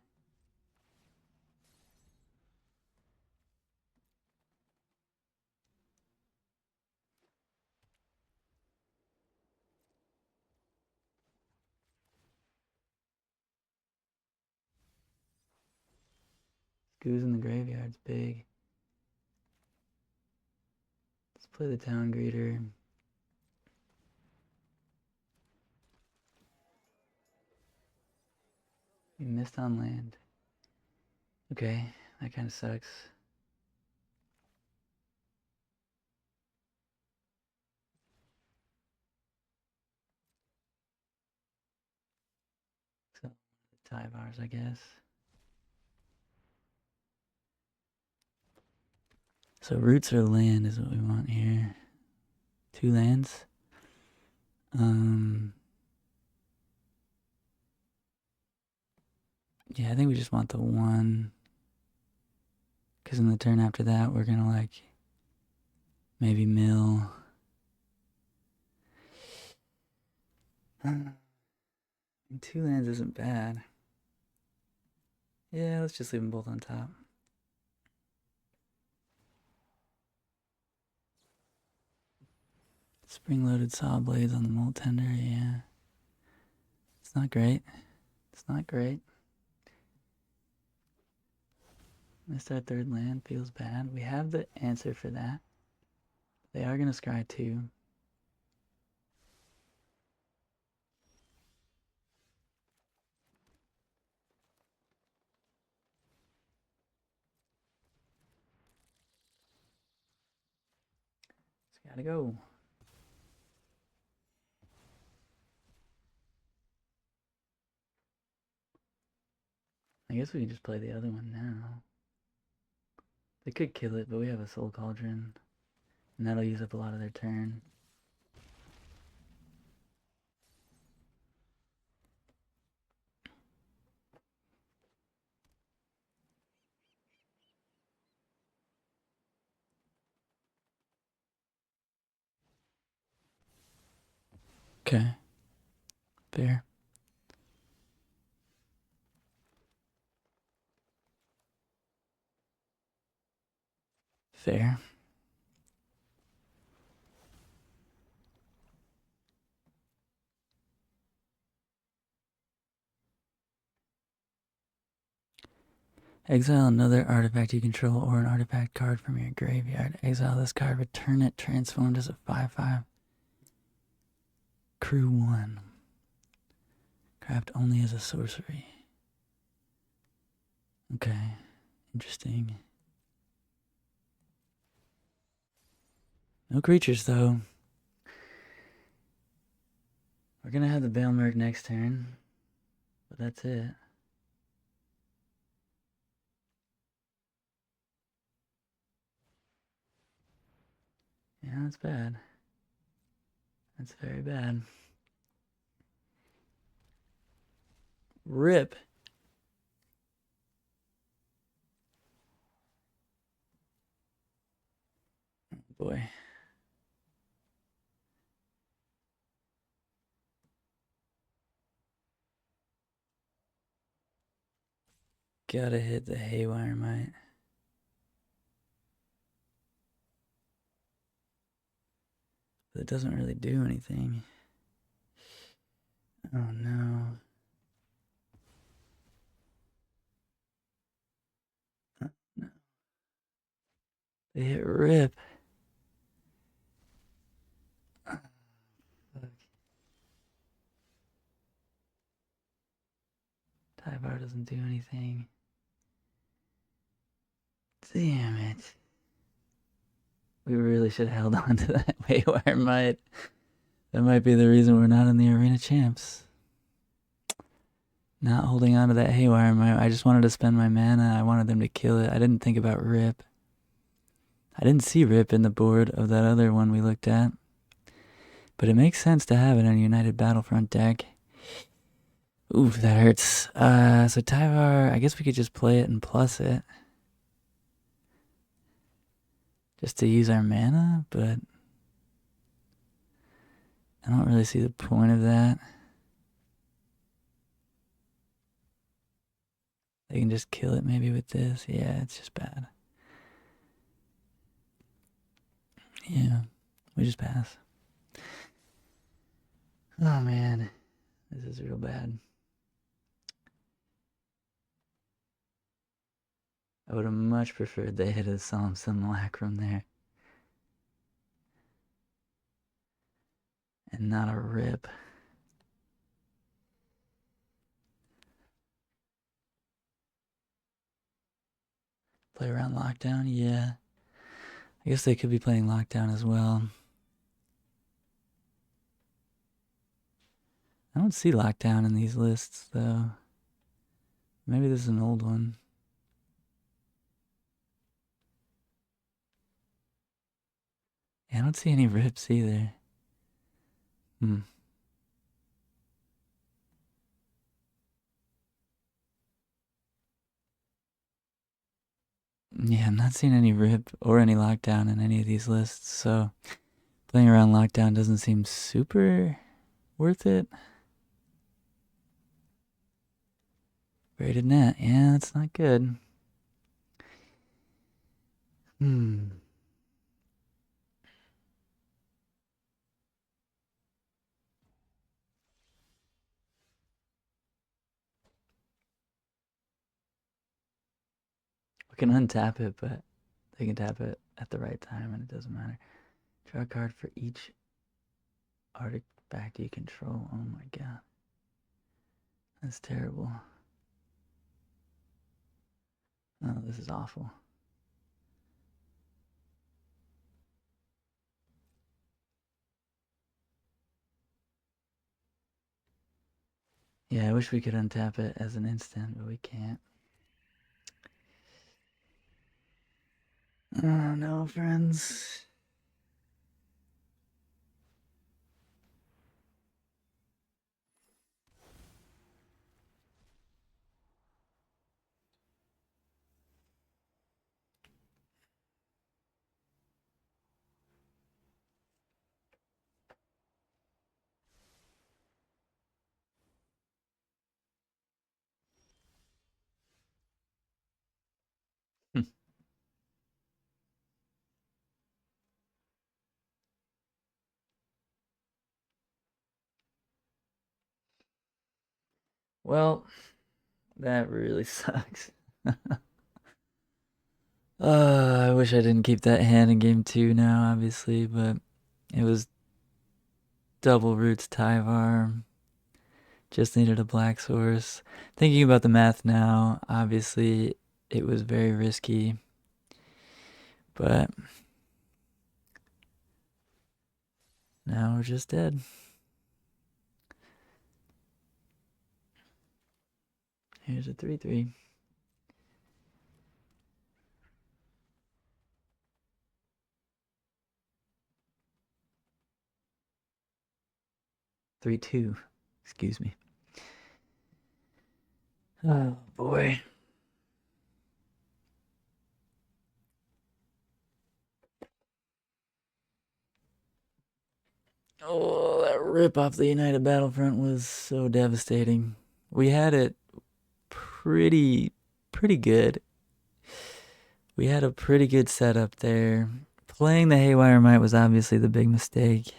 Goose in the graveyard's big. Let's play the Town Greeter. We missed on land. Okay, that kind of sucks. So, Tyvars, I guess. So roots or land is what we want here. 2 lands. Yeah, I think we just want the 1. Because in the turn after that, we're gonna like maybe mill. 2 lands isn't bad. Yeah, let's just leave them both on top. Spring-loaded saw blades on the Molt Tender, yeah. It's not great. It's not great. Missed our 3rd land, feels bad. We have the answer for that. They are gonna scry 2. It's gotta go. I guess we can just play the other one now. They could kill it, but we have a Soul Cauldron. And that'll use up a lot of their turn. Okay. Fair. Fair. Exile another artifact you control or an artifact card from your graveyard. Exile this card, return it transformed as a 5/5. Crew 1. Craft only as a sorcery. Okay. Interesting. No creatures, though. We're gonna have the Bailmerk next turn. But that's it. Yeah, that's bad. That's very bad. Rip. Boy. Gotta hit the haywire mite. But it doesn't really do anything. Oh no. No. They hit rip. Oh, fuck. Tie bar doesn't do anything. Damn it. We really should have held on to that haywire mite. That might be the reason we're not in the arena champs. Not holding on to that haywire mite. I just wanted to spend my mana. I wanted them to kill it. I didn't think about rip. I didn't see rip in the board of that other one we looked at. But it makes sense to have it on a United Battlefront deck. Oof, that hurts. So Tyvar, I guess we could just play it and plus it. Just to use our mana, but I don't really see the point of that. They can just kill it maybe with this. Yeah, it's just bad. Yeah, we just pass. Oh man, this is real bad. I would have much preferred they hit a Solemn Simulacrum there. And not a rip. Play around Lockdown? Yeah. I guess they could be playing Lockdown as well. I don't see Lockdown in these lists, though. Maybe this is an old one. Yeah, I don't see any rips either. Yeah, I'm not seeing any rip or any Lockdown in any of these lists, so playing around Lockdown doesn't seem super worth it. Braided net. Yeah, that's not good. We can untap it, but they can tap it at the right time and it doesn't matter. Draw a card for each artifact you control. Oh my god. That's terrible. Oh, this is awful. Yeah, I wish we could untap it as an instant, but we can't. Oh no, friends. Well, that really sucks. I wish I didn't keep that hand in game 2 now, obviously, but it was double roots Tyvar. Just needed a black source. Thinking about the math now, obviously it was very risky, but now we're just dead. Here's a 3-3. 3-2. Excuse me. Oh boy. Oh, that rip off the United Battlefront was so devastating. We had it pretty good. We had a pretty good setup there. Playing the Haywire Might was obviously the big mistake.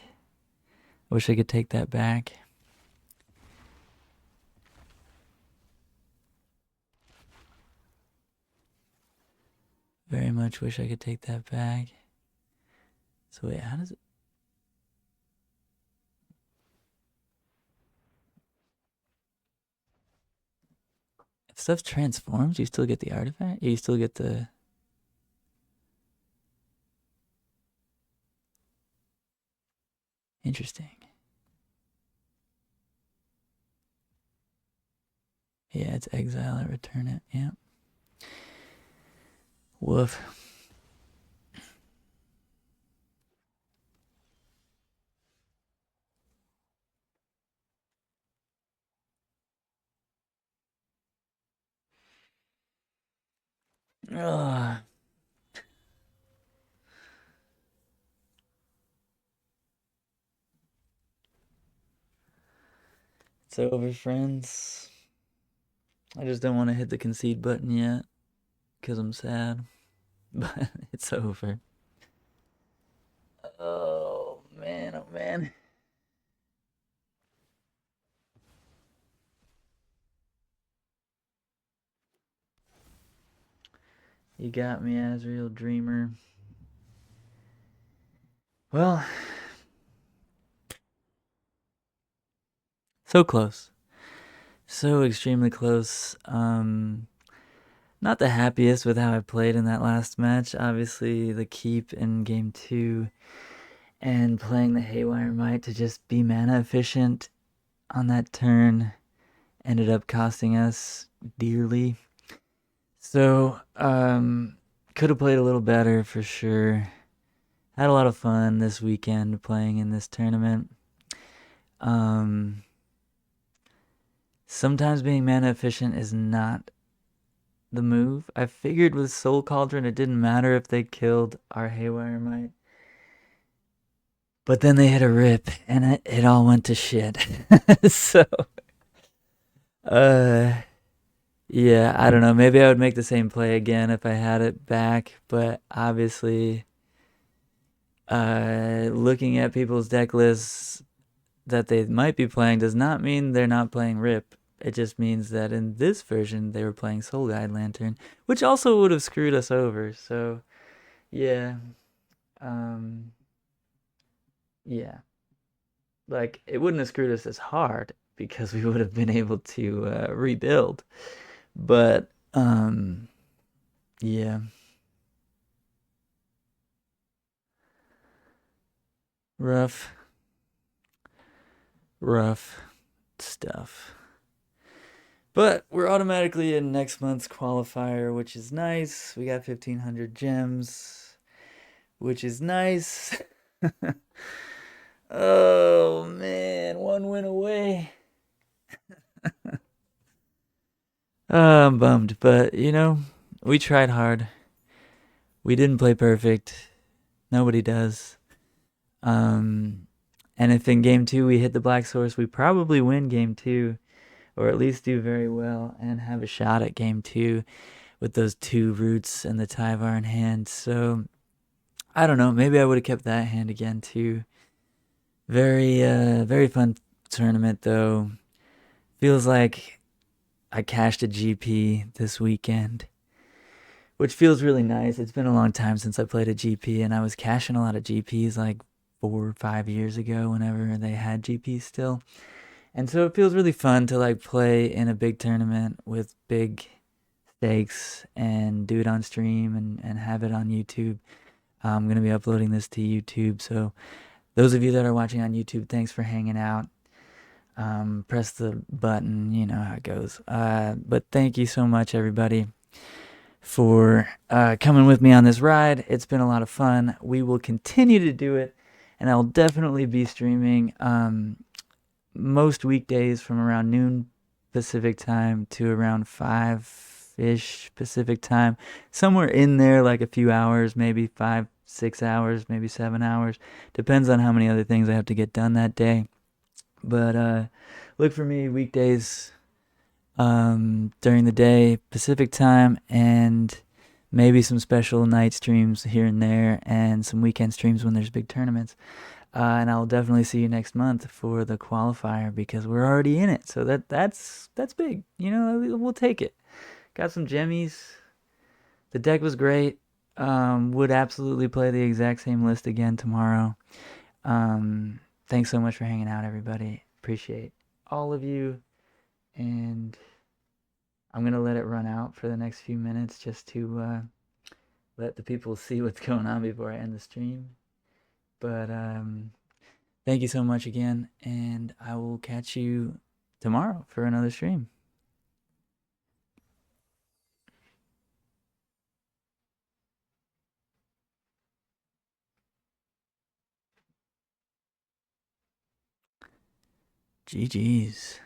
Wish I could take that back. Very much wish I could take that back. So wait, how does it... If stuff transforms, you still get the artifact? You still get the... Interesting. Yeah, it's exile it, return it. Yeah. Woof. Ugh. It's over, friends. I just don't want to hit the concede button yet because I'm sad. But it's over. Oh man, oh man. You got me, Azrael Dreamer. Well, so close. So extremely close. Not the happiest with how I played in that last match. Obviously, the keep in game 2 and playing the Haywire Might to just be mana efficient on that turn ended up costing us dearly. So, could have played a little better for sure. Had a lot of fun this weekend playing in this tournament. Sometimes being mana efficient is not the move. I figured with Soul Cauldron it didn't matter if they killed our Haywire Might. But then they hit a rip and it all went to shit. So, yeah, I don't know. Maybe I would make the same play again if I had it back, but obviously, looking at people's deck lists that they might be playing does not mean they're not playing Rip. It just means that in this version they were playing Soul Guide Lantern, which also would have screwed us over. So, yeah, um, yeah, like it wouldn't have screwed us as hard because we would have been able to rebuild. But yeah, rough, rough stuff. But we're automatically in next month's qualifier, which is nice. We got 1,500 gems, which is nice. Oh man, one win away. I'm bummed, but you know, we tried hard. We didn't play perfect. Nobody does. And if in game 2 we hit the Black Source, we probably win game 2, or at least do very well and have a shot at game 2 with those 2 roots and the Tyvar in hand. So I don't know. Maybe I would have kept that hand again too. Very fun tournament though. Feels like I cashed a GP this weekend, which feels really nice. It's been a long time since I played a GP, and I was cashing a lot of GPs like 4 or 5 years ago whenever they had GPs still. And so it feels really fun to like play in a big tournament with big stakes and do it on stream and have it on YouTube. I'm going to be uploading this to YouTube. So those of you that are watching on YouTube, thanks for hanging out. Press the button, you know how it goes. But thank you so much, everybody, for coming with me on this ride. It's been a lot of fun. We will continue to do it, and I'll definitely be streaming most weekdays from around noon Pacific time to around 5-ish Pacific time. Somewhere in there, like a few hours, maybe 5, 6 hours, maybe 7 hours. Depends on how many other things I have to get done that day. But look for me weekdays during the day Pacific time, and maybe some special night streams here and there, and some weekend streams when there's big tournaments. And I'll definitely see you next month for the qualifier because we're already in it. So that's big. You know, we'll take it. Got some jemmies. The deck was great. Would absolutely play the exact same list again tomorrow. Thanks so much for hanging out, everybody. Appreciate all of you. And I'm going to let it run out for the next few minutes just to let the people see what's going on before I end the stream. But thank you so much again, and I will catch you tomorrow for another stream. GG's.